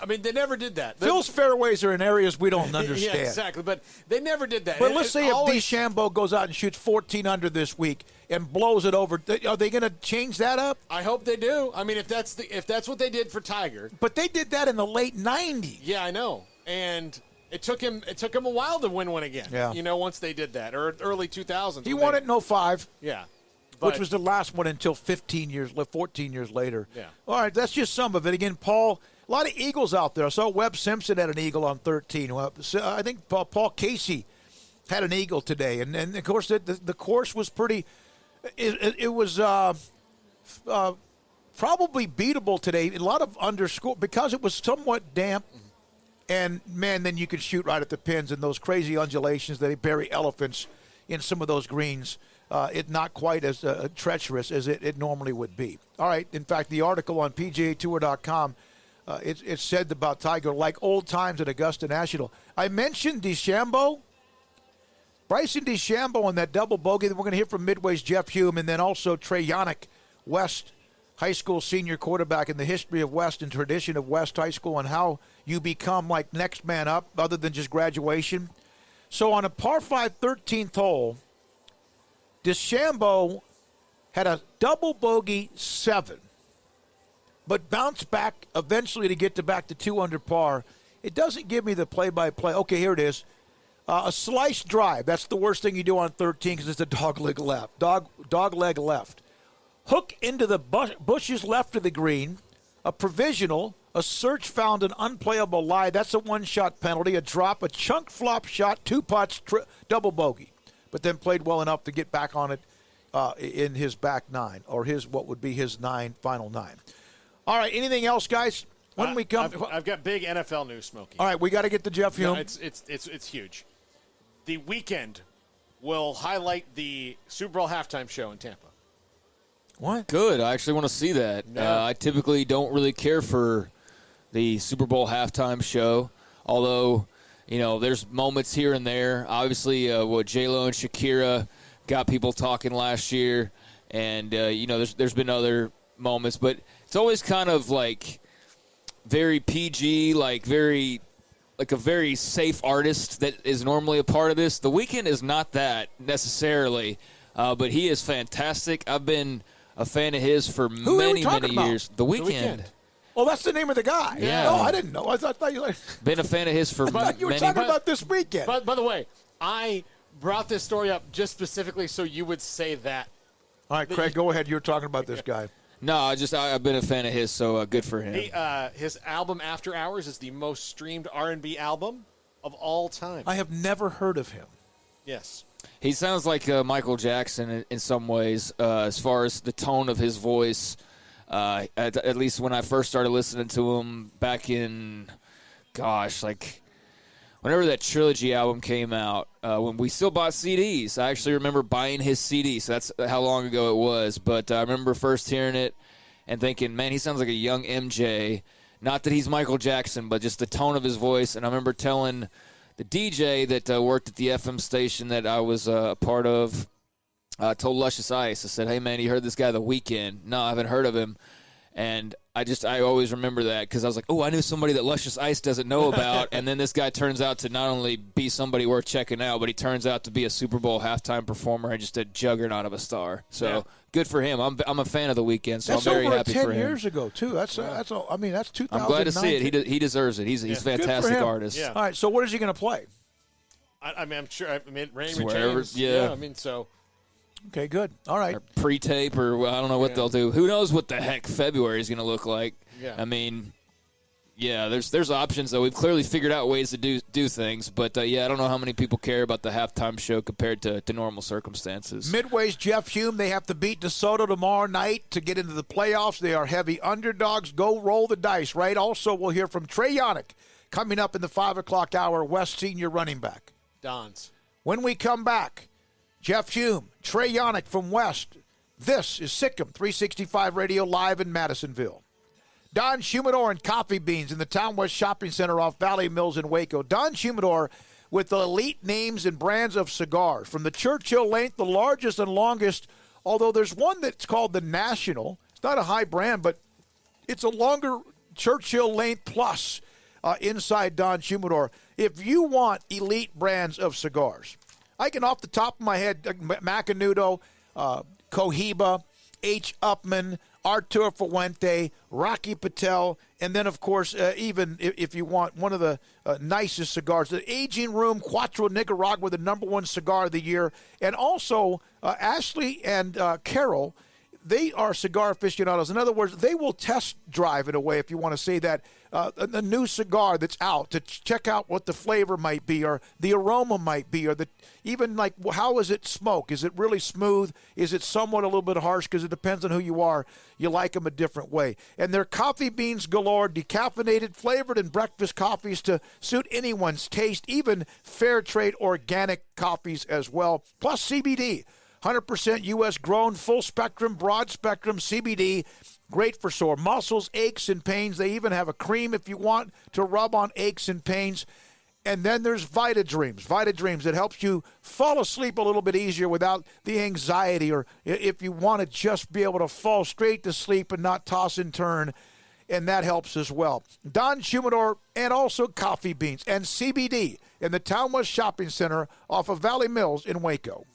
Speaker 5: they never did that.
Speaker 4: Phil's fairways are in areas we don't understand.
Speaker 5: Yeah, exactly, but they never did that.
Speaker 4: But let's say if DeChambeau goes out and shoots 14 under this week and blows it over, are they going to change that up?
Speaker 5: I hope they do. I mean, if that's what they did for Tiger.
Speaker 4: But they did that in the late 90s.
Speaker 5: Yeah, I know. And it took him a while to win one again.
Speaker 4: Yeah.
Speaker 5: Once they did that, or early 2000s.
Speaker 4: He won it in 05.
Speaker 5: Yeah.
Speaker 4: Which was the last one until 14 years later.
Speaker 5: Yeah.
Speaker 4: All right, that's just some of it. Again, Paul, a lot of Eagles out there. I saw Webb Simpson had an eagle on 13. I think Paul Casey had an eagle today. And of course, the course was pretty – it was probably beatable today. A lot of underscore because it was somewhat damp. And, man, then you could shoot right at the pins and those crazy undulations that they bury elephants in some of those greens. It's not quite as treacherous as it normally would be. All right. In fact, the article on PGAtour.com, it said about Tiger, like old times at Augusta National. I mentioned DeChambeau. Bryson DeChambeau on that double bogey. We're going to hear from Midway's Jeff Hume and then also Trey Yannick, West High School senior quarterback, in the history of West and tradition of West High School and how you become like next man up other than just graduation. So on a par 5 13th hole, DeChambeau had a double bogey 7, but bounced back eventually to get back to 2 under par. It doesn't give me the play-by-play. Okay, here it is. A slice drive. That's the worst thing you do on 13 because it's a dog leg left. Dog leg left. Hook into the bushes left of the green. A provisional. A search found an unplayable lie. That's a one-shot penalty. A drop. A chunk flop shot. 2 putts. Double bogey. But then played well enough to get back on it in his back 9, or what would be his final 9. All right, anything else, guys? When we come,
Speaker 5: I've got big NFL news, Smokey.
Speaker 4: All right, we got to get to Jeff Hume.
Speaker 5: No, it's huge. The weekend will highlight the Super Bowl halftime show in Tampa.
Speaker 4: What?
Speaker 6: Good. I actually want to see that.
Speaker 5: Yeah.
Speaker 6: I typically don't really care for the Super Bowl halftime show, although there's moments here and there. Obviously, J-Lo and Shakira got people talking last year, and there's been other moments, but it's always kind of like very PG, like a very safe artist that is normally a part of this. The Weeknd is not that necessarily, but he is fantastic. I've been a fan of his for many years. The Weeknd.
Speaker 4: Oh, that's the name of the guy.
Speaker 6: Yeah.
Speaker 4: No, I didn't know. I thought you
Speaker 6: been a fan of his for
Speaker 4: you were talking about this weekend.
Speaker 5: By the way, I brought this story up just specifically so you would say that.
Speaker 4: All right, Craig, go ahead. You were talking about this guy.
Speaker 6: No, I've been a fan of his, so good for him.
Speaker 5: His album After Hours is the most streamed R&B album of all time.
Speaker 4: I have never heard of him.
Speaker 5: Yes.
Speaker 6: He sounds like Michael Jackson in some ways, as far as the tone of his voice. At least when I first started listening to him back in, whenever that Trilogy album came out, when we still bought CDs. I actually remember buying his CD, so that's how long ago it was. But I remember first hearing it and thinking, man, he sounds like a young MJ. Not that he's Michael Jackson, but just the tone of his voice. And I remember telling the DJ that worked at the FM station that I was a part of, I told Luscious Ice, I said, hey, man, you heard this guy The Weeknd? No, I haven't heard of him. And I always remember that because I was like, oh, I knew somebody that Luscious Ice doesn't know about. And then this guy turns out to not only be somebody worth checking out, but he turns out to be a Super Bowl halftime performer and just a juggernaut of a star. So good for him. I'm a fan of The Weeknd, so
Speaker 4: that's
Speaker 6: I'm very happy for him.
Speaker 4: That's over 10 years ago, too. That's 2009.
Speaker 6: I'm glad to see it. He deserves it. He's a fantastic artist.
Speaker 5: Yeah.
Speaker 4: All right, so what is he going to play?
Speaker 5: I'm sure. Raymond
Speaker 6: Wherever,
Speaker 5: James.
Speaker 6: yeah.
Speaker 5: So.
Speaker 4: Okay, good. All right.
Speaker 6: Or pre-tape, or I don't know what they'll do. Who knows what the heck February is going to look like?
Speaker 5: Yeah.
Speaker 6: I mean, Yeah, there's options, though. We've clearly figured out ways to do things. But, I don't know how many people care about the halftime show compared to normal circumstances.
Speaker 4: Midway's Jeff Hume. They have to beat DeSoto tomorrow night to get into the playoffs. They are heavy underdogs. Go roll the dice, right? Also, we'll hear from Trey Yannick coming up in the 5 o'clock hour, West senior running back.
Speaker 5: Dons.
Speaker 4: When we come back, Jeff Hume, Trey Yannick from West. This is Sic'Em365 Radio live in Madisonville. Don Humidor and Coffee Beans in the Town West Shopping Center off Valley Mills in Waco. Don Humidor with the elite names and brands of cigars. From the Churchill Length, the largest and longest, although there's one that's called the National. It's not a high brand, but it's a longer Churchill Length Plus inside Don Humidor. If you want elite brands of cigars, I can off the top of my head, Macanudo, Cohiba, H. Upman, Artur Fuente, Rocky Patel, and then, of course, even if you want one of the nicest cigars, the Aging Room Cuatro Nicaragua, the #1 cigar of the year, and also Ashley and Carol, they are cigar aficionados. In other words, they will test drive in a way, if you want to say that, a new cigar that's out to check out what the flavor might be or the aroma might be or even like how is it smoke? Is it really smooth? Is it somewhat a little bit harsh? Because it depends on who you are. You like them a different way. And they're coffee beans galore, decaffeinated, flavored, and breakfast coffees to suit anyone's taste, even fair trade organic coffees as well, plus CBD. 100% U.S. grown, full spectrum, broad spectrum CBD. Great for sore muscles, aches, and pains. They even have a cream if you want to rub on aches and pains. And then there's VitaDreams. VitaDreams that helps you fall asleep a little bit easier without the anxiety, or if you want to just be able to fall straight to sleep and not toss and turn, and that helps as well. Don Humidor and also Coffee Beans and CBD in the Town West Shopping Center off of Valley Mills in Waco.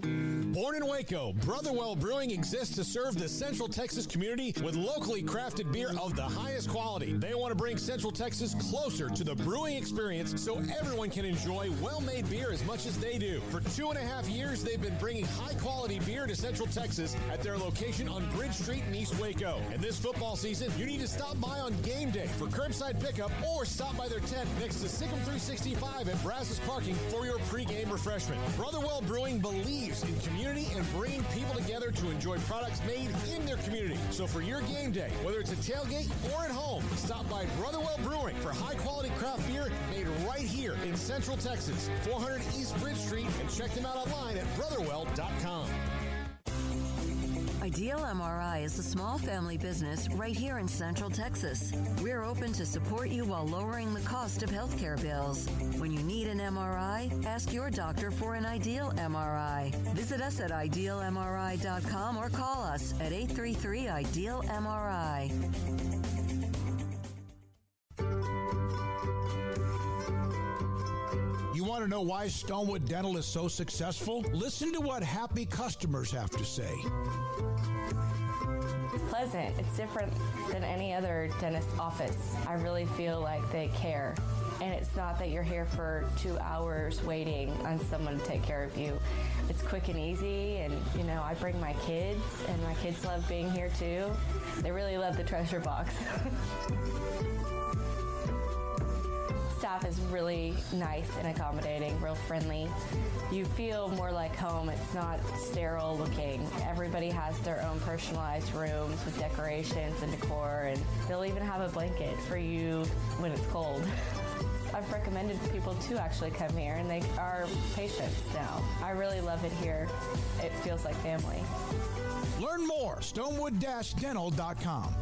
Speaker 7: Born in Waco, Brotherwell Brewing exists to serve the Central Texas community with locally crafted beer of the highest quality. They want to bring Central Texas closer to the brewing experience so everyone can enjoy well-made beer as much as they do. For 2.5 years, they've been bringing high-quality beer to Central Texas at their location on Bridge Street in East Waco. And this football season, you need to stop by on game day for curbside pickup or stop by their tent next to Sic'Em365 at Brazos Parking for your pregame refreshment. Brotherwell Brewing believes in community and bringing people together to enjoy products made in their community. So for your game day, whether it's a tailgate or at home, stop by Brotherwell Brewing for high-quality craft beer made right here in Central Texas, 400 East Bridge Street, and check them out online at brotherwell.com.
Speaker 1: Ideal MRI is a small family business right here in Central Texas. We're open to support you while lowering the cost of healthcare bills. When you need an MRI, ask your doctor for an Ideal MRI. Visit us at idealmri.com or call us at 833-IDEAL-MRI.
Speaker 2: You want to know why Stonewood Dental is so successful? Listen to what happy customers have to say.
Speaker 12: It's pleasant. It's different than any other dentist office. I really feel like they care. And it's not that you're here for 2 hours waiting on someone to take care of you. It's quick and easy, and I bring my kids, and my kids love being here too. They really love the treasure box. Staff is really nice and accommodating, real friendly. You feel more like home. It's not sterile looking. Everybody has their own personalized rooms with decorations and decor, and they'll even have a blanket for you when it's cold. I've recommended people to actually come here, and they are patients now. I really love it here. It feels like family.
Speaker 2: Learn more, stonewood-dental.com.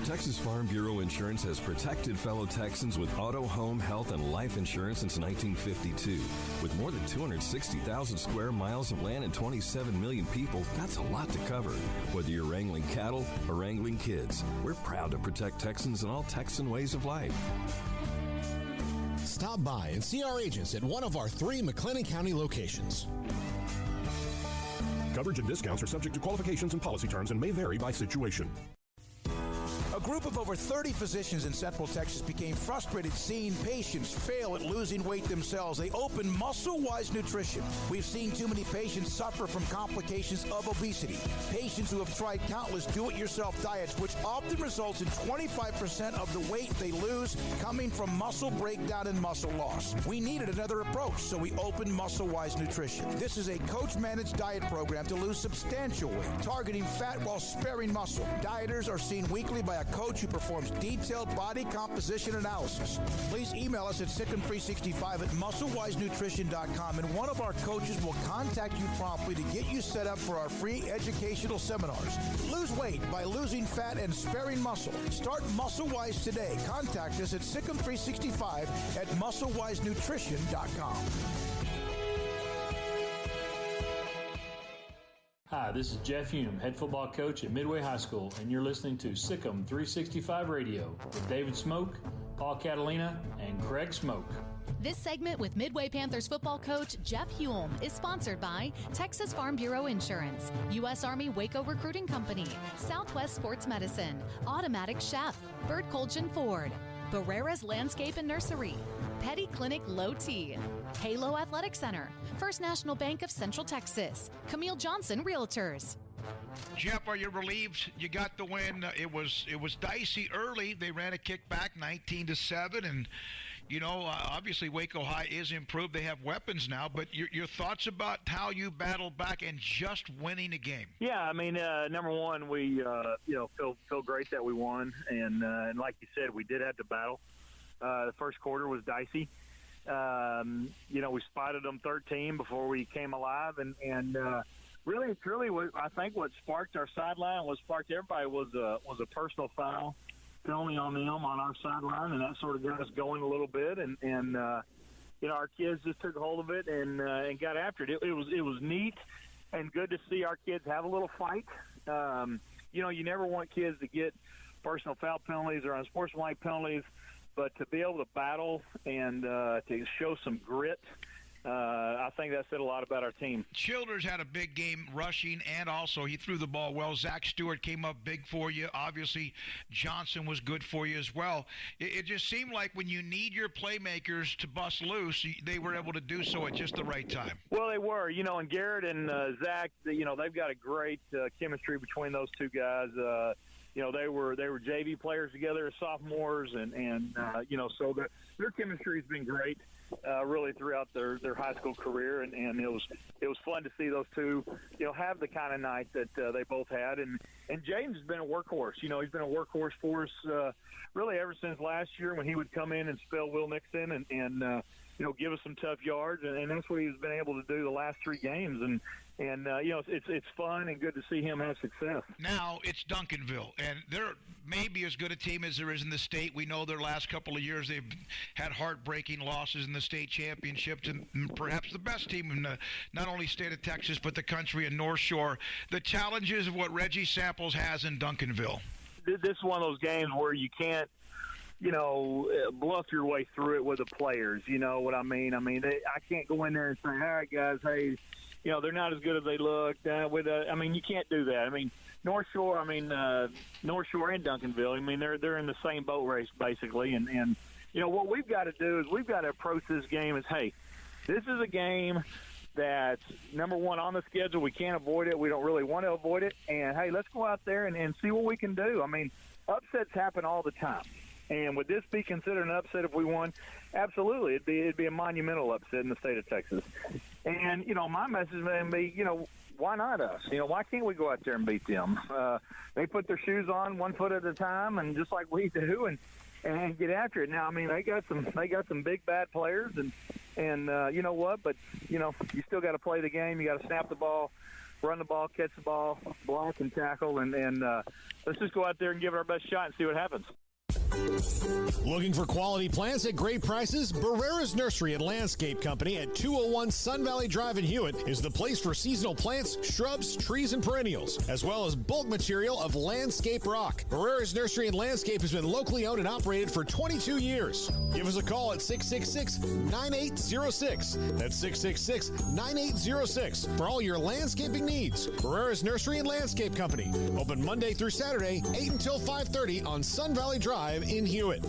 Speaker 22: Texas Farm Bureau Insurance has protected fellow Texans with auto, home, health, and life insurance since 1952. With more than 260,000 square miles of land and 27 million people, that's a lot to cover. Whether you're wrangling cattle or wrangling kids, we're proud to protect Texans in all Texan ways of life.
Speaker 7: Stop by and see our agents at one of our 3 McLennan County locations.
Speaker 23: Coverage and discounts are subject to qualifications and policy terms and may vary by situation.
Speaker 4: group of over 30 physicians in Central Texas became frustrated seeing patients fail at losing weight themselves. They opened Muscle-Wise Nutrition. We've seen too many patients suffer from complications of obesity. Patients who have tried countless do-it-yourself diets, which often results in 25% of the weight they lose coming from muscle breakdown and muscle loss. We needed another approach, so we opened Muscle-Wise Nutrition. This is a coach-managed diet program to lose substantial weight, targeting fat while sparing muscle. Dieters are seen weekly by a coach who performs detailed body composition analysis. Please email us at Sic'Em365 at MuscleWiseNutrition.com, and one of our coaches will contact you promptly to get you set up for our free educational seminars. Lose weight by losing fat and sparing muscle. Start Muscle-Wise today. Contact us at Sic'Em365 at MuscleWiseNutrition.com.
Speaker 13: Hi, this is Jeff Hume, head football coach at Midway High School, and you're listening to Sic'Em365 Radio with David Smoke, Paul Catalina, and Craig Smoke.
Speaker 14: This segment with Midway Panthers football coach Jeff Hume is sponsored by Texas Farm Bureau Insurance, U.S. Army Waco Recruiting Company, Southwest Sports Medicine, Automatic Chef, Bert Colchin Ford, Barrera's Landscape and Nursery, Petty Clinic Low T, Halo Athletic Center, First National Bank of Central Texas, Camille Johnson Realtors.
Speaker 15: Jeff, are you relieved you got the win? It was dicey early. They ran a kickback 19-7, and obviously Waco High is improved. They have weapons now, but your thoughts about how you battled back and just winning a game?
Speaker 19: Yeah, I mean, number one, we feel great that we won, and like you said, we did have to battle. The first quarter was dicey. We spotted them 13 before we came alive, and really, truly, I think what sparked our sideline, what sparked everybody was a personal foul penalty on them on our sideline, and that sort of got us going a little bit. And our kids just took hold of it and got after it. It was neat and good to see our kids have a little fight. You never want kids to get personal foul penalties or unsportsmanlike penalties, but to be able to battle and to show some grit, I think that said a lot about our team.
Speaker 15: Childers had a big game rushing, and also he threw the ball well. Zach Stewart came up big for you. Obviously, Johnson was good for you as well. It just seemed like when you need your playmakers to bust loose, they were able to do so at just the right time.
Speaker 19: Well, they were. And Garrett and Zach, they've got a great chemistry between those two guys. They were JV players together as sophomores, and so their chemistry has been great. Really throughout their high school career, and it was fun to see those two, have the kind of night that they both had. And James has been a workhorse. He's been a workhorse for us really ever since last year when he would come in and spell Will Nixon and give us some tough yards, and that's what he's been able to do the last three games. And it's fun and good to see him have success.
Speaker 15: Now it's Duncanville, and they're maybe as good a team as there is in the state. We know their last couple of years they've had heartbreaking losses in the state championships, and perhaps the best team in not only state of Texas but the country and North Shore. The challenges of what Reggie Samples has in Duncanville.
Speaker 19: This is one of those games where you can't bluff your way through it with the players. You know what I mean? I can't go in there and say, all right, guys, hey, they're not as good as they look. You can't do that. North Shore and Duncanville, they're in the same boat race basically. And what we've got to do is we've got to approach this game as, hey, this is a game that's number one on the schedule. We can't avoid it. We don't really want to avoid it. And hey, let's go out there and see what we can do. Upsets happen all the time. And would this be considered an upset if we won? Absolutely. It'd be a monumental upset in the state of Texas. And, my message would be, why not us? Why can't we go out there and beat them? They put their shoes on 1 foot at a time, and just like we do, and get after it. Now, they got some big bad players, and you know what? But you still got to play the game. You got to snap the ball, run the ball, catch the ball, block and tackle, and let's just go out there and give it our best shot and see what happens.
Speaker 7: Looking for quality plants at great prices? Barrera's Nursery and Landscape Company at 201 Sun Valley Drive in Hewitt is the place for seasonal plants, shrubs, trees, and perennials, as well as bulk material of landscape rock. Barrera's Nursery and Landscape has been locally owned and operated for 22 years. Give us a call at 666-9806. That's 666-9806 for all your landscaping needs. Barrera's Nursery and Landscape Company. Open Monday through Saturday, 8 until 5:30 on Sun Valley Drive in Hewitt.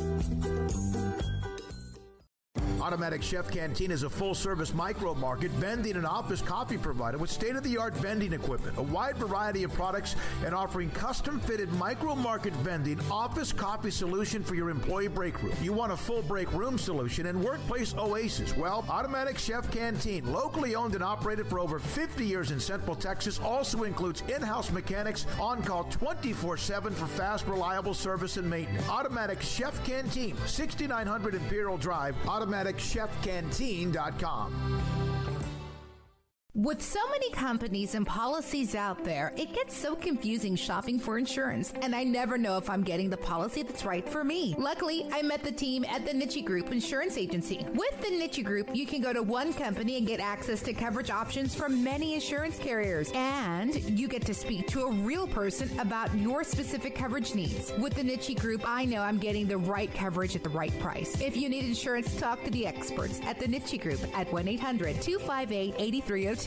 Speaker 4: Automatic Chef Canteen is a full-service micro-market vending and office coffee provider with state-of-the-art vending equipment, a wide variety of products, and offering custom-fitted micro-market vending office coffee solution for your employee break room. You want a full break room solution and workplace oasis? Well, Automatic Chef Canteen, locally owned and operated for over 50 years in Central Texas, also includes in-house mechanics on call 24/7 for fast, reliable service and maintenance. Automatic Chef Canteen, 6900 Imperial Drive, AutomaticChefCanteen.com.
Speaker 16: With so many companies and policies out there, it gets so confusing shopping for insurance, and I never know if I'm getting the policy that's right for me. Luckily, I met the team at the Niche Group Insurance Agency. With the Niche Group, you can go to one company and get access to coverage options from many insurance carriers, and you get to speak to a real person about your specific coverage needs. With the Niche Group, I know I'm getting the right coverage at the right price. If you need insurance, talk to the experts at the Niche Group at 1-800-258-8302.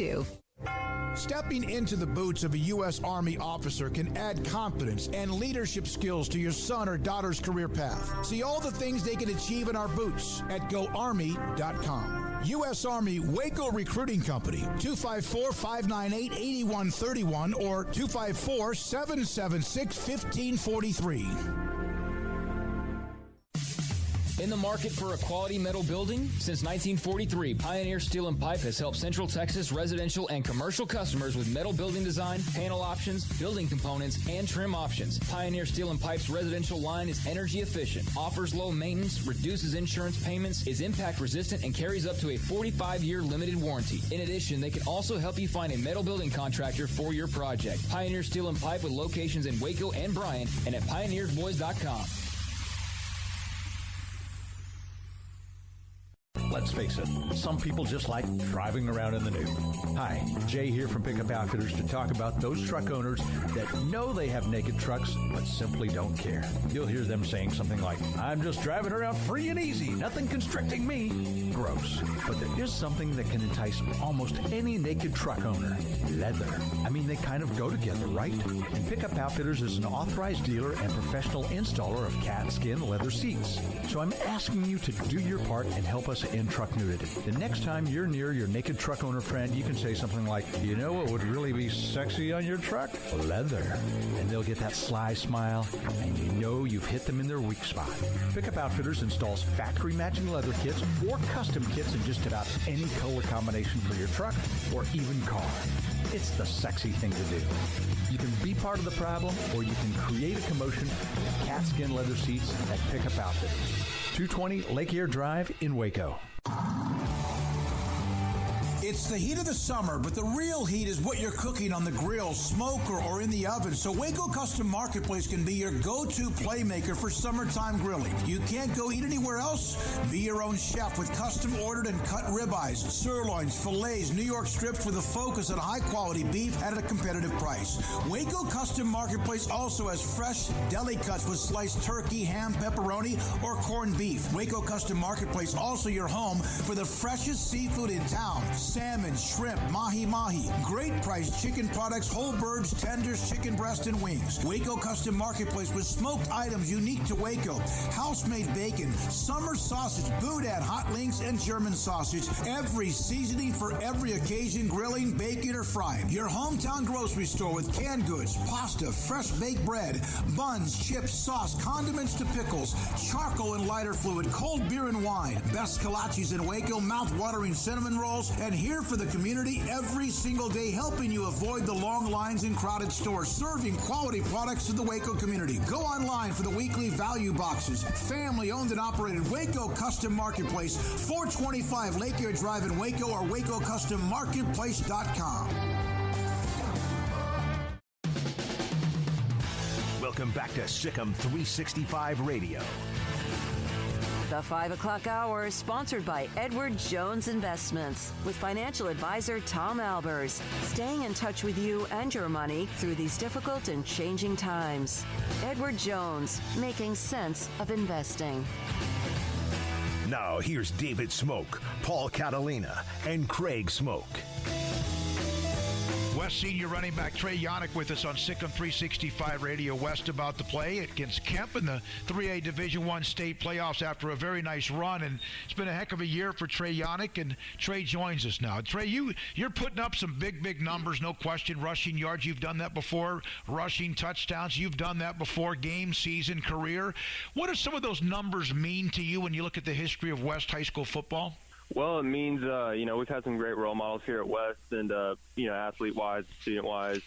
Speaker 4: Stepping into the boots of a U.S. Army officer can add confidence and leadership skills to your son or daughter's career path. See all the things they can achieve in our boots at GoArmy.com. U.S. Army Waco Recruiting Company, 254-598-8131 or 254-776-1543.
Speaker 10: In the market for a quality metal building? Since 1943, Pioneer Steel & Pipe has helped Central Texas residential and commercial customers with metal building design, panel options, building components, and trim options. Pioneer Steel & Pipe's residential line is energy efficient, offers low maintenance, reduces insurance payments, is impact resistant, and carries up to a 45-year limited warranty. In addition, they can also help you find a metal building contractor for your project. Pioneer Steel & Pipe with locations in Waco and Bryan and at pioneersboys.com.
Speaker 17: Let's face it, some people just like driving around in the new. Hi, Jay here from Pickup Outfitters to talk about those truck owners that know they have naked trucks but simply don't care. You'll hear them saying something like, I'm just driving around free and easy, nothing constricting me. Gross. But there is something that can entice almost any naked truck owner. Leather. I mean, they kind of go together, right? And Pickup Outfitters is an authorized dealer and professional installer of cat skin leather seats. So I'm asking you to do your part and help us end truck nudity. The next time you're near your naked truck owner friend, you can say something like, you know what would really be sexy on your truck? Leather. And they'll get that sly smile, and you know you've hit them in their weak spot. Pickup Outfitters installs factory matching leather kits or custom kits in just about any color combination for your truck or even car. It's the sexy thing to do. You can be part of the problem, or you can create a commotion with cat skin leather seats at Pickup Outfitters. 220 Lake Air Drive in Waco.
Speaker 2: It's the heat of the summer, but the real heat is what you're cooking on the grill, smoker, or in the oven. So Waco Custom Marketplace can be your go-to playmaker for summertime grilling. You can't go eat anywhere else? Be your own chef with custom ordered and cut ribeyes, sirloins, fillets, New York strips with a focus on high-quality beef at a competitive price. Waco Custom Marketplace also has fresh deli cuts with sliced turkey, ham, pepperoni, or corned beef. Waco Custom Marketplace also your home for the freshest seafood in town. Salmon, shrimp, mahi-mahi, great priced chicken products, whole birds, tenders, chicken breast, and wings. Waco Custom Marketplace with smoked items unique to Waco, house-made bacon, summer sausage, boudin, hot links, and German sausage. Every seasoning for every occasion, grilling, baking, or frying. Your hometown grocery store with canned goods, pasta, fresh baked bread, buns, chips, sauce, condiments to pickles, charcoal and lighter fluid, cold beer and wine, best kolaches in Waco, mouth-watering cinnamon rolls, and here for the community every single day, helping you avoid the long lines in crowded stores, serving quality products to the Waco community. Go online for the weekly value boxes. Family owned and operated Waco Custom Marketplace, 425 Lake Air Drive in Waco or WacoCustomMarketplace.com.
Speaker 3: Welcome Welcome back to Sic'Em 365 Radio.
Speaker 1: The 5 o'clock hour is sponsored by Edward Jones Investments with financial advisor Tom Albers, staying in touch with you and your money through these difficult and changing times. Edward Jones, making sense of investing.
Speaker 3: Now here's David Smoke, Paul Catalina, and Craig Smoke.
Speaker 15: West senior running back Trey Yannick with us on Sic'Em 365 Radio. West about to play against Kemp in the 3A Division I state playoffs after a very nice run, and it's been a heck of a year for Trey Yannick, and Trey joins us now. Trey, you're putting up some big numbers, no question. Rushing yards, you've done that before. Rushing touchdowns, you've done that before. Game, season, career. What do some of those numbers mean to you when you look at the history of West high school football?
Speaker 11: Well, it means, we've had some great role models here at West and, athlete-wise, student-wise.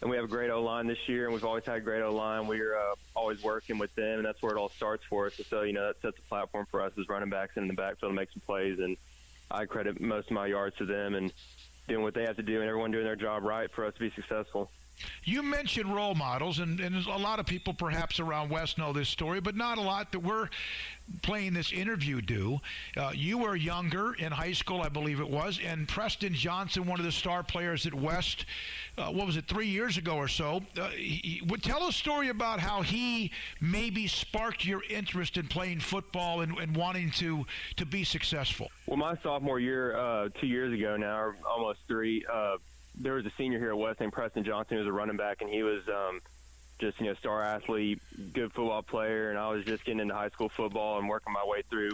Speaker 11: And we have a great O-line this year, and we've always had a great O-line. We're always working with them, and that's where it all starts for us. So, that sets a platform for us as running backs in the backfield to make some plays. And I credit most of my yards to them and doing what they have to do and everyone doing their job right for us to be successful.
Speaker 15: You mentioned role models, and a lot of people perhaps around West know this story, but not a lot that we're playing this interview do. You were younger in high school, I believe it was, and Preston Johnson, one of the star players at West, 3 years ago or so, would tell a story about how he maybe sparked your interest in playing football and wanting to be successful.
Speaker 11: Well, my sophomore year, 2 years ago now, or almost three, there was a senior here at West named Preston Johnson who was a running back, and he was star athlete, good football player, and I was just getting into high school football and working my way through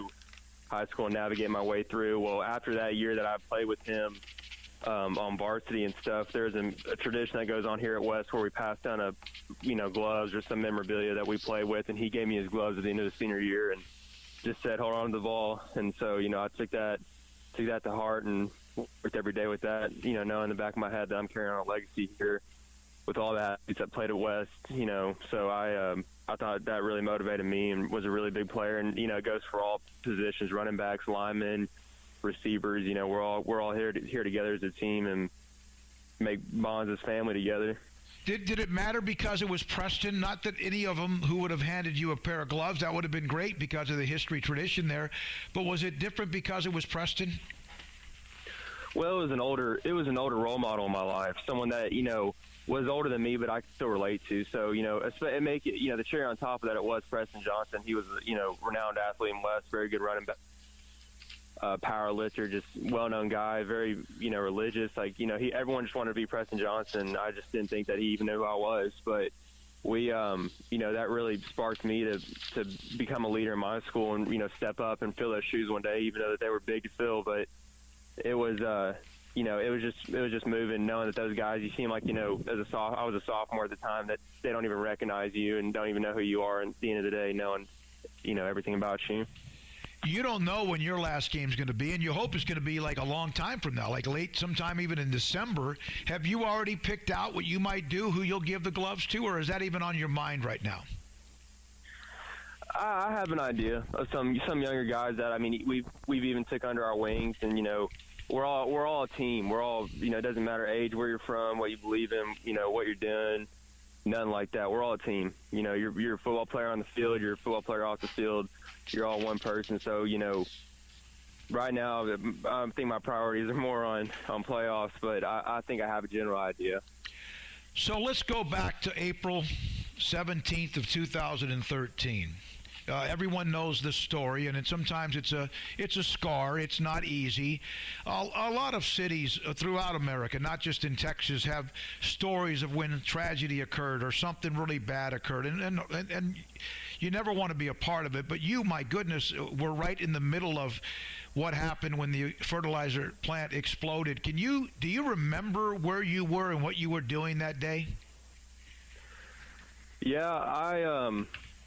Speaker 11: high school and navigating my way through. Well, after that year that I played with him on varsity and stuff, there's a tradition that goes on here at West where we pass down gloves or some memorabilia that we play with, and he gave me his gloves at the end of the senior year and just said, hold on to the ball. And so, I took that to heart and worked every day with that, knowing in the back of my head that I'm carrying on a legacy here with all the athletes that played at West, So I thought that really motivated me and was a really big player. And, it goes for all positions, running backs, linemen, receivers. We're all here together as a team and make bonds as family together.
Speaker 15: Did it matter because it was Preston? Not that any of them who would have handed you a pair of gloves, that would have been great because of the history tradition there. But was it different because it was Preston?
Speaker 11: Well, it was an older role model in my life, someone that, was older than me, but I could still relate to. So, it make it, the cherry on top of that, it was Preston Johnson. He was, renowned athlete in West, very good running back, power lifter, just well-known guy, very, religious. Everyone just wanted to be Preston Johnson. I just didn't think that he even knew who I was. But we, that really sparked me to become a leader in my school and, step up and fill those shoes one day, even though that they were big to fill. But it was, it was just moving, knowing that those guys, you seem like, I was a sophomore at the time, that they don't even recognize you and don't even know who you are. And at the end of the day, knowing, everything about you.
Speaker 15: You don't know when your last game's going to be, and you hope it's going to be like a long time from now, like late sometime even in December. Have you already picked out what you might do, who you'll give the gloves to, or is that even on your mind right now?
Speaker 11: I have an idea of some younger guys that, we've even took under our wings, and, we're all a team. We're all, it doesn't matter age, where you're from, what you believe in, what you're doing, nothing like that. We're all a team. You're a football player on the field, you're a football player off the field. You're all one person. So, right now, I think my priorities are more on playoffs, but I think I have a general idea.
Speaker 15: So let's go back to April 17th of 2013. Everyone knows this story, and sometimes it's a scar. It's not easy. A lot of cities throughout America, not just in Texas, have stories of when tragedy occurred or something really bad occurred, and you never want to be a part of it. But you, my goodness, were right in the middle of what happened when the fertilizer plant exploded. Do you remember where you were and what you were doing that day?
Speaker 11: Yeah,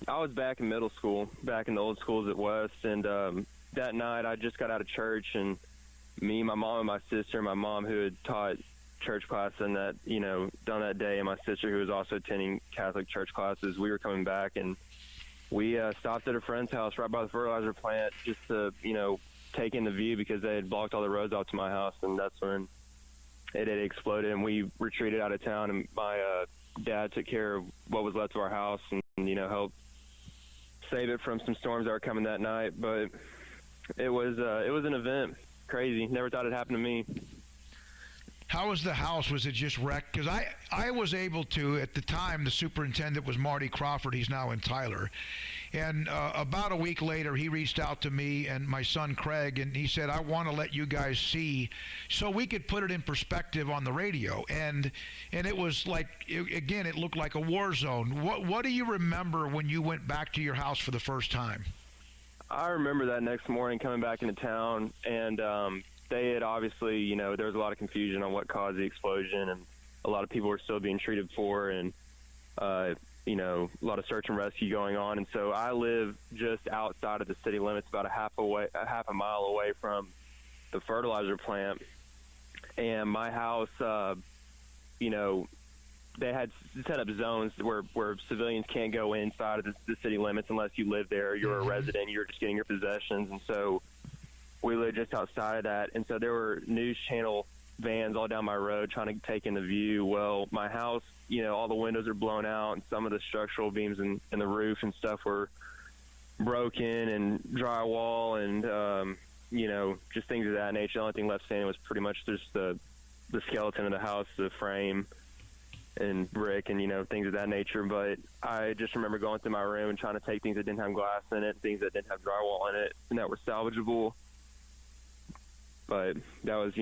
Speaker 11: I was back in middle school, back in the old schools at West, and that night I just got out of church, and me, my mom, and my sister, my mom who had taught church class and that, done that day, and my sister who was also attending Catholic church classes, we were coming back, and we stopped at a friend's house right by the fertilizer plant just to, take in the view because they had blocked all the roads out to my house, and that's when it had exploded, and we retreated out of town, and my dad took care of what was left of our house and helped save it from some storms that were coming that night. But it was an event. Crazy. Never thought it happened to me.
Speaker 15: How was the house? Was it just wrecked? Because I was able to, at the time, the superintendent was Marty Crawford. He's now in Tyler. And about a week later, he reached out to me and my son Craig, and he said, I want to let you guys see so we could put it in perspective on the radio. And it was like, again, it looked like a war zone. What do you remember when you went back to your house for the first time?
Speaker 11: I remember that next morning coming back into town, and they had obviously, there was a lot of confusion on what caused the explosion, and a lot of people were still being treated for, and a lot of search and rescue going on. And so I live just outside of the city limits, about a half a mile away from the fertilizer plant. And my house, they had set up zones where civilians can't go inside of the city limits unless you live there. You're a resident. You're just getting your possessions. And so we lived just outside of that. And so there were news channel vans all down my road trying to take in the view. Well, my house, all the windows are blown out, and some of the structural beams in the roof and stuff were broken, and drywall, and just things of that nature. The only thing left standing was pretty much just the skeleton of the house, the frame and brick, and things of that nature. But I just remember going through my room and trying to take things that didn't have glass in it, things that didn't have drywall in it, and that were salvageable. But that was,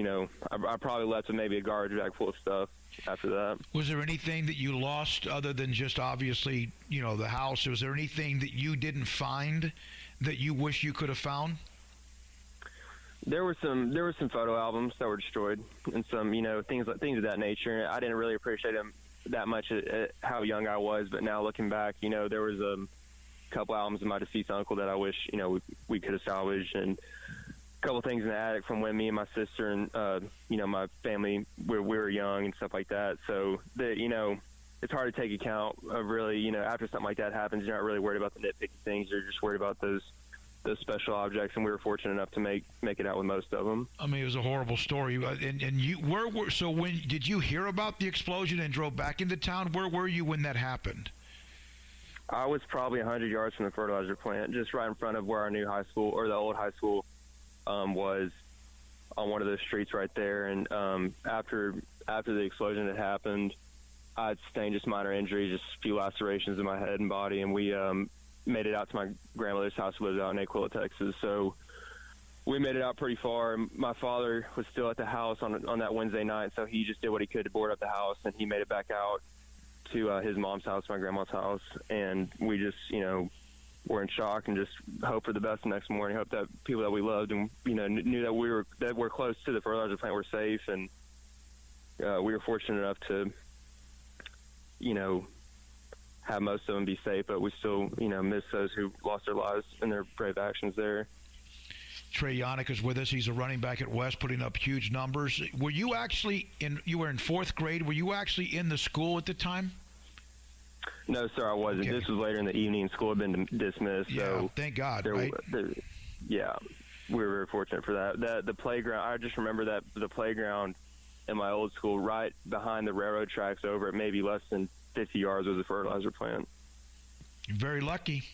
Speaker 11: I probably left with maybe a garbage bag full of stuff after that.
Speaker 15: Was there anything that you lost other than just obviously, the house? Was there anything that you didn't find that you wish you could have found?
Speaker 11: There were some photo albums that were destroyed, and some, things of that nature. I didn't really appreciate them that much at how young I was, but now looking back, there was a couple albums of my deceased uncle that I wish, we could have salvaged, and couple things in the attic from when me and my sister and my family we were young and stuff like that. So it's hard to take account of really, after something like that happens, you're not really worried about the nitpicky things. You're just worried about those special objects, and we were fortunate enough to make it out with most of them.
Speaker 15: I mean, it was a horrible story. And you so when did you hear about the explosion and drove back into town? Where were you when that happened?
Speaker 11: I was probably 100 yards from the fertilizer plant, just right in front of where our new high school, or the old high school, was on one of those streets right there. And after the explosion had happened, I had sustained just minor injuries, just a few lacerations in my head and body, and we made it out to my grandmother's house, who lives out in Aquila, Texas. So we made it out pretty far. My father was still at the house on that Wednesday night, so he just did what he could to board up the house, and he made it back out to his mom's house, my grandma's house, and we just, were in shock and just hope for the best the next morning. Hope that people that we loved and knew that we're close to the fertilizer plant were safe, and we were fortunate enough to have most of them be safe, but we still miss those who lost their lives in their brave actions there.
Speaker 15: Trey Yannick is with us. He's a running back at West, putting up huge numbers. Were you actually you were in fourth grade? Were you actually in the school at the time?
Speaker 11: No, sir, I wasn't. Okay. This was later in the evening. School had been dismissed.
Speaker 15: Yeah,
Speaker 11: so
Speaker 15: thank God, right?
Speaker 11: Yeah, we were very fortunate for that. The playground, I just remember that the playground in my old school, right behind the railroad tracks over it, maybe less than 50 yards, was a fertilizer plant.
Speaker 15: You're very lucky.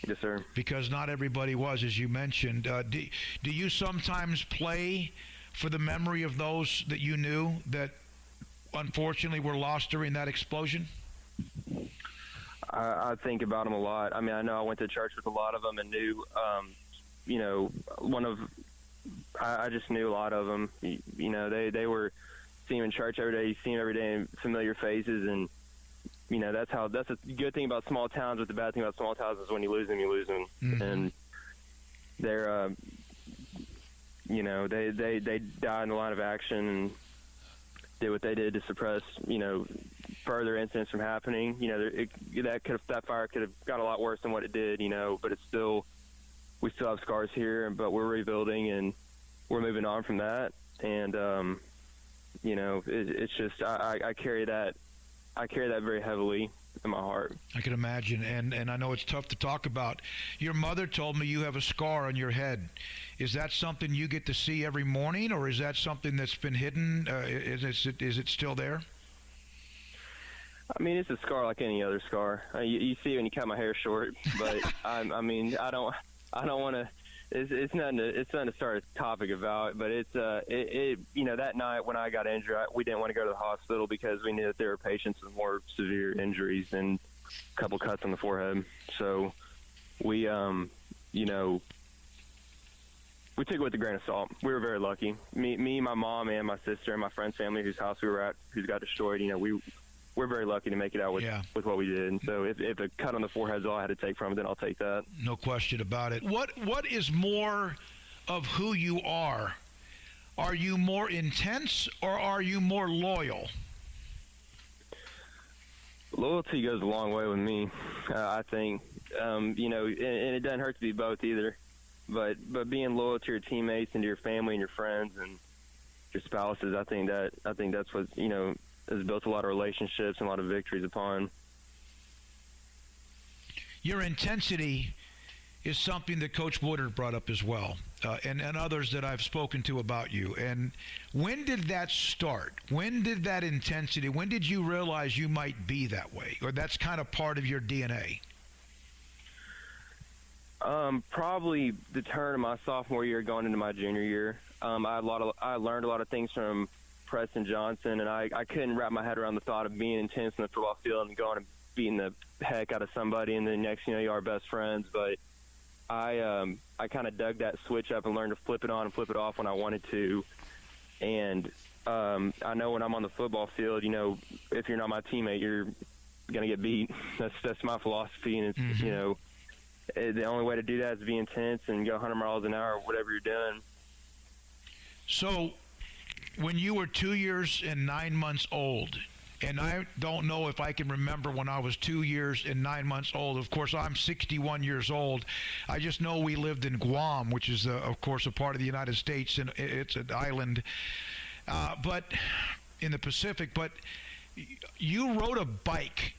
Speaker 11: Yes, sir.
Speaker 15: Because not everybody was, as you mentioned. Do you sometimes play for the memory of those that you knew that unfortunately were lost during that explosion?
Speaker 11: I think about them a lot. I mean, I know I went to church with a lot of them and knew, I just knew a lot of them. They were seeing in church every day. You see them every day in familiar faces, and that's a good thing about small towns. But the bad thing about small towns is when you lose them, you lose them. Mm-hmm. And they're, they died in the line of action and did what they did to suppress, further incidents from happening. That fire could have got a lot worse than what it did, but it's still, we still have scars here, but we're rebuilding and we're moving on from that. And, it's just, I carry that I carry that very heavily in my heart.
Speaker 15: I can imagine, and I know it's tough to talk about. Your mother told me you have a scar on your head. Is that something you get to see every morning, or is that something that's been hidden? Is it still there?
Speaker 11: I mean, it's a scar like any other scar. You see it when you cut my hair short, but I mean, I don't want to. It's nothing to start a topic about. But it's that night when I got injured, we didn't want to go to the hospital because we knew that there were patients with more severe injuries and a couple cuts on the forehead. So we we took it with a grain of salt. We were very lucky. Me, my mom, and my sister, and my friend's family whose house we were at, who's got destroyed. We're very lucky to make it out with what we did. And so if a cut on the forehead is all I had to take from it, then I'll take that.
Speaker 15: No question about it. What is more of who you are? Are you more intense or are you more loyal?
Speaker 11: Loyalty goes a long way with me, I think. And it doesn't hurt to be both either. But being loyal to your teammates and to your family and your friends and your spouses, I think that's what has built a lot of relationships and a lot of victories upon.
Speaker 15: Your intensity is something that Coach Woodard brought up as well, and others that I've spoken to about you. And when did that start? When did that intensity, when did you realize you might be that way, or that's kind of part of your DNA?
Speaker 11: Probably the turn of my sophomore year going into my junior year. I learned a lot of things from Preston Johnson, and I couldn't wrap my head around the thought of being intense in the football field and going and beating the heck out of somebody, and then next you are best friends. But I kind of dug that switch up and learned to flip it on and flip it off when I wanted to. And I know when I'm on the football field, if you're not my teammate, you're gonna get beat. That's my philosophy, and it's the only way to do that is be intense and go 100 miles an hour, whatever you're doing.
Speaker 15: So, when you were 2 years and 9 months old, and I don't know if I can remember when I was 2 years and 9 months old. Of course, I'm 61 years old. I just know we lived in Guam, which is, of course, a part of the United States, and it's an island, but in the Pacific. But you rode a bike.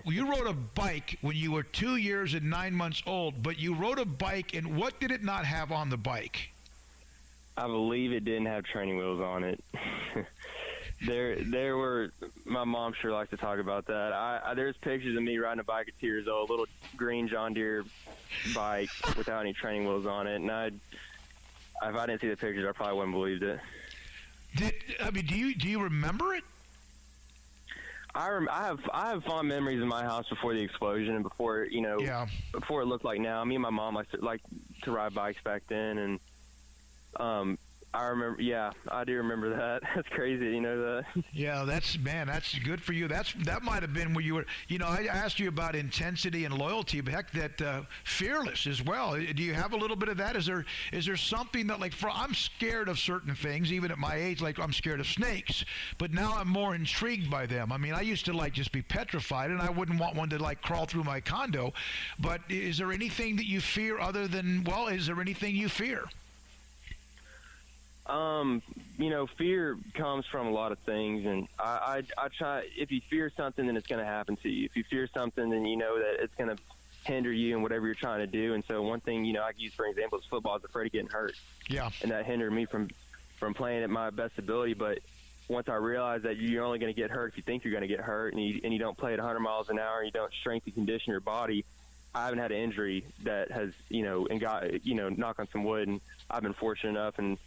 Speaker 15: You rode a bike when you were 2 years and 9 months old, but you rode a bike, and what did it not have on the bike?
Speaker 11: I believe it didn't have training wheels on it. There were. My mom sure likes to talk about that. There's pictures of me riding a bike at 2 years old, a little green John Deere bike without any training wheels on it. And if I didn't see the pictures, I probably wouldn't believed it.
Speaker 15: Do you remember it?
Speaker 11: I have fond memories of my house before the explosion and before before it looked like now. Me and my mom liked to ride bikes back then, and I remember. Yeah, I do remember that. That's crazy. You know that.
Speaker 15: Yeah, that's good for you. That might have been where you were. I asked you about intensity and loyalty, but heck, that fearless as well. Do you have a little bit of that? Is there something that I'm scared of certain things, even at my age. Like I'm scared of snakes, but now I'm more intrigued by them. I mean, I used to just be petrified, and I wouldn't want one to crawl through my condo. But is there anything that you fear other than? Well, is there anything you fear?
Speaker 11: Fear comes from a lot of things, and I try. If you fear something, then it's going to happen to you. If you fear something, then you know that it's going to hinder you in whatever you're trying to do. And so one thing, I can use for example is football. I was afraid of getting hurt.
Speaker 15: Yeah.
Speaker 11: And that hindered me from playing at my best ability. But once I realized that you're only going to get hurt if you think you're going to get hurt, and you don't play at 100 miles an hour, and you don't strength and condition your body, I haven't had an injury that has, and got, knock on some wood, and I've been fortunate enough, and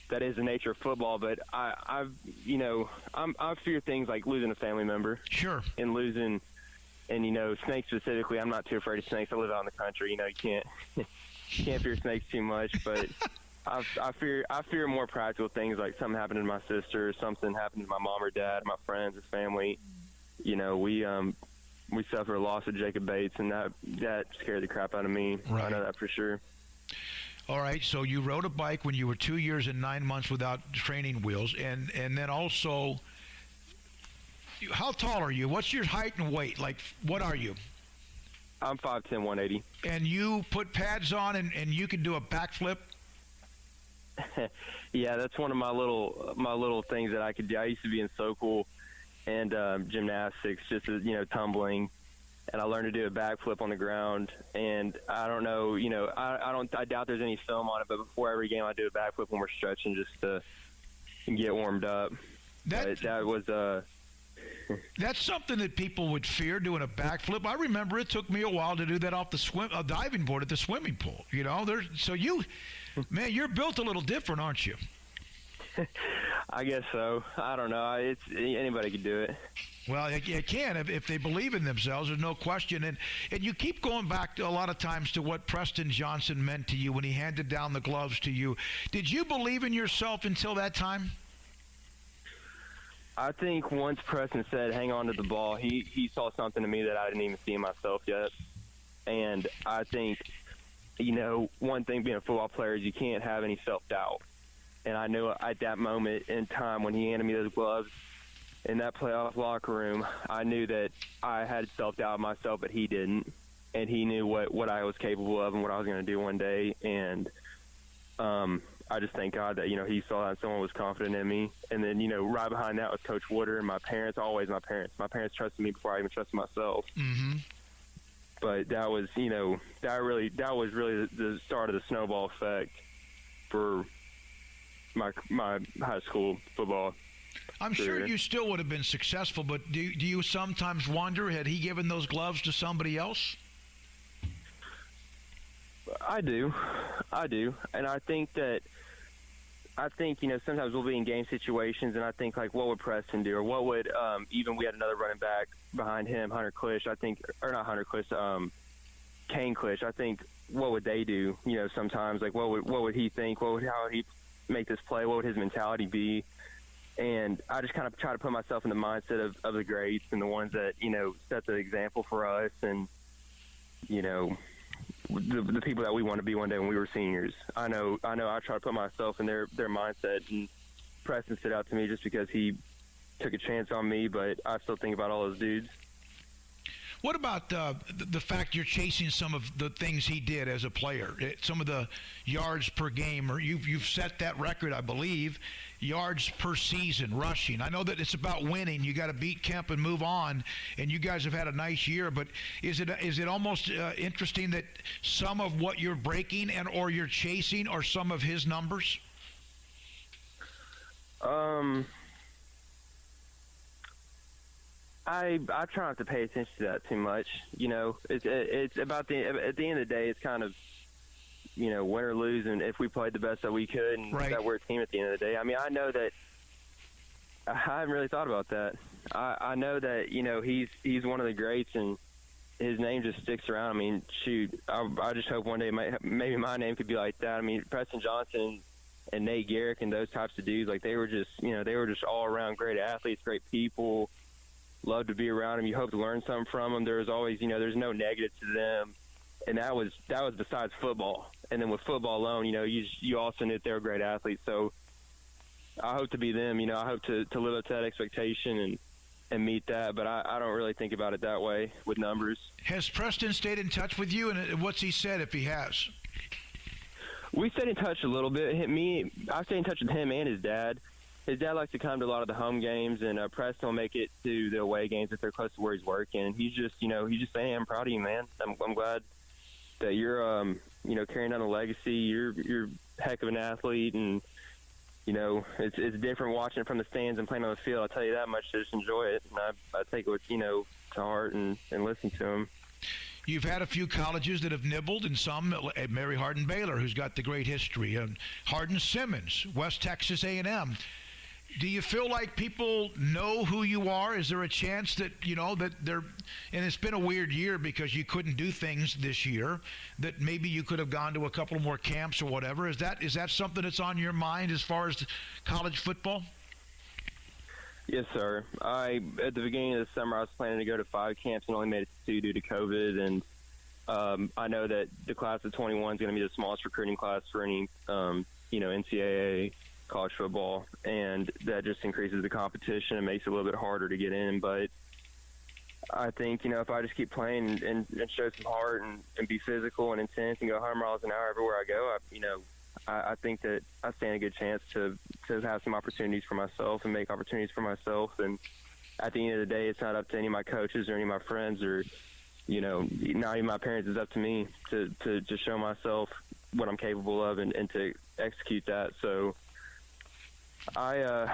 Speaker 11: that is the nature of football. But I fear things like losing a family member.
Speaker 15: Sure.
Speaker 11: And losing, and snakes specifically. I'm not too afraid of snakes. I live out in the country. You can't fear snakes too much. But I fear more practical things like something happened to my sister, or something happened to my mom or dad, my friends, or family. We suffered a loss of Jacob Bates, and that scared the crap out of me.
Speaker 15: Right.
Speaker 11: I know that for sure.
Speaker 15: All right, so you rode a bike when you were 2 years and 9 months without training wheels, and then also, how tall are you? What's your height and weight? What are you?
Speaker 11: I'm 5'10", 180.
Speaker 15: And you put pads on, and you can do a backflip?
Speaker 11: Yeah, that's one of my little things that I could do. I used to be in so cool, and gymnastics, just tumbling. And I learned to do a backflip on the ground. And I don't know, I doubt there's any film on it, but before every game I do a backflip when we're stretching just to get warmed up. That's
Speaker 15: something that people would fear, doing a backflip. I remember it took me a while to do that off the diving board at the swimming pool. You're built a little different, aren't you?
Speaker 11: I guess so. I don't know. Anybody could do it.
Speaker 15: Well, you can if they believe in themselves. There's no question. And you keep going back a lot of times to what Preston Johnson meant to you when he handed down the gloves to you. Did you believe in yourself until that time?
Speaker 11: I think once Preston said, hang on to the ball, he saw something to me that I didn't even see in myself yet. And I think, one thing being a football player is you can't have any self-doubt. And I knew at that moment in time when he handed me those gloves in that playoff locker room, I knew that I had self-doubt in myself, but he didn't. And he knew what I was capable of and what I was going to do one day. And I just thank God that, he saw that someone was confident in me. And then, right behind that was Coach Wooder and my parents, always my parents. My parents trusted me before I even trusted myself.
Speaker 15: Mm-hmm.
Speaker 11: But that was, that was really the start of the snowball effect for my high school football
Speaker 15: I'm
Speaker 11: career.
Speaker 15: sure you still would have been successful, but do you sometimes wonder, had he given those gloves to somebody else?
Speaker 11: I do. And I think sometimes we'll be in game situations, and I think, like, what would Preston do? Or what would, even we had another running back behind him, Hunter Klisch, I think, or not Hunter Klisch, Kane Klisch, I think, what would they do? Sometimes, like, what would he think? How would he make this play? What would his mentality be? And I just kind of try to put myself in the mindset of the greats and the ones that, set the example for us and, the people that we want to be one day when we were seniors. I know I try to put myself in their mindset, and Preston stood out to me just because he took a chance on me, but I still think about all those dudes.
Speaker 15: What about the fact you're chasing some of the things he did as a player, some of the yards per game, or you've set that record, I believe, yards per season rushing. I know that it's about winning. You got to beat Kemp and move on, and you guys have had a nice year. But is it almost interesting that some of what you're breaking or you're chasing are some of his numbers?
Speaker 11: I try not to pay attention to that too much. It's about at the end of the day, it's kind of, win or lose, and if we played the best that we could, and that we're a team at the end of the day. I mean, I know that I haven't really thought about that. I know that he's one of the greats, and his name just sticks around. I mean, shoot, I just hope one day maybe my name could be like that. I mean, Preston Johnson and Nate Garrick and those types of dudes, like they were just all around great athletes, great people. Love to be around them. You hope to learn something from them. There's always, there's no negative to them, and that was besides football. And then with football alone, you also knew that they were great athletes. So I hope to be them. I hope to live up to that expectation and meet that. But I don't really think about it that way with numbers.
Speaker 15: Has Preston stayed in touch with you, and what's he said if he has?
Speaker 11: We stayed in touch a little bit. I stayed in touch with him and his dad. His dad likes to come to a lot of the home games, and Preston will make it to the away games if they're close to where he's working. And he's just saying, I'm proud of you, man. I'm glad that you're, carrying on the legacy. You're a heck of an athlete, and, it's different watching it from the stands and playing on the field. I'll tell you that much. Just enjoy it. And I take it, to heart and listen to him.
Speaker 15: You've had a few colleges that have nibbled, and some at Mary Hardin Baylor, who's got the great history, and Hardin Simmons, West Texas A&M. Do you feel like people know who you are? Is there a chance that, that they're, and it's been a weird year because you couldn't do things this year, that maybe you could have gone to a couple more camps or whatever? Is that something that's on your mind as far as college football?
Speaker 11: Yes, sir. At the beginning of the summer, I was planning to go to 5 camps and only made it to 2 due to COVID. And I know that the class of 21 is going to be the smallest recruiting class for any, NCAA college football, and that just increases the competition and makes it a little bit harder to get in. But I think, if I just keep playing and show some heart and be physical and intense and go 100 miles an hour everywhere I go, I think that I stand a good chance to have some opportunities for myself and make opportunities for myself and at the end of the day, it's not up to any of my coaches or any of my friends or, not even my parents. It's up to me to just show myself what I'm capable of and to execute that. So I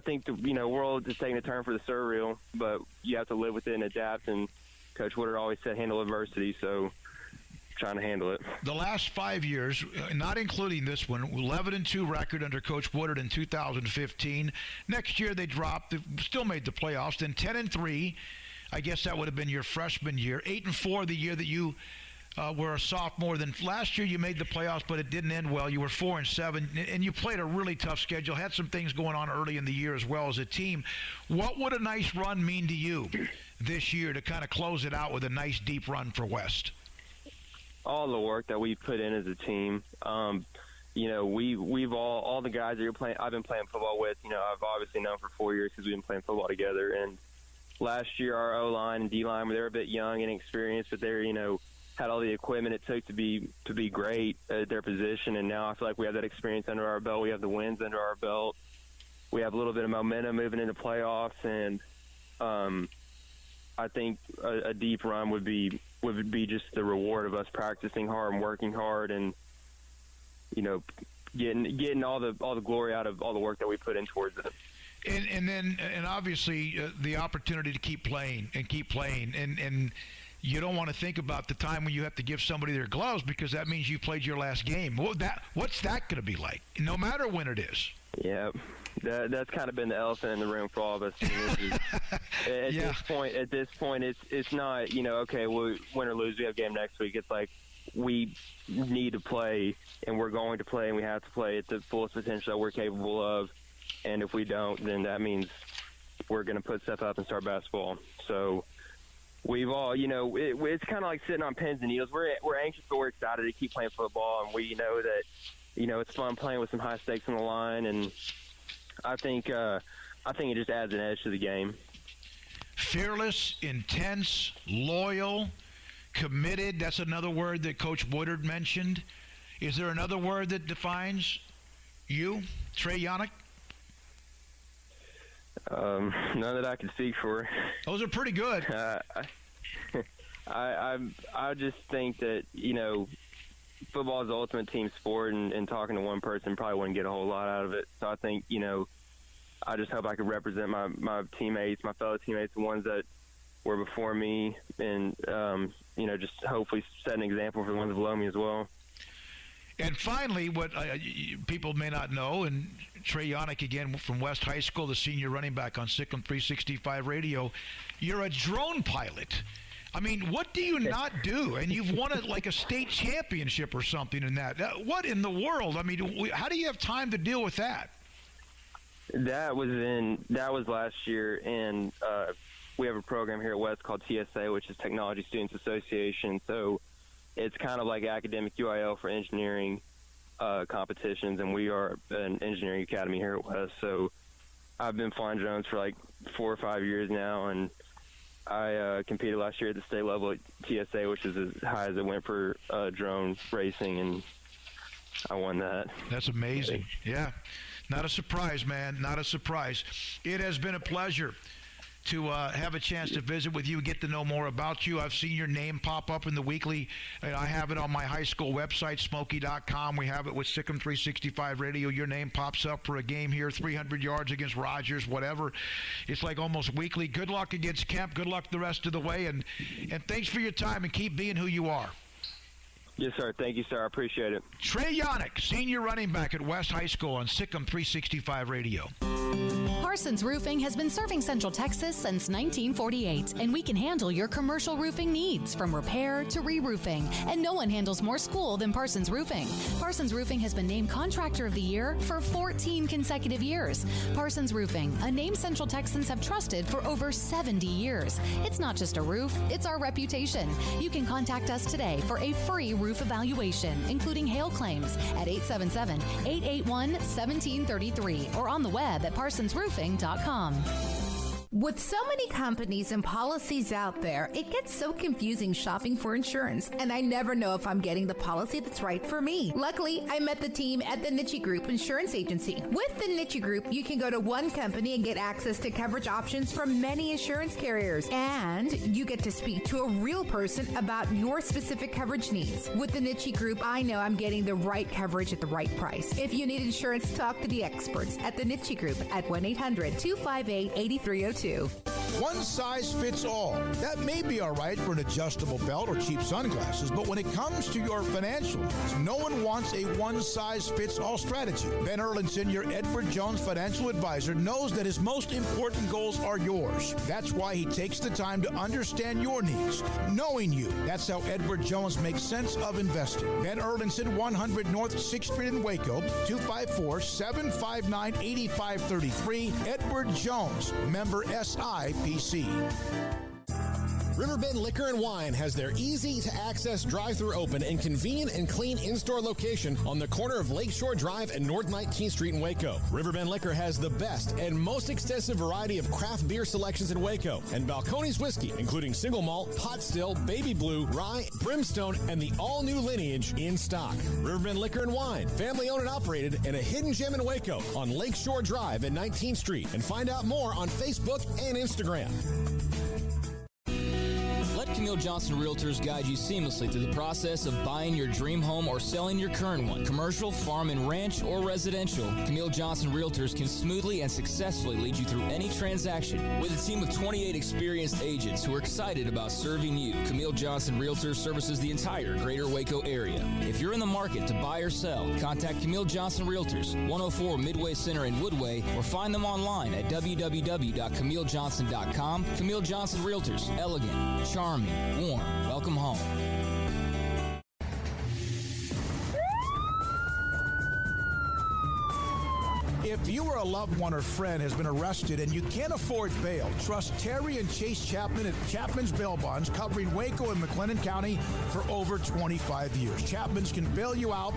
Speaker 11: think the world is taking a turn for the surreal, but you have to live with it and adapt. And Coach Woodard always said handle adversity, so trying to handle it.
Speaker 15: The last 5 years, not including this one, 11-2 record under Coach Woodard in 2015. Next year they dropped, they still made the playoffs. Then 10-3, I guess that would have been your freshman year. 8-4 the year that you were a sophomore. Then last year you made the playoffs, but it didn't end well. You were 4-7, and you played a really tough schedule. Had some things going on early in the year as well as a team. What would a nice run mean to you this year to kind of close it out with a nice deep run for West?
Speaker 11: All the work that we've put in as a team. We've all the guys that you're playing. I've been playing football with. I've obviously known for 4 years because we've been playing football together. And last year, our O line and D line, they were a bit young and inexperienced, but they're had all the equipment it took to be great at their position. And now I feel like we have that experience under our belt. We have the wins under our belt. We have a little bit of momentum moving into playoffs, and I think a deep run would be just the reward of us practicing hard and working hard, and getting all the glory out of all the work that we put in towards it.
Speaker 15: And obviously the opportunity to keep playing and you don't want to think about the time when you have to give somebody their gloves, because that means you played your last game. What's that going to be like, no matter when it is?
Speaker 11: Yeah, that's kind of been the elephant in the room for all of us. At this point, it's not, okay, well, win or lose, we have a game next week. It's like we need to play, and we're going to play, and we have to play at the fullest potential that we're capable of. And if we don't, then that means we're going to put stuff up and start basketball. So we've all, it's kind of like sitting on pins and needles. We're anxious, but we're excited to keep playing football, and we know that, it's fun playing with some high stakes on the line, and I think it just adds an edge to the game.
Speaker 15: Fearless, intense, loyal, committed. That's another word that Coach Woodard mentioned. Is there another word that defines you, Trey Yannick?
Speaker 11: None that I can speak for.
Speaker 15: Those are pretty good.
Speaker 11: I just think that, football is the ultimate team sport, and talking to one person probably wouldn't get a whole lot out of it. So I think, I just hope I could represent my teammates, my fellow teammates, the ones that were before me, and, just hopefully set an example for the ones below me as well.
Speaker 15: And finally, what people may not know, and Trey Yannick, again, from West High School, the senior running back on Sic'Em365 Radio, you're a drone pilot. I mean, what do you not do? And you've won a state championship or something in that. What in the world? I mean, how do you have time to deal with that?
Speaker 11: That was last year, and we have a program here at West called TSA, which is Technology Students Association. So it's kind of like academic UIL for engineering competitions, and we are an engineering academy here at West. So I've been flying drones for 4 or 5 years now, and I competed last year at the state level at TSA, which is as high as it went for drone racing, and I won that.
Speaker 15: That's amazing. Yeah. Not a surprise, man. Not a surprise. It has been a pleasure to have a chance to visit with you, get to know more about you. I've seen your name pop up in the weekly. I have it on my high school website, Smoky.com. We have it with Sic'Em365 Radio. Your name pops up for a game here, 300 yards against Rogers, whatever. It's like almost weekly. Good luck against Kemp. Good luck the rest of the way. And thanks for your time, and keep being who you are.
Speaker 11: Yes, sir. Thank you, sir. I appreciate it.
Speaker 15: Trey Yannick, senior running back at West High School on Sic'Em365 Radio.
Speaker 14: Parsons Roofing has been serving Central Texas since 1948, and we can handle your commercial roofing needs from repair to re-roofing. And no one handles more school than Parsons Roofing. Parsons Roofing has been named Contractor of the Year for 14 consecutive years. Parsons Roofing, a name Central Texans have trusted for over 70 years. It's not just a roof, it's our reputation. You can contact us today for a free roof evaluation, including hail claims at 877-881-1733 or on the web at parsonsroofing.com.
Speaker 16: With so many companies and policies out there, it gets so confusing shopping for insurance, and I never know if I'm getting the policy that's right for me. Luckily, I met the team at the Niche Group Insurance Agency. With the Niche Group, you can go to one company and get access to coverage options from many insurance carriers, and you get to speak to a real person about your specific coverage needs. With the Niche Group, I know I'm getting the right coverage at the right price. If you need insurance, talk to the experts at the Niche Group at 1-800-258-8302.
Speaker 4: One size fits all. That may be all right for an adjustable belt or cheap sunglasses, but when it comes to your financial needs, no one wants a one-size-fits-all strategy. Ben Erlinson, your Edward Jones financial advisor, knows that his most important goals are yours. That's why he takes the time to understand your needs, knowing you. That's how Edward Jones makes sense of investing. Ben Erlinson, 100 North 6th Street in Waco, 254-759-8533. Edward Jones, member SIPC.
Speaker 7: Riverbend Liquor and Wine has their easy-to-access drive-thru open and convenient and clean in-store location on the corner of Lakeshore Drive and North 19th Street in Waco. Riverbend Liquor has the best and most extensive variety of craft beer selections in Waco, and Balcones whiskey, including single malt, pot still, baby blue, rye, brimstone, and the all-new lineage in stock. Riverbend Liquor and Wine, family-owned and operated, and a hidden gem in Waco on Lakeshore Drive and 19th Street. And find out more on Facebook and Instagram.
Speaker 10: Let Camille Johnson Realtors guide you seamlessly through the process of buying your dream home or selling your current one. Commercial, farm and ranch, or residential, Camille Johnson Realtors can smoothly and successfully lead you through any transaction. With a team of 28 experienced agents who are excited about serving you, Camille Johnson Realtors services the entire greater Waco area. If you're in the market to buy or sell, contact Camille Johnson Realtors, 104 Midway Center in Woodway, or find them online at www.camillejohnson.com. Camille Johnson Realtors, elegant, charming, warm. Welcome home.
Speaker 4: If you or a loved one or friend has been arrested and you can't afford bail, trust Terry and Chase Chapman at Chapman's Bail Bonds, covering Waco and McLennan County for over 25 years. Chapman's can bail you out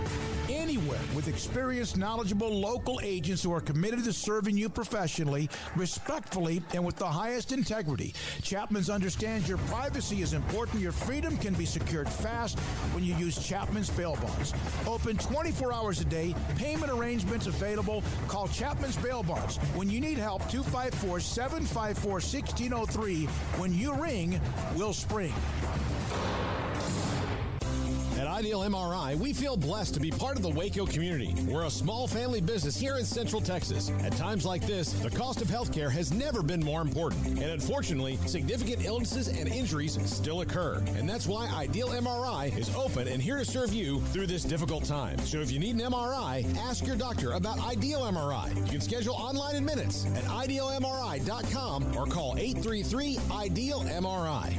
Speaker 4: anywhere with experienced, knowledgeable local agents who are committed to serving you professionally, respectfully, and with the highest integrity. Chapman's understands your privacy is important. Your freedom can be secured fast when you use Chapman's Bail Bonds. Open 24 hours a day. Payment arrangements available. Call Chapman's Bail Bonds. When you need help, 254-754-1603. When you ring, we'll spring.
Speaker 7: At Ideal MRI, we feel blessed to be part of the Waco community. We're a small family business here in Central Texas. At times like this, the cost of healthcare has never been more important. And unfortunately, significant illnesses and injuries still occur. And that's why Ideal MRI is open and here to serve you through this difficult time. So if you need an MRI, ask your doctor about Ideal MRI. You can schedule online in minutes at idealmri.com or call 833-IDEAL-MRI.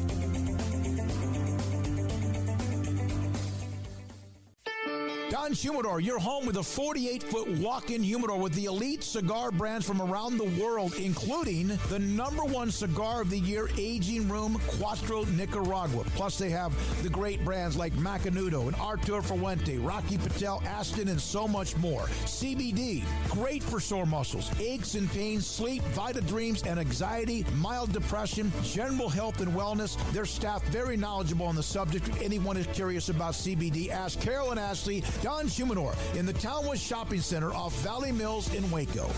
Speaker 4: Don's Humidor, your home with a 48-foot walk-in humidor with the elite cigar brands from around the world, including the #1 cigar of the year, Aging Room Cuatro Nicaragua. Plus, they have the great brands like Macanudo and Artur Fuente, Rocky Patel, Aston, and so much more. CBD, great for sore muscles, aches and pains, sleep, Vita Dreams, and anxiety, mild depression, general health and wellness. Their staff very knowledgeable on the subject. If anyone is curious about CBD, ask Carol and Ashley. Don's Humidor in the Townwood Shopping Center off Valley Mills in Waco.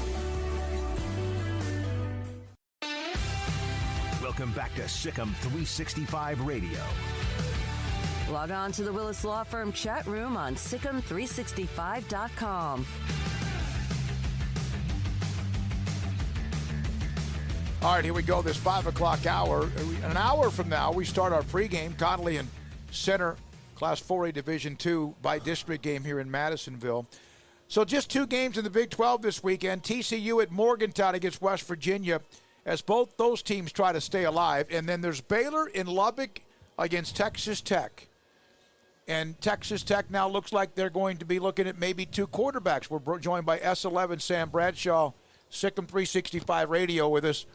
Speaker 3: Welcome back to Sic'Em365 Radio.
Speaker 1: Log on to the Willis Law Firm chat room on Sic'Em365.com.
Speaker 4: All right, here we go, this 5 o'clock hour. An hour from now, we start our pregame. Connolly and Center, Class 4A Division II by district game here in Madisonville. So just 2 games in the Big 12 this weekend. TCU at Morgantown against West Virginia as both those teams try to stay alive. And then there's Baylor in Lubbock against Texas Tech. And Texas Tech now looks like they're going to be looking at maybe 2 quarterbacks. We're joined by S11 Sam Bradshaw, Sic'Em365 Radio with us.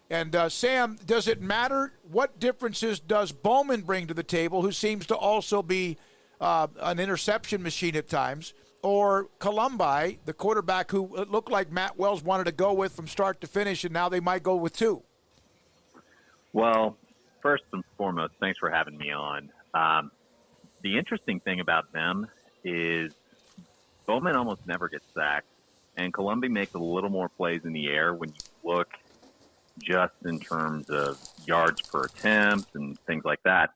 Speaker 4: And, Sam, does it matter? What differences does Bowman bring to the table, who seems to also be an interception machine at times, or Columbi, the quarterback who it looked like Matt Wells wanted to go with from start to finish, and now they might go with 2?
Speaker 18: Well, first and foremost, thanks for having me on. The interesting thing about them is Bowman almost never gets sacked, and Columbia makes a little more plays in the air when you look just in terms of yards per attempt and things like that.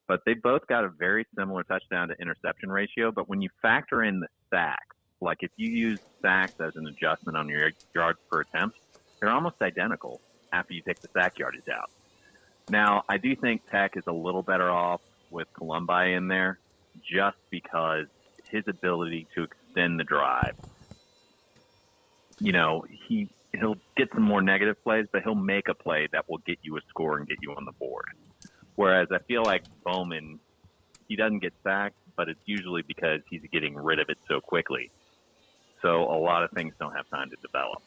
Speaker 18: But they both got a very similar touchdown to interception ratio. But when you factor in the sacks, like if you use sacks as an adjustment on your yards per attempt, they're almost identical after you take the sack yardage out. Now, I do think Tech is a little better off with Columbi in there just because his ability to extend the drive. You know, he'll get some more negative plays, but he'll make a play that will get you a score and get you on the board. Whereas I feel like Bowman, he doesn't get sacked, but it's usually because he's getting rid of it so quickly. So a lot of things don't have time to develop.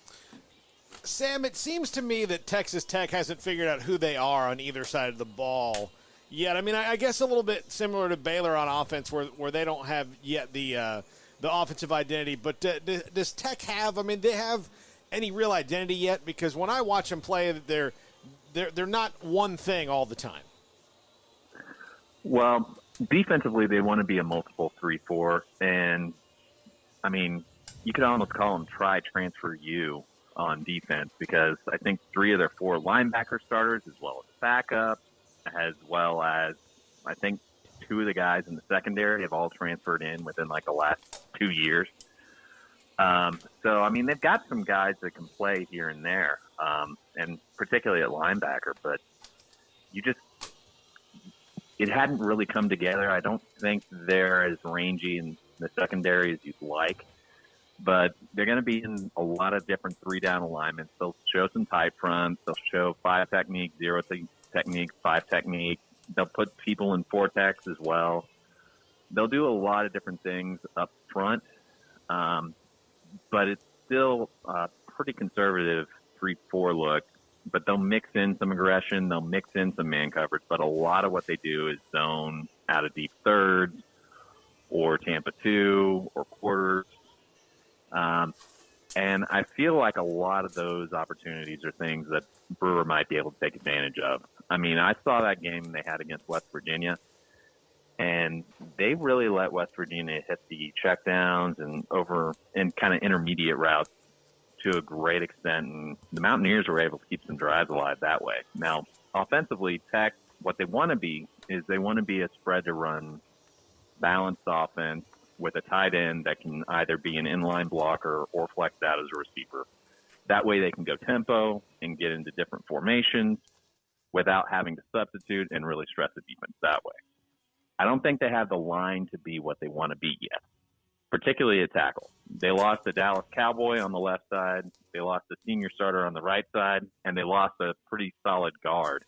Speaker 5: Sam, it seems to me that Texas Tech hasn't figured out who they are on either side of the ball yet. I mean, I guess a little bit similar to Baylor on offense where they don't have yet the offensive identity. But does Tech have, I mean, they have any real identity yet? Because when I watch them play, they're not one thing all the time.
Speaker 18: Well, defensively, they want to be a multiple 3-4. And, I mean, you could almost call them try, transfer, you on defense because I think 3 of their 4 linebacker starters, as well as backup, as well as I think 2 of the guys in the secondary have all transferred in within like the last 2 years. So, I mean, they've got some guys that can play here and there, and particularly at linebacker, but it hadn't really come together. I don't think they're as rangy in the secondary as you'd like. But they're going to be in a lot of different 3-down alignments. They'll show some tight fronts. They'll show 5 technique, 0 technique, 5 technique. They'll put people in 4 techs as well. They'll do a lot of different things up front, but it's still a pretty conservative 3-4 look. But they'll mix in some aggression. They'll mix in some man coverage. But a lot of what they do is zone out of deep thirds or Tampa 2 or quarters. And I feel like a lot of those opportunities are things that Brewer might be able to take advantage of. I mean, I saw that game they had against West Virginia, and they really let West Virginia hit the checkdowns and kind of intermediate routes to a great extent, and the Mountaineers were able to keep some drives alive that way. Now, offensively, Tech, what they want to be is they want to be a spread-to-run, balanced offense with a tight end that can either be an inline blocker or flex out as a receiver. That way they can go tempo and get into different formations without having to substitute and really stress the defense that way. I don't think they have the line to be what they want to be yet, particularly at tackle. They lost the Dallas Cowboy on the left side. They lost the senior starter on the right side, and they lost a pretty solid guard.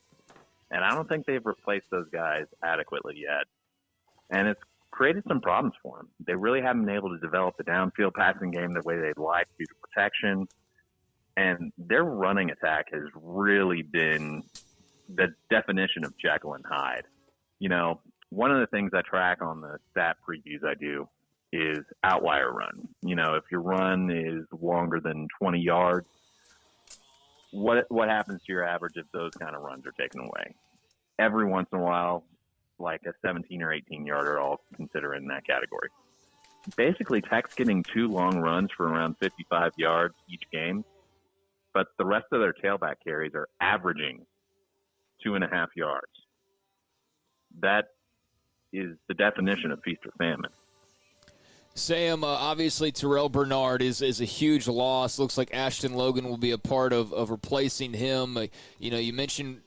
Speaker 18: And I don't think they've replaced those guys adequately yet. And it's created some problems for them. They really haven't been able to develop the downfield passing game the way they'd like due to protection. And their running attack has really been the definition of Jekyll and Hyde. You know, one of the things I track on the stat previews I do is outlier run. You know, if your run is longer than 20 yards, what happens to your average if those kind of runs are taken away? Every once in a while, like a 17 or 18 yarder, I'll consider in that category. Basically, Tech's getting 2 long runs for around 55 yards each game, but the rest of their tailback carries are averaging 2.5 yards. That is the definition of feast or famine.
Speaker 6: Sam, obviously Terrell Bernard is a huge loss. Looks like Ashton Logan will be a part of replacing him. You mentioned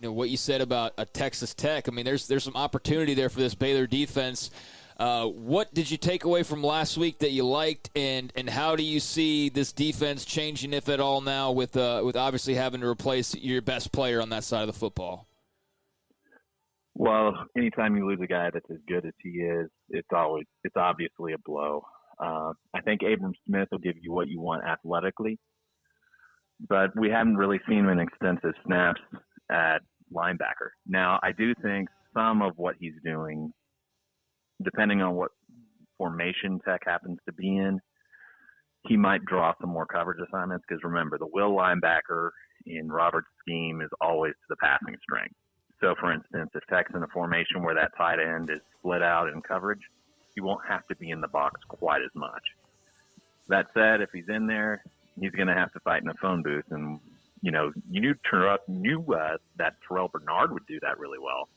Speaker 6: what you said about a Texas Tech. I mean, there's some opportunity there for this Baylor defense. What did you take away from last week that you liked, and how do you see this defense changing, if at all, now with obviously having to replace your best player on that side of the football?
Speaker 18: Well, anytime you lose a guy that's as good as he is, it's obviously a blow. I think Abram Smith will give you what you want athletically, but we haven't really seen him in extensive snaps at linebacker. Now, I do think some of what he's doing, depending on what formation Tech happens to be in, he might draw some more coverage assignments because remember, the will linebacker in Robert's scheme is always to the passing string. So, for instance, if Tech's in a formation where that tight end is split out in coverage, he won't have to be in the box quite as much. That said, if he's in there, he's going to have to fight in a phone booth. And, you knew that Terrell Bernard would do that really well.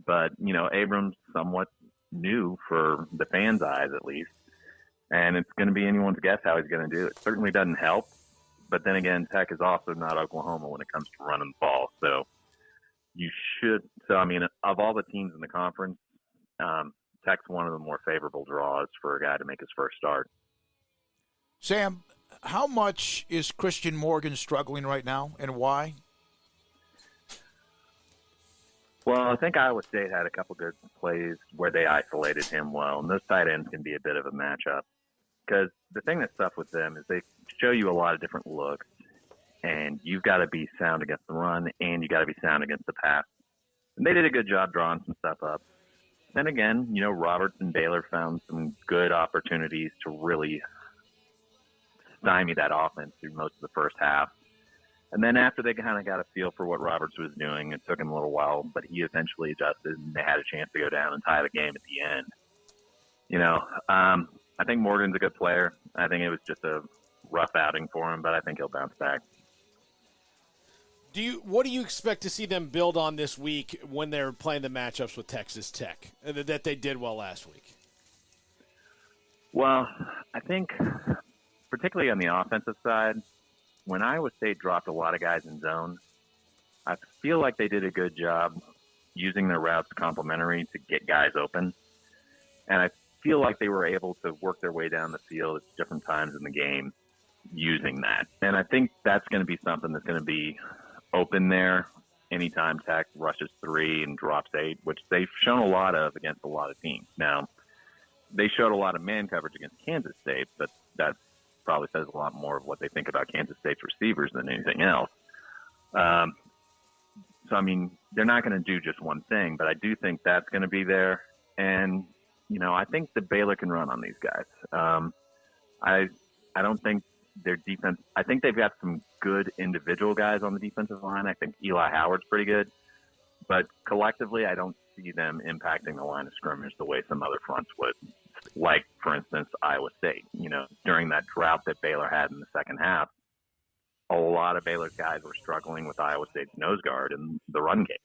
Speaker 18: But, Abrams somewhat new for the fans' eyes, at least. And it's going to be anyone's guess how he's going to do it. It certainly doesn't help. But then again, Tech is also not Oklahoma when it comes to running the ball. So of all the teams in the conference, Tech's one of the more favorable draws for a guy to make his first start.
Speaker 4: Sam, how much is Christian Morgan struggling right now, and why?
Speaker 18: Well, I think Iowa State had a couple good plays where they isolated him well, and those tight ends can be a bit of a matchup. Because the thing that's tough with them is they show you a lot of different looks, and you've got to be sound against the run, and you got to be sound against the pass. And they did a good job drawing some stuff up. Then again, Roberts and Baylor found some good opportunities to really stymie that offense through most of the first half. And then after they kind of got a feel for what Roberts was doing, it took him a little while, but he eventually adjusted, and they had a chance to go down and tie the game at the end. I think Morgan's a good player. I think it was just a rough outing for him, but I think he'll bounce back.
Speaker 5: What do you expect to see them build on this week when they're playing the matchups with Texas Tech that they did well last week?
Speaker 18: Well, I think particularly on the offensive side, when Iowa State dropped a lot of guys in zone, I feel like they did a good job using their routes complementary to get guys open. And I feel like they were able to work their way down the field at different times in the game using that. And I think that's going to be something that's going to be open there anytime Tech rushes 3 and drops 8, which they've shown a lot of against a lot of teams. Now, they showed a lot of man coverage against Kansas State, but that probably says a lot more of what they think about Kansas State's receivers than anything else. They're not going to do just one thing, but I do think that's going to be there. And, I think the Baylor can run on these guys. I don't think their defense – I think they've got some good individual guys on the defensive line. I think Eli Howard's pretty good. But collectively, I don't see them impacting the line of scrimmage the way some other fronts would. Like, for instance, Iowa State. During that drought that Baylor had in the second half, a lot of Baylor's guys were struggling with Iowa State's nose guard in the run game.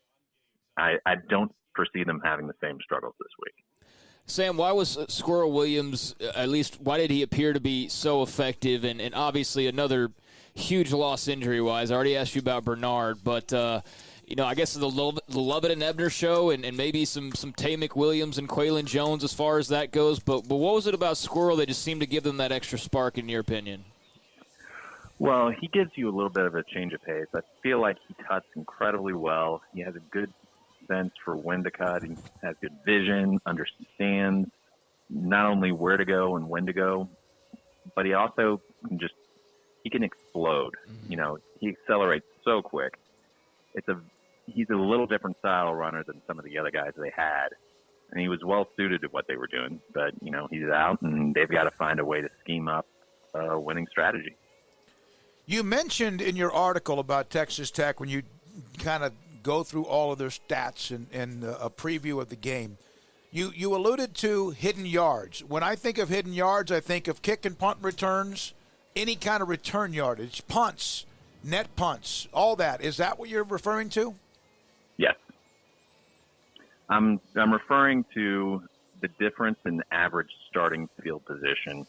Speaker 18: I don't foresee them having the same struggles this week.
Speaker 6: Sam, why was Squirrel Williams, at least why did he appear to be so effective? And obviously another huge loss injury-wise. I already asked you about Bernard, but I guess the Lovett and Ebner show and maybe some Tay McWilliams and Quaylon Jones as far as that goes. But what was it about Squirrel that just seemed to give them that extra spark, in your opinion?
Speaker 18: Well, he gives you a little bit of a change of pace. I feel like he cuts incredibly well. He has a good sense for when to cut. He has good vision, understands not only where to go and when to go, but he also can explode. He accelerates so quick. He's a little different style runner than some of the other guys they had, and he was well suited to what they were doing. But he's out, and they've got to find a way to scheme up a winning strategy.
Speaker 4: You mentioned in your article about Texas Tech, when you kind of go through all of their stats and a preview of the game, you alluded to hidden yards. When I think of hidden yards, I think of kick and punt returns, any kind of return yardage, punts, net punts, all that. Is that what you're referring to?
Speaker 18: Yes. I'm referring to the difference in average starting field position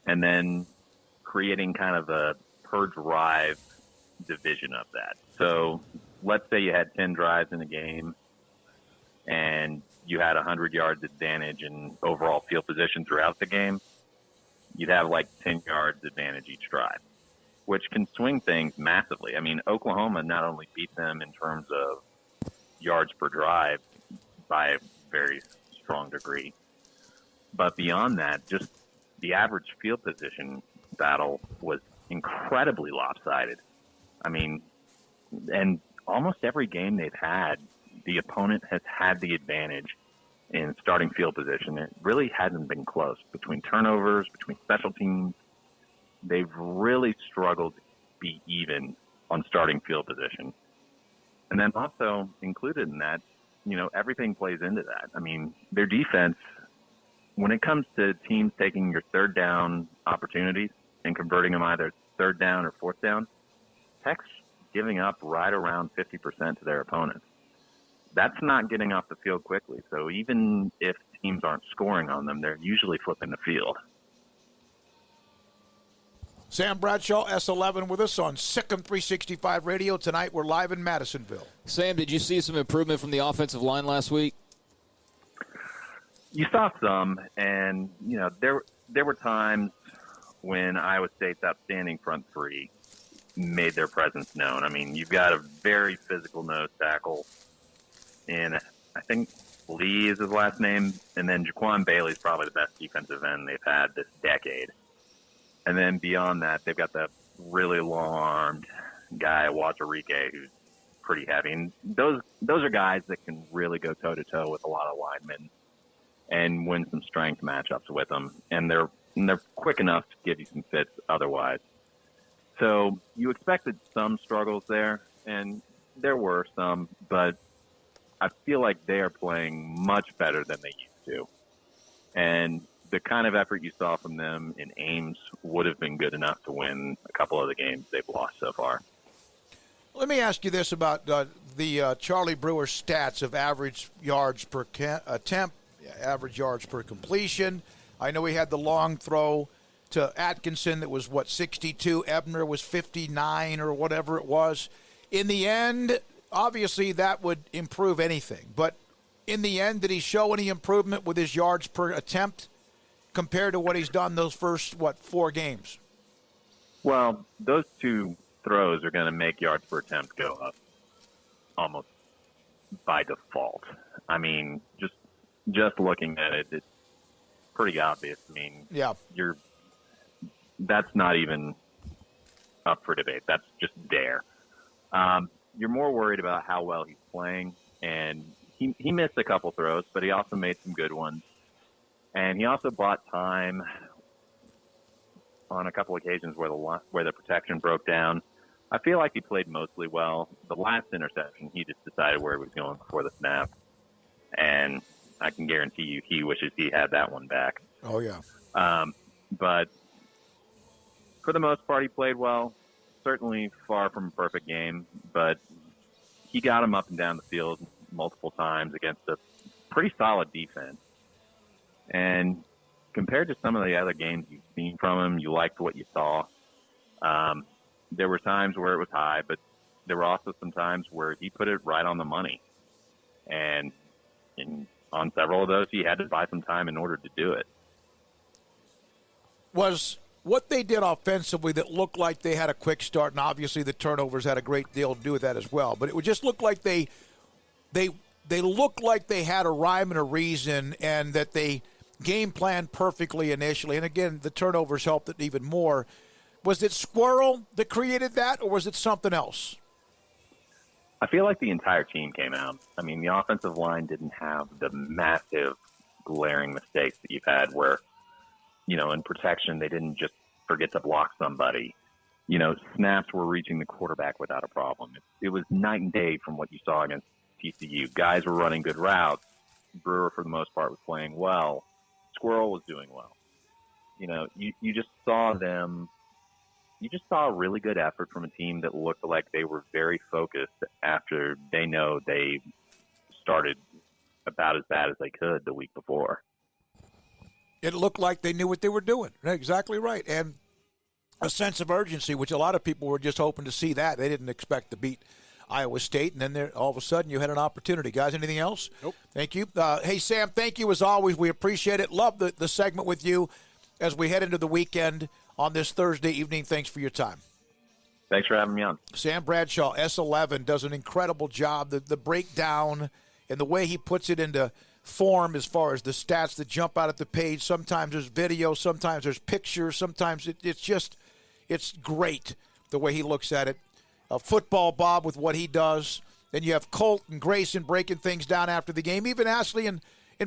Speaker 18: and then creating kind of a per drive division of that. So let's say you had 10 drives in a game and you had 100 yards advantage in overall field position throughout the game. You'd have like 10 yards advantage each drive, which can swing things massively. Oklahoma not only beat them in terms of yards per drive by a very strong degree, but beyond that, just the average field position battle was incredibly lopsided. And almost every game they've had, the opponent has had the advantage in starting field position. It really hasn't been close between turnovers, between special teams. They've really struggled to be even starting field position. And then also included in that, everything plays into that. I mean, their defense, when it comes to teams taking your third down opportunities and converting them either third down or fourth down, Tech's giving up right around 50% to their opponents. That's not getting off the field quickly. So even if teams aren't scoring on them, they're usually flipping the field.
Speaker 4: Sam Bradshaw, S11, with us on Sic'Em365 Radio. Tonight we're live in Madisonville.
Speaker 6: Sam, did you see some improvement from the offensive line last week?
Speaker 18: You saw some, and, there were times when Iowa State's outstanding front three made their presence known. I mean, you've got a very physical nose tackle in, I think, Lee is his last name, and then Jaquan Bailey's probably the best defensive end they've had this decade. And then beyond that, they've got that really long-armed guy, Wazarike, who's pretty heavy. And those are guys that can really go toe-to-toe with a lot of linemen and win some strength matchups with them. And they're quick enough to give you some fits otherwise. So you expected some struggles there, and there were some, but I feel like they are playing much better than they used to. And the kind of effort you saw from them in Ames would have been good enough to win a couple of the games they've lost so far.
Speaker 4: Let me ask you this about the Charlie Brewer stats of average yards per attempt, average yards per completion. I know he had the long throw to Atkinson that was, 62? Ebner was 59 or whatever it was. In the end, obviously that would improve anything. But in the end, did he show any improvement with his yards per attempt compared to what he's done those first, 4 games?
Speaker 18: Well, those two throws are going to make yards per attempt go up almost by default. I mean, just looking at it, it's pretty obvious. I mean,
Speaker 4: yeah,
Speaker 18: that's not even up for debate. That's just there. You're more worried about how well he's playing, and he missed a couple throws, but he also made some good ones. And he also bought time on a couple occasions where the protection broke down. I feel like he played mostly well. The last interception, he just decided where he was going before the snap, and I can guarantee you he wishes he had that one back.
Speaker 4: Oh, yeah.
Speaker 18: But for the most part, he played well. Certainly far from a perfect game, but he got him up and down the field multiple times against a pretty solid defense. And compared to some of the other games you've seen from him, you liked what you saw. There were times where it was high, but there were also some times where he put it right on the money. And on several of those, he had to buy some time in order to do it.
Speaker 4: Was what they did offensively that looked like they had a quick start, and obviously the turnovers had a great deal to do with that as well, but it would just look like they looked like they had a rhyme and a reason, and that they game planned perfectly initially. And again, the turnovers helped it even more. Was it Squirrel that created that, or was it something else?
Speaker 18: I feel like the entire team came out. I mean, the offensive line didn't have the massive glaring mistakes that you've had where, in protection, they didn't just forget to block somebody. Snaps were reaching the quarterback without a problem. It was night and day from what you saw against TCU. Guys were running good routes. Brewer, for the most part, was playing well. Squirrel was doing well. You just saw them. You just saw a really good effort from a team that looked like they were very focused after they know they started about as bad as they could the week before.
Speaker 4: It looked like they knew what they were doing. Exactly right. And a sense of urgency, which a lot of people were just hoping to see that. They didn't expect to beat Iowa State, and then all of a sudden you had an opportunity. Guys, anything else?
Speaker 5: Nope.
Speaker 4: Thank you. Hey, Sam, thank you as always. We appreciate it. Love the segment with you as we head into the weekend on this Thursday evening. Thanks for your time.
Speaker 18: Thanks for having me on.
Speaker 4: Sam Bradshaw, S11, does an incredible job. The breakdown and the way he puts it into form as far as the stats that jump out at the page. Sometimes there's video, sometimes there's pictures, sometimes it's great the way he looks at it. Football Bob with what he does. Then you have Colt and Grayson breaking things down after the game. Even Ashley and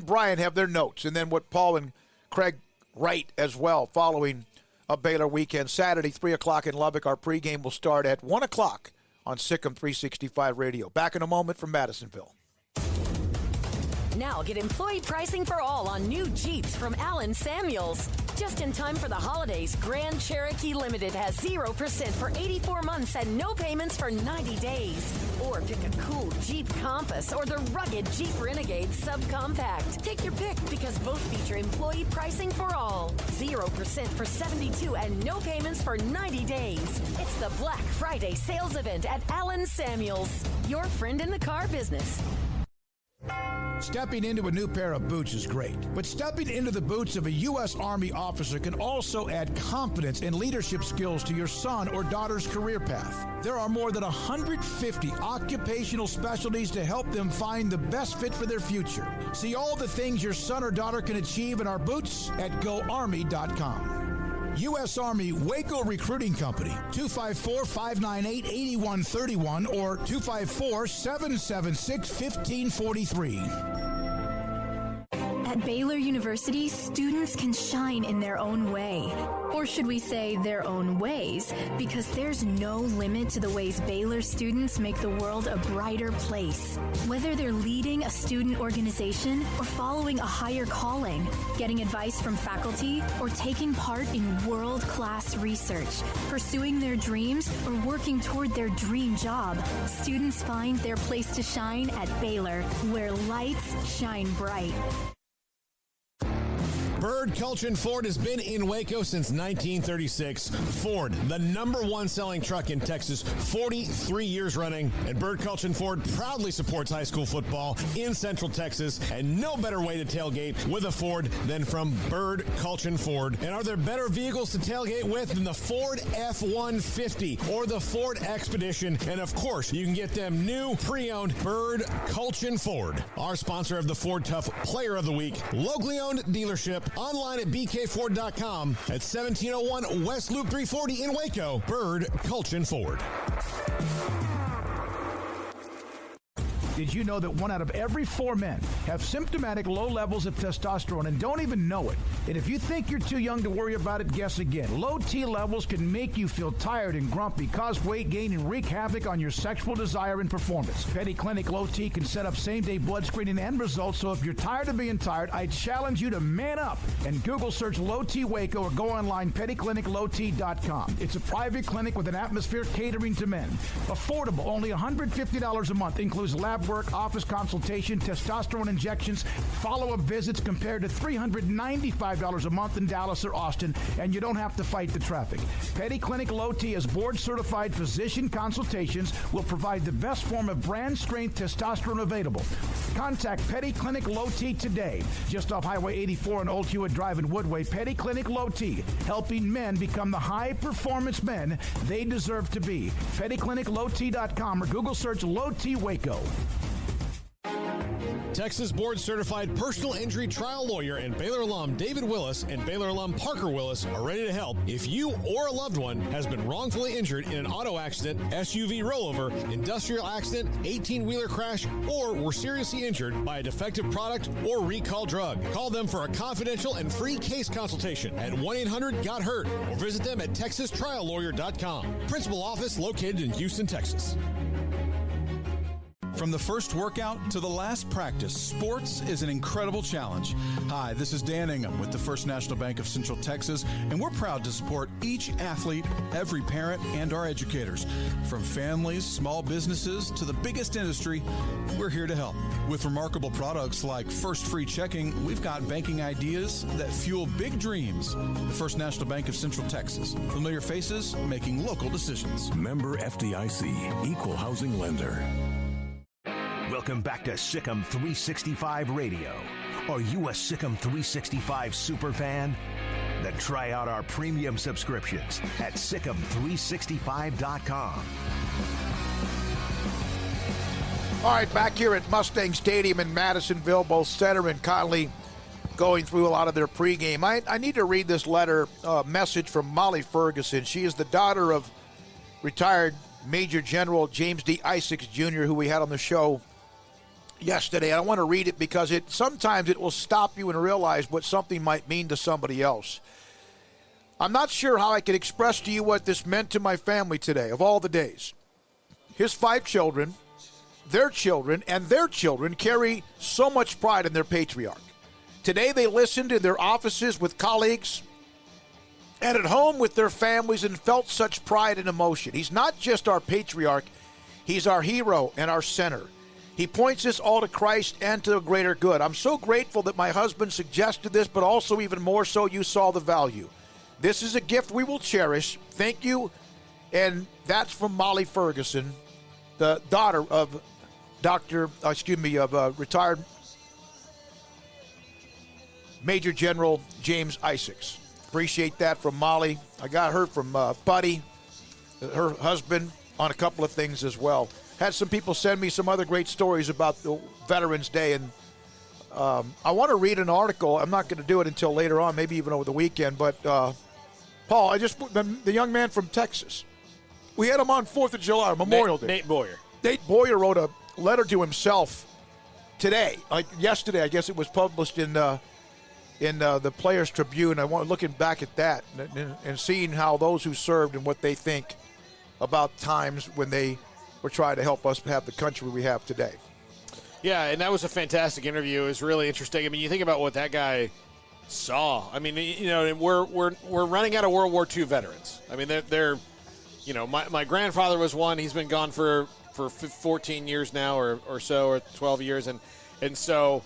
Speaker 4: Brian have their notes. And then what Paul and Craig write as well following a Baylor weekend. Saturday, 3 o'clock in Lubbock. Our pregame will start at 1 o'clock on Sic'Em365 Radio. Back in a moment from Madisonville.
Speaker 20: Now get employee pricing for all on new Jeeps from Allen Samuels. Just in time for the holidays, Grand Cherokee Limited has 0% for 84 months and no payments for 90 days. Or pick a cool Jeep Compass or the rugged Jeep Renegade Subcompact. Take your pick because both feature employee pricing for all. 0% for 72 and no payments for 90 days. It's the Black Friday sales event at Allen Samuels. Your friend in the car business.
Speaker 2: Stepping into a new pair of boots is great, but stepping into the boots of a U.S. Army officer can also add confidence and leadership skills to your son or daughter's career path. There are more than 150 occupational specialties to help them find the best fit for their future. See all the things your son or daughter can achieve in our boots at GoArmy.com. U.S. Army Waco Recruiting Company, 254-598-8131 or 254-776-1543.
Speaker 21: At Baylor University, students can shine in their own way. Or should we say their own ways? Because there's no limit to the ways Baylor students make the world a brighter place. Whether they're leading a student organization or following a higher calling, getting advice from faculty, or taking part in world-class research, pursuing their dreams, or working toward their dream job, students find their place to shine at Baylor, where lights shine bright.
Speaker 7: Bird Culchin Ford has been in Waco since 1936. Ford, the #1 selling truck in Texas, 43 years running. And Bird Culchin Ford proudly supports high school football in Central Texas. And no better way to tailgate with a Ford than from Bird Culchin Ford. And are there better vehicles to tailgate with than the Ford F-150 or the Ford Expedition? And of course, you can get them new, pre-owned Bird Culchin Ford. Our sponsor of the Ford Tough Player of the Week, locally owned dealership. Online at bkford.com at 1701 West Loop 340 in Waco. Bird Culchin Ford.
Speaker 2: Did you know that 1 out of every 4 men have symptomatic low levels of testosterone and don't even know it? And if you think you're too young to worry about it, guess again. Low T levels can make you feel tired and grumpy, cause weight gain, and wreak havoc on your sexual desire and performance. Petty Clinic Low T can set up same-day blood screening and results, so if you're tired of being tired, I challenge you to man up and Google search Low T Waco or go online pettycliniclowt.com. It's a private clinic with an atmosphere catering to men. Affordable, only $150 a month, includes lab work, office consultation, testosterone injections, follow-up visits compared to $395 a month in Dallas or Austin, and you don't have to fight the traffic. Petty Clinic Low T is board-certified physician consultations, will provide the best form of brand-strength testosterone available. Contact Petty Clinic Low T today, just off Highway 84 and Old Hewitt Drive in Woodway. Petty Clinic Low T, helping men become the high-performance men they deserve to be. PettyClinicLowT.com or Google search Low T Waco.
Speaker 7: Texas board-certified personal injury trial lawyer and Baylor alum David Willis and Baylor alum Parker Willis are ready to help if you or a loved one has been wrongfully injured in an auto accident, SUV rollover, industrial accident, 18-wheeler crash, or were seriously injured by a defective product or recall drug. Call them for a confidential and free case consultation at 1-800-GOT-HURT or visit them at texastriallawyer.com. Principal office located in Houston, Texas.
Speaker 23: From the first workout to the last practice, sports is an incredible challenge. Hi, this is Dan Ingham with the First National Bank of Central Texas, and we're proud to support each athlete, every parent, and our educators. From families, small businesses, to the biggest industry, we're here to help. With remarkable products like First Free Checking, we've got banking ideas that fuel big dreams. The First National Bank of Central Texas. Familiar faces making local decisions.
Speaker 3: Member FDIC, Equal Housing Lender. Welcome back to Sic'Em365 Radio. Are you a Sic'Em365 super fan? Then try out our premium subscriptions at Sic'Em365.com.
Speaker 4: All right, back here at Mustang Stadium in Madisonville, both Center and Conley going through a lot of their pregame. I need to read this message from Molly Ferguson. She is the daughter of retired Major General James D. Isaacs Jr., who we had on the show yesterday. I want to read it because sometimes it will stop you and realize what something might mean to somebody else. I'm not sure how I can express to you what this meant to my family today, of all the days. his 5 children, their children, and their children carry so much pride in their patriarch. Today they listened in their offices with colleagues and at home with their families and felt such pride and emotion. He's not just our patriarch, he's our hero and our center. He points us all to Christ and to a greater good. I'm so grateful that my husband suggested this, but also even more so you saw the value. This is a gift we will cherish. Thank you. And that's from Molly Ferguson, the daughter of retired Major General James Isaacs. Appreciate that from Molly. I got her from Buddy, her husband, on a couple of things as well. Had some people send me some other great stories about the Veterans Day, and I want to read an article. I'm not going to do it until later on, maybe even over the weekend. But, Paul, the young man from Texas, we had him on 4th of July, Memorial Day.
Speaker 5: Nate Boyer.
Speaker 4: Nate Boyer wrote a letter to himself today, like yesterday. I guess it was published in the Players Tribune. I want looking back at that and seeing how those who served and what they think about times when they were trying to help us have the country we have today.
Speaker 5: Yeah, and that was a fantastic interview. It was really interesting. I mean, you think about what that guy saw. I mean, we're running out of World War II veterans. I mean, they're my grandfather was one. He's been gone for 14 years now or so, or 12 years, and so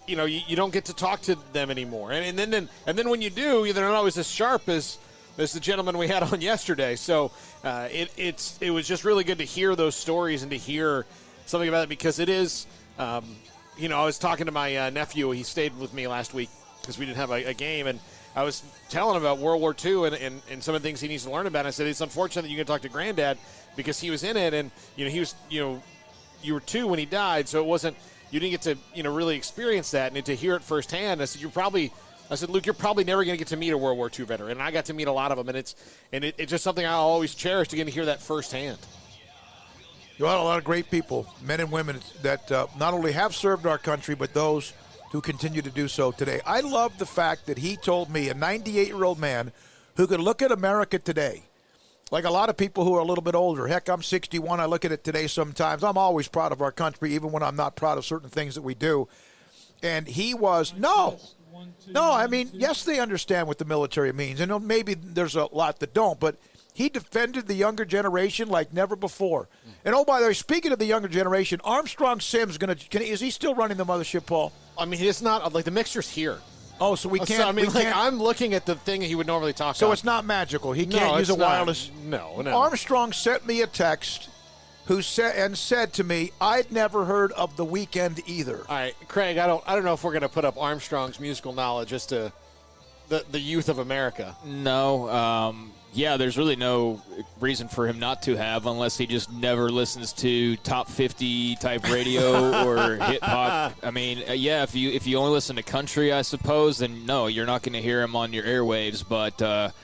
Speaker 5: you don't get to talk to them anymore. And then when you do, they're not always as sharp as the gentleman we had on yesterday. So it was just really good to hear those stories and to hear something about it, because it is, I was talking to my nephew. He stayed with me last week because we didn't have a game, and I was telling him about World War II and some of the things he needs to learn about. I said, it's unfortunate that you can talk to Granddad because he was in it, and he was, you were 2 when he died, so it wasn't, you didn't get to really experience that and to hear it firsthand. I said, Luke, you're probably never going to get to meet a World War II veteran, and I got to meet a lot of them, and it's just something I always cherish to get to hear that firsthand.
Speaker 4: You had a lot of great people, men and women, that not only have served our country, but those who continue to do so today. I love the fact that he told me, a 98-year-old man who could look at America today, like a lot of people who are a little bit older. Heck, I'm 61. I look at it today sometimes. I'm always proud of our country, even when I'm not proud of certain things that we do. And he was, yes, they understand what the military means. And maybe there's a lot that don't, but he defended the younger generation like never before. And, by the way, speaking of the younger generation, Armstrong Sims is he still running the mothership, Paul?
Speaker 5: I mean, it's not, the mixture's here.
Speaker 4: Oh, so we can't.
Speaker 5: I'm looking at the thing he would normally talk about.
Speaker 4: So it's not magical. He can't use a wireless.
Speaker 5: No.
Speaker 4: Armstrong sent me a text said to me, I'd never heard of The Weeknd either.
Speaker 5: All right, Craig, I don't know if we're going to put up Armstrong's musical knowledge as to the youth of America.
Speaker 6: No. There's really no reason for him not to have, unless he just never listens to top 50 type radio or hip hop. I mean, if you only listen to country, I suppose, then no, you're not going to hear him on your airwaves. But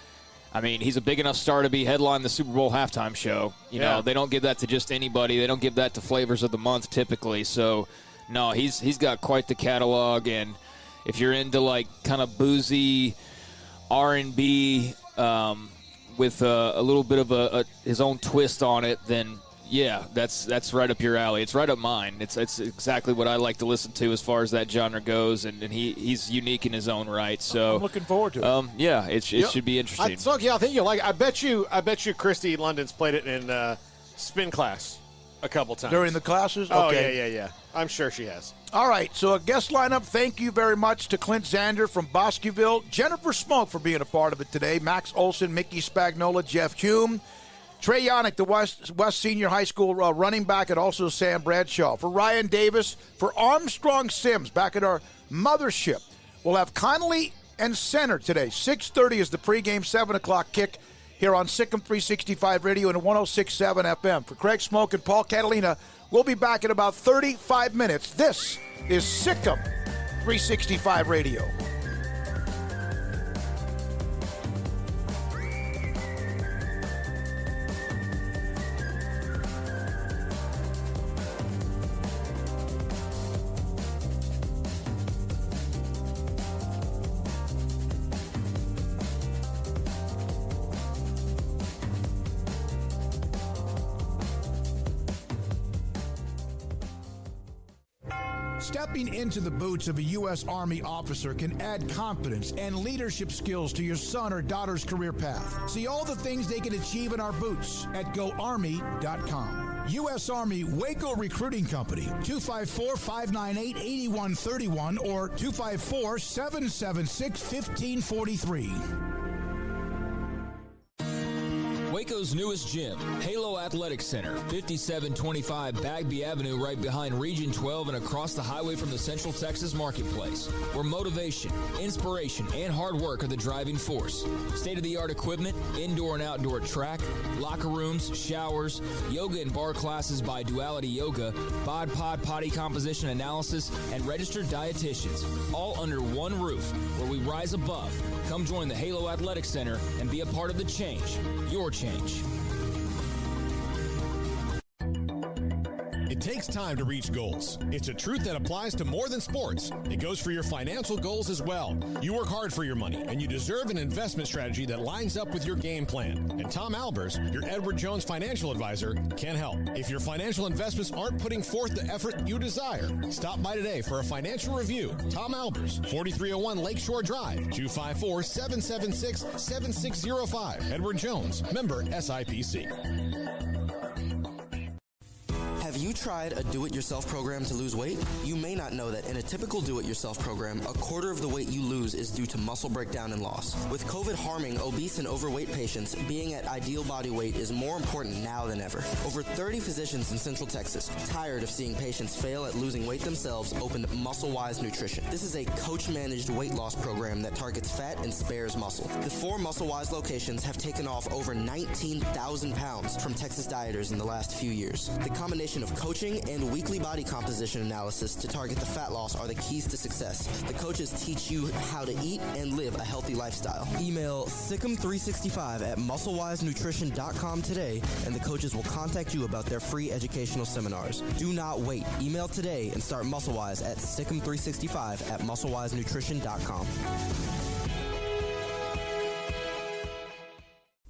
Speaker 6: he's a big enough star to be headlining the Super Bowl halftime show. You know, they don't give that to just anybody. They don't give that to flavors of the month typically. So, no, he's got quite the catalog. And if you're into like kind of boozy R&B, with a little bit of his own twist on it, then that's right up your alley. It's right up mine. It's exactly what I like to listen to as far as that genre goes, and he's unique in his own right. So
Speaker 4: I'm looking forward to it.
Speaker 6: It should be interesting.
Speaker 5: I think you'll like it. I bet you Christy London's played it in spin class a couple times
Speaker 4: during the classes.
Speaker 5: Oh
Speaker 4: okay.
Speaker 5: yeah. I'm sure she has.
Speaker 4: All right, so a guest lineup. Thank you very much to Clint Zander from Bosqueville, Jennifer Smoke for being a part of it today, Max Olson, Mickey Spagnola, Jeff Hume, Trey Yannick, the West Senior High School running back, and also Sam Bradshaw. For Ryan Davis, for Armstrong Sims, back at our mothership. We'll have Connolly and Center today. 6:30 is the pregame, 7 o'clock kick here on Sic'Em365 Radio and 106.7 FM. For Craig Smoke and Paul Catalina, we'll be back in about 35 minutes. This is Sic'Em365 Radio.
Speaker 2: Stepping into the boots of a U.S. Army officer can add confidence and leadership skills to your son or daughter's career path. See all the things they can achieve in our boots at GoArmy.com. U.S. Army Waco Recruiting Company, 254-598-8131 or 254-776-1543.
Speaker 10: Waco's newest gym, Halo Athletic Center, 5725 Bagby Avenue, right behind Region 12 and across the highway from the Central Texas Marketplace, where motivation, inspiration, and hard work are the driving force. State-of-the-art equipment, indoor and outdoor track, locker rooms, showers, yoga and bar classes by Duality Yoga, Bod Pod potty composition analysis, and registered dietitians, all under one roof, where we rise above. Come join the Halo Athletic Center and be a part of the change, your change.
Speaker 7: It takes time to reach goals. It's a truth that applies to more than sports. It goes for your financial goals as well. You work hard for your money, and you deserve an investment strategy that lines up with your game plan. And Tom Albers, your Edward Jones financial advisor, can help. If your financial investments aren't putting forth the effort you desire, stop by today for a financial review. Tom Albers, 4301 Lakeshore Drive, 254-776-7605. Edward Jones, member SIPC.
Speaker 8: Have you tried a do-it-yourself program to lose weight? You may not know that in a typical do-it-yourself program, a quarter of the weight you lose is due to muscle breakdown and loss. With COVID harming obese and overweight patients, being at ideal body weight is more important now than ever. Over 30 physicians in Central Texas, tired of seeing patients fail at losing weight themselves, opened Muscle-Wise Nutrition. This is a coach-managed weight loss program that targets fat and spares muscle. The 4 Muscle-Wise locations have taken off over 19,000 pounds from Texas dieters in the last few years. The combination of coaching and weekly body composition analysis to target the fat loss are the keys to success. The coaches teach you how to eat and live a healthy lifestyle. Email Sic'Em365 at musclewisenutrition.com today, and the coaches will contact you about their free educational seminars. Do not wait. Email today and start MuscleWise at Sic'Em365 at musclewisenutrition.com.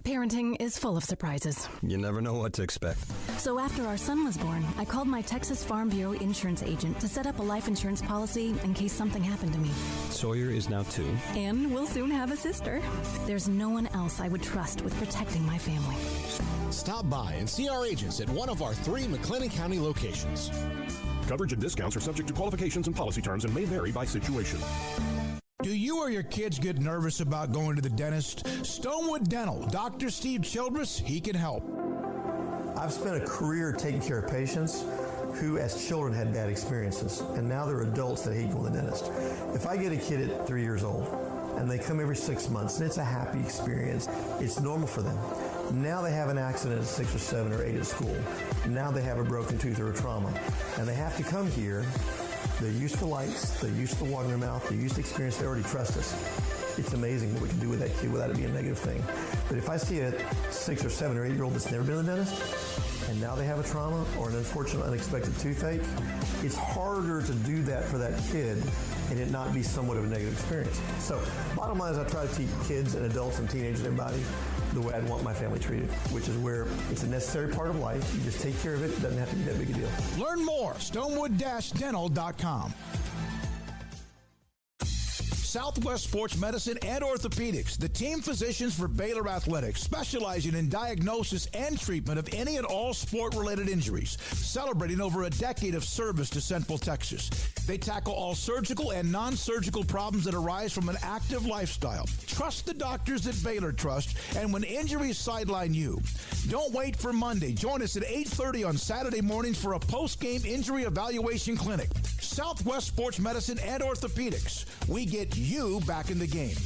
Speaker 9: Parenting is full of surprises.
Speaker 12: You never know what to expect.
Speaker 9: So after our son was born, I called my Texas Farm Bureau insurance agent to set up a life insurance policy in case something happened to me.
Speaker 12: Sawyer is now 2.
Speaker 9: And we'll soon have a sister. There's no one else I would trust with protecting my family.
Speaker 7: Stop by and see our agents at one of our 3 McLennan County locations.
Speaker 24: Coverage and discounts are subject to qualifications and policy terms and may vary by situation.
Speaker 2: Do you or your kids get nervous about going to the dentist? Stonewood Dental, Dr. Steve Childress, he can help.
Speaker 25: I've spent a career taking care of patients who as children had bad experiences, and now they're adults that hate going to the dentist. If I get a kid at 3 years old and they come every 6 months and it's a happy experience, it's normal for them. Now they have an accident at 6 or 7 or 8 at school. Now they have a broken tooth or a trauma, and they have to come here. They're used to lights, they're used to water in their mouth, they're used to experience, they already trust us. It's amazing what we can do with that kid without it being a negative thing. But if I see a 6 or 7 or 8 year old that's never been to the dentist, and now they have a trauma or an unfortunate unexpected toothache, it's harder to do that for that kid and it not be somewhat of a negative experience. So bottom line is I try to teach kids and adults and teenagers and everybody the way I'd want my family treated, which is where it's a necessary part of life. You just take care of it. It doesn't have to be that big a deal.
Speaker 2: Learn more, stonewood-dental.com. Southwest Sports Medicine and Orthopedics, the team physicians for Baylor Athletics, specializing in diagnosis and treatment of any and all sport-related injuries, celebrating over a decade of service to Central Texas. They tackle all surgical and non-surgical problems that arise from an active lifestyle. Trust the doctors that Baylor trusts, and when injuries sideline you, don't wait for Monday. Join us at 8:30 on Saturday mornings for a post-game injury evaluation clinic. Southwest Sports Medicine and Orthopedics. We get you back in the game.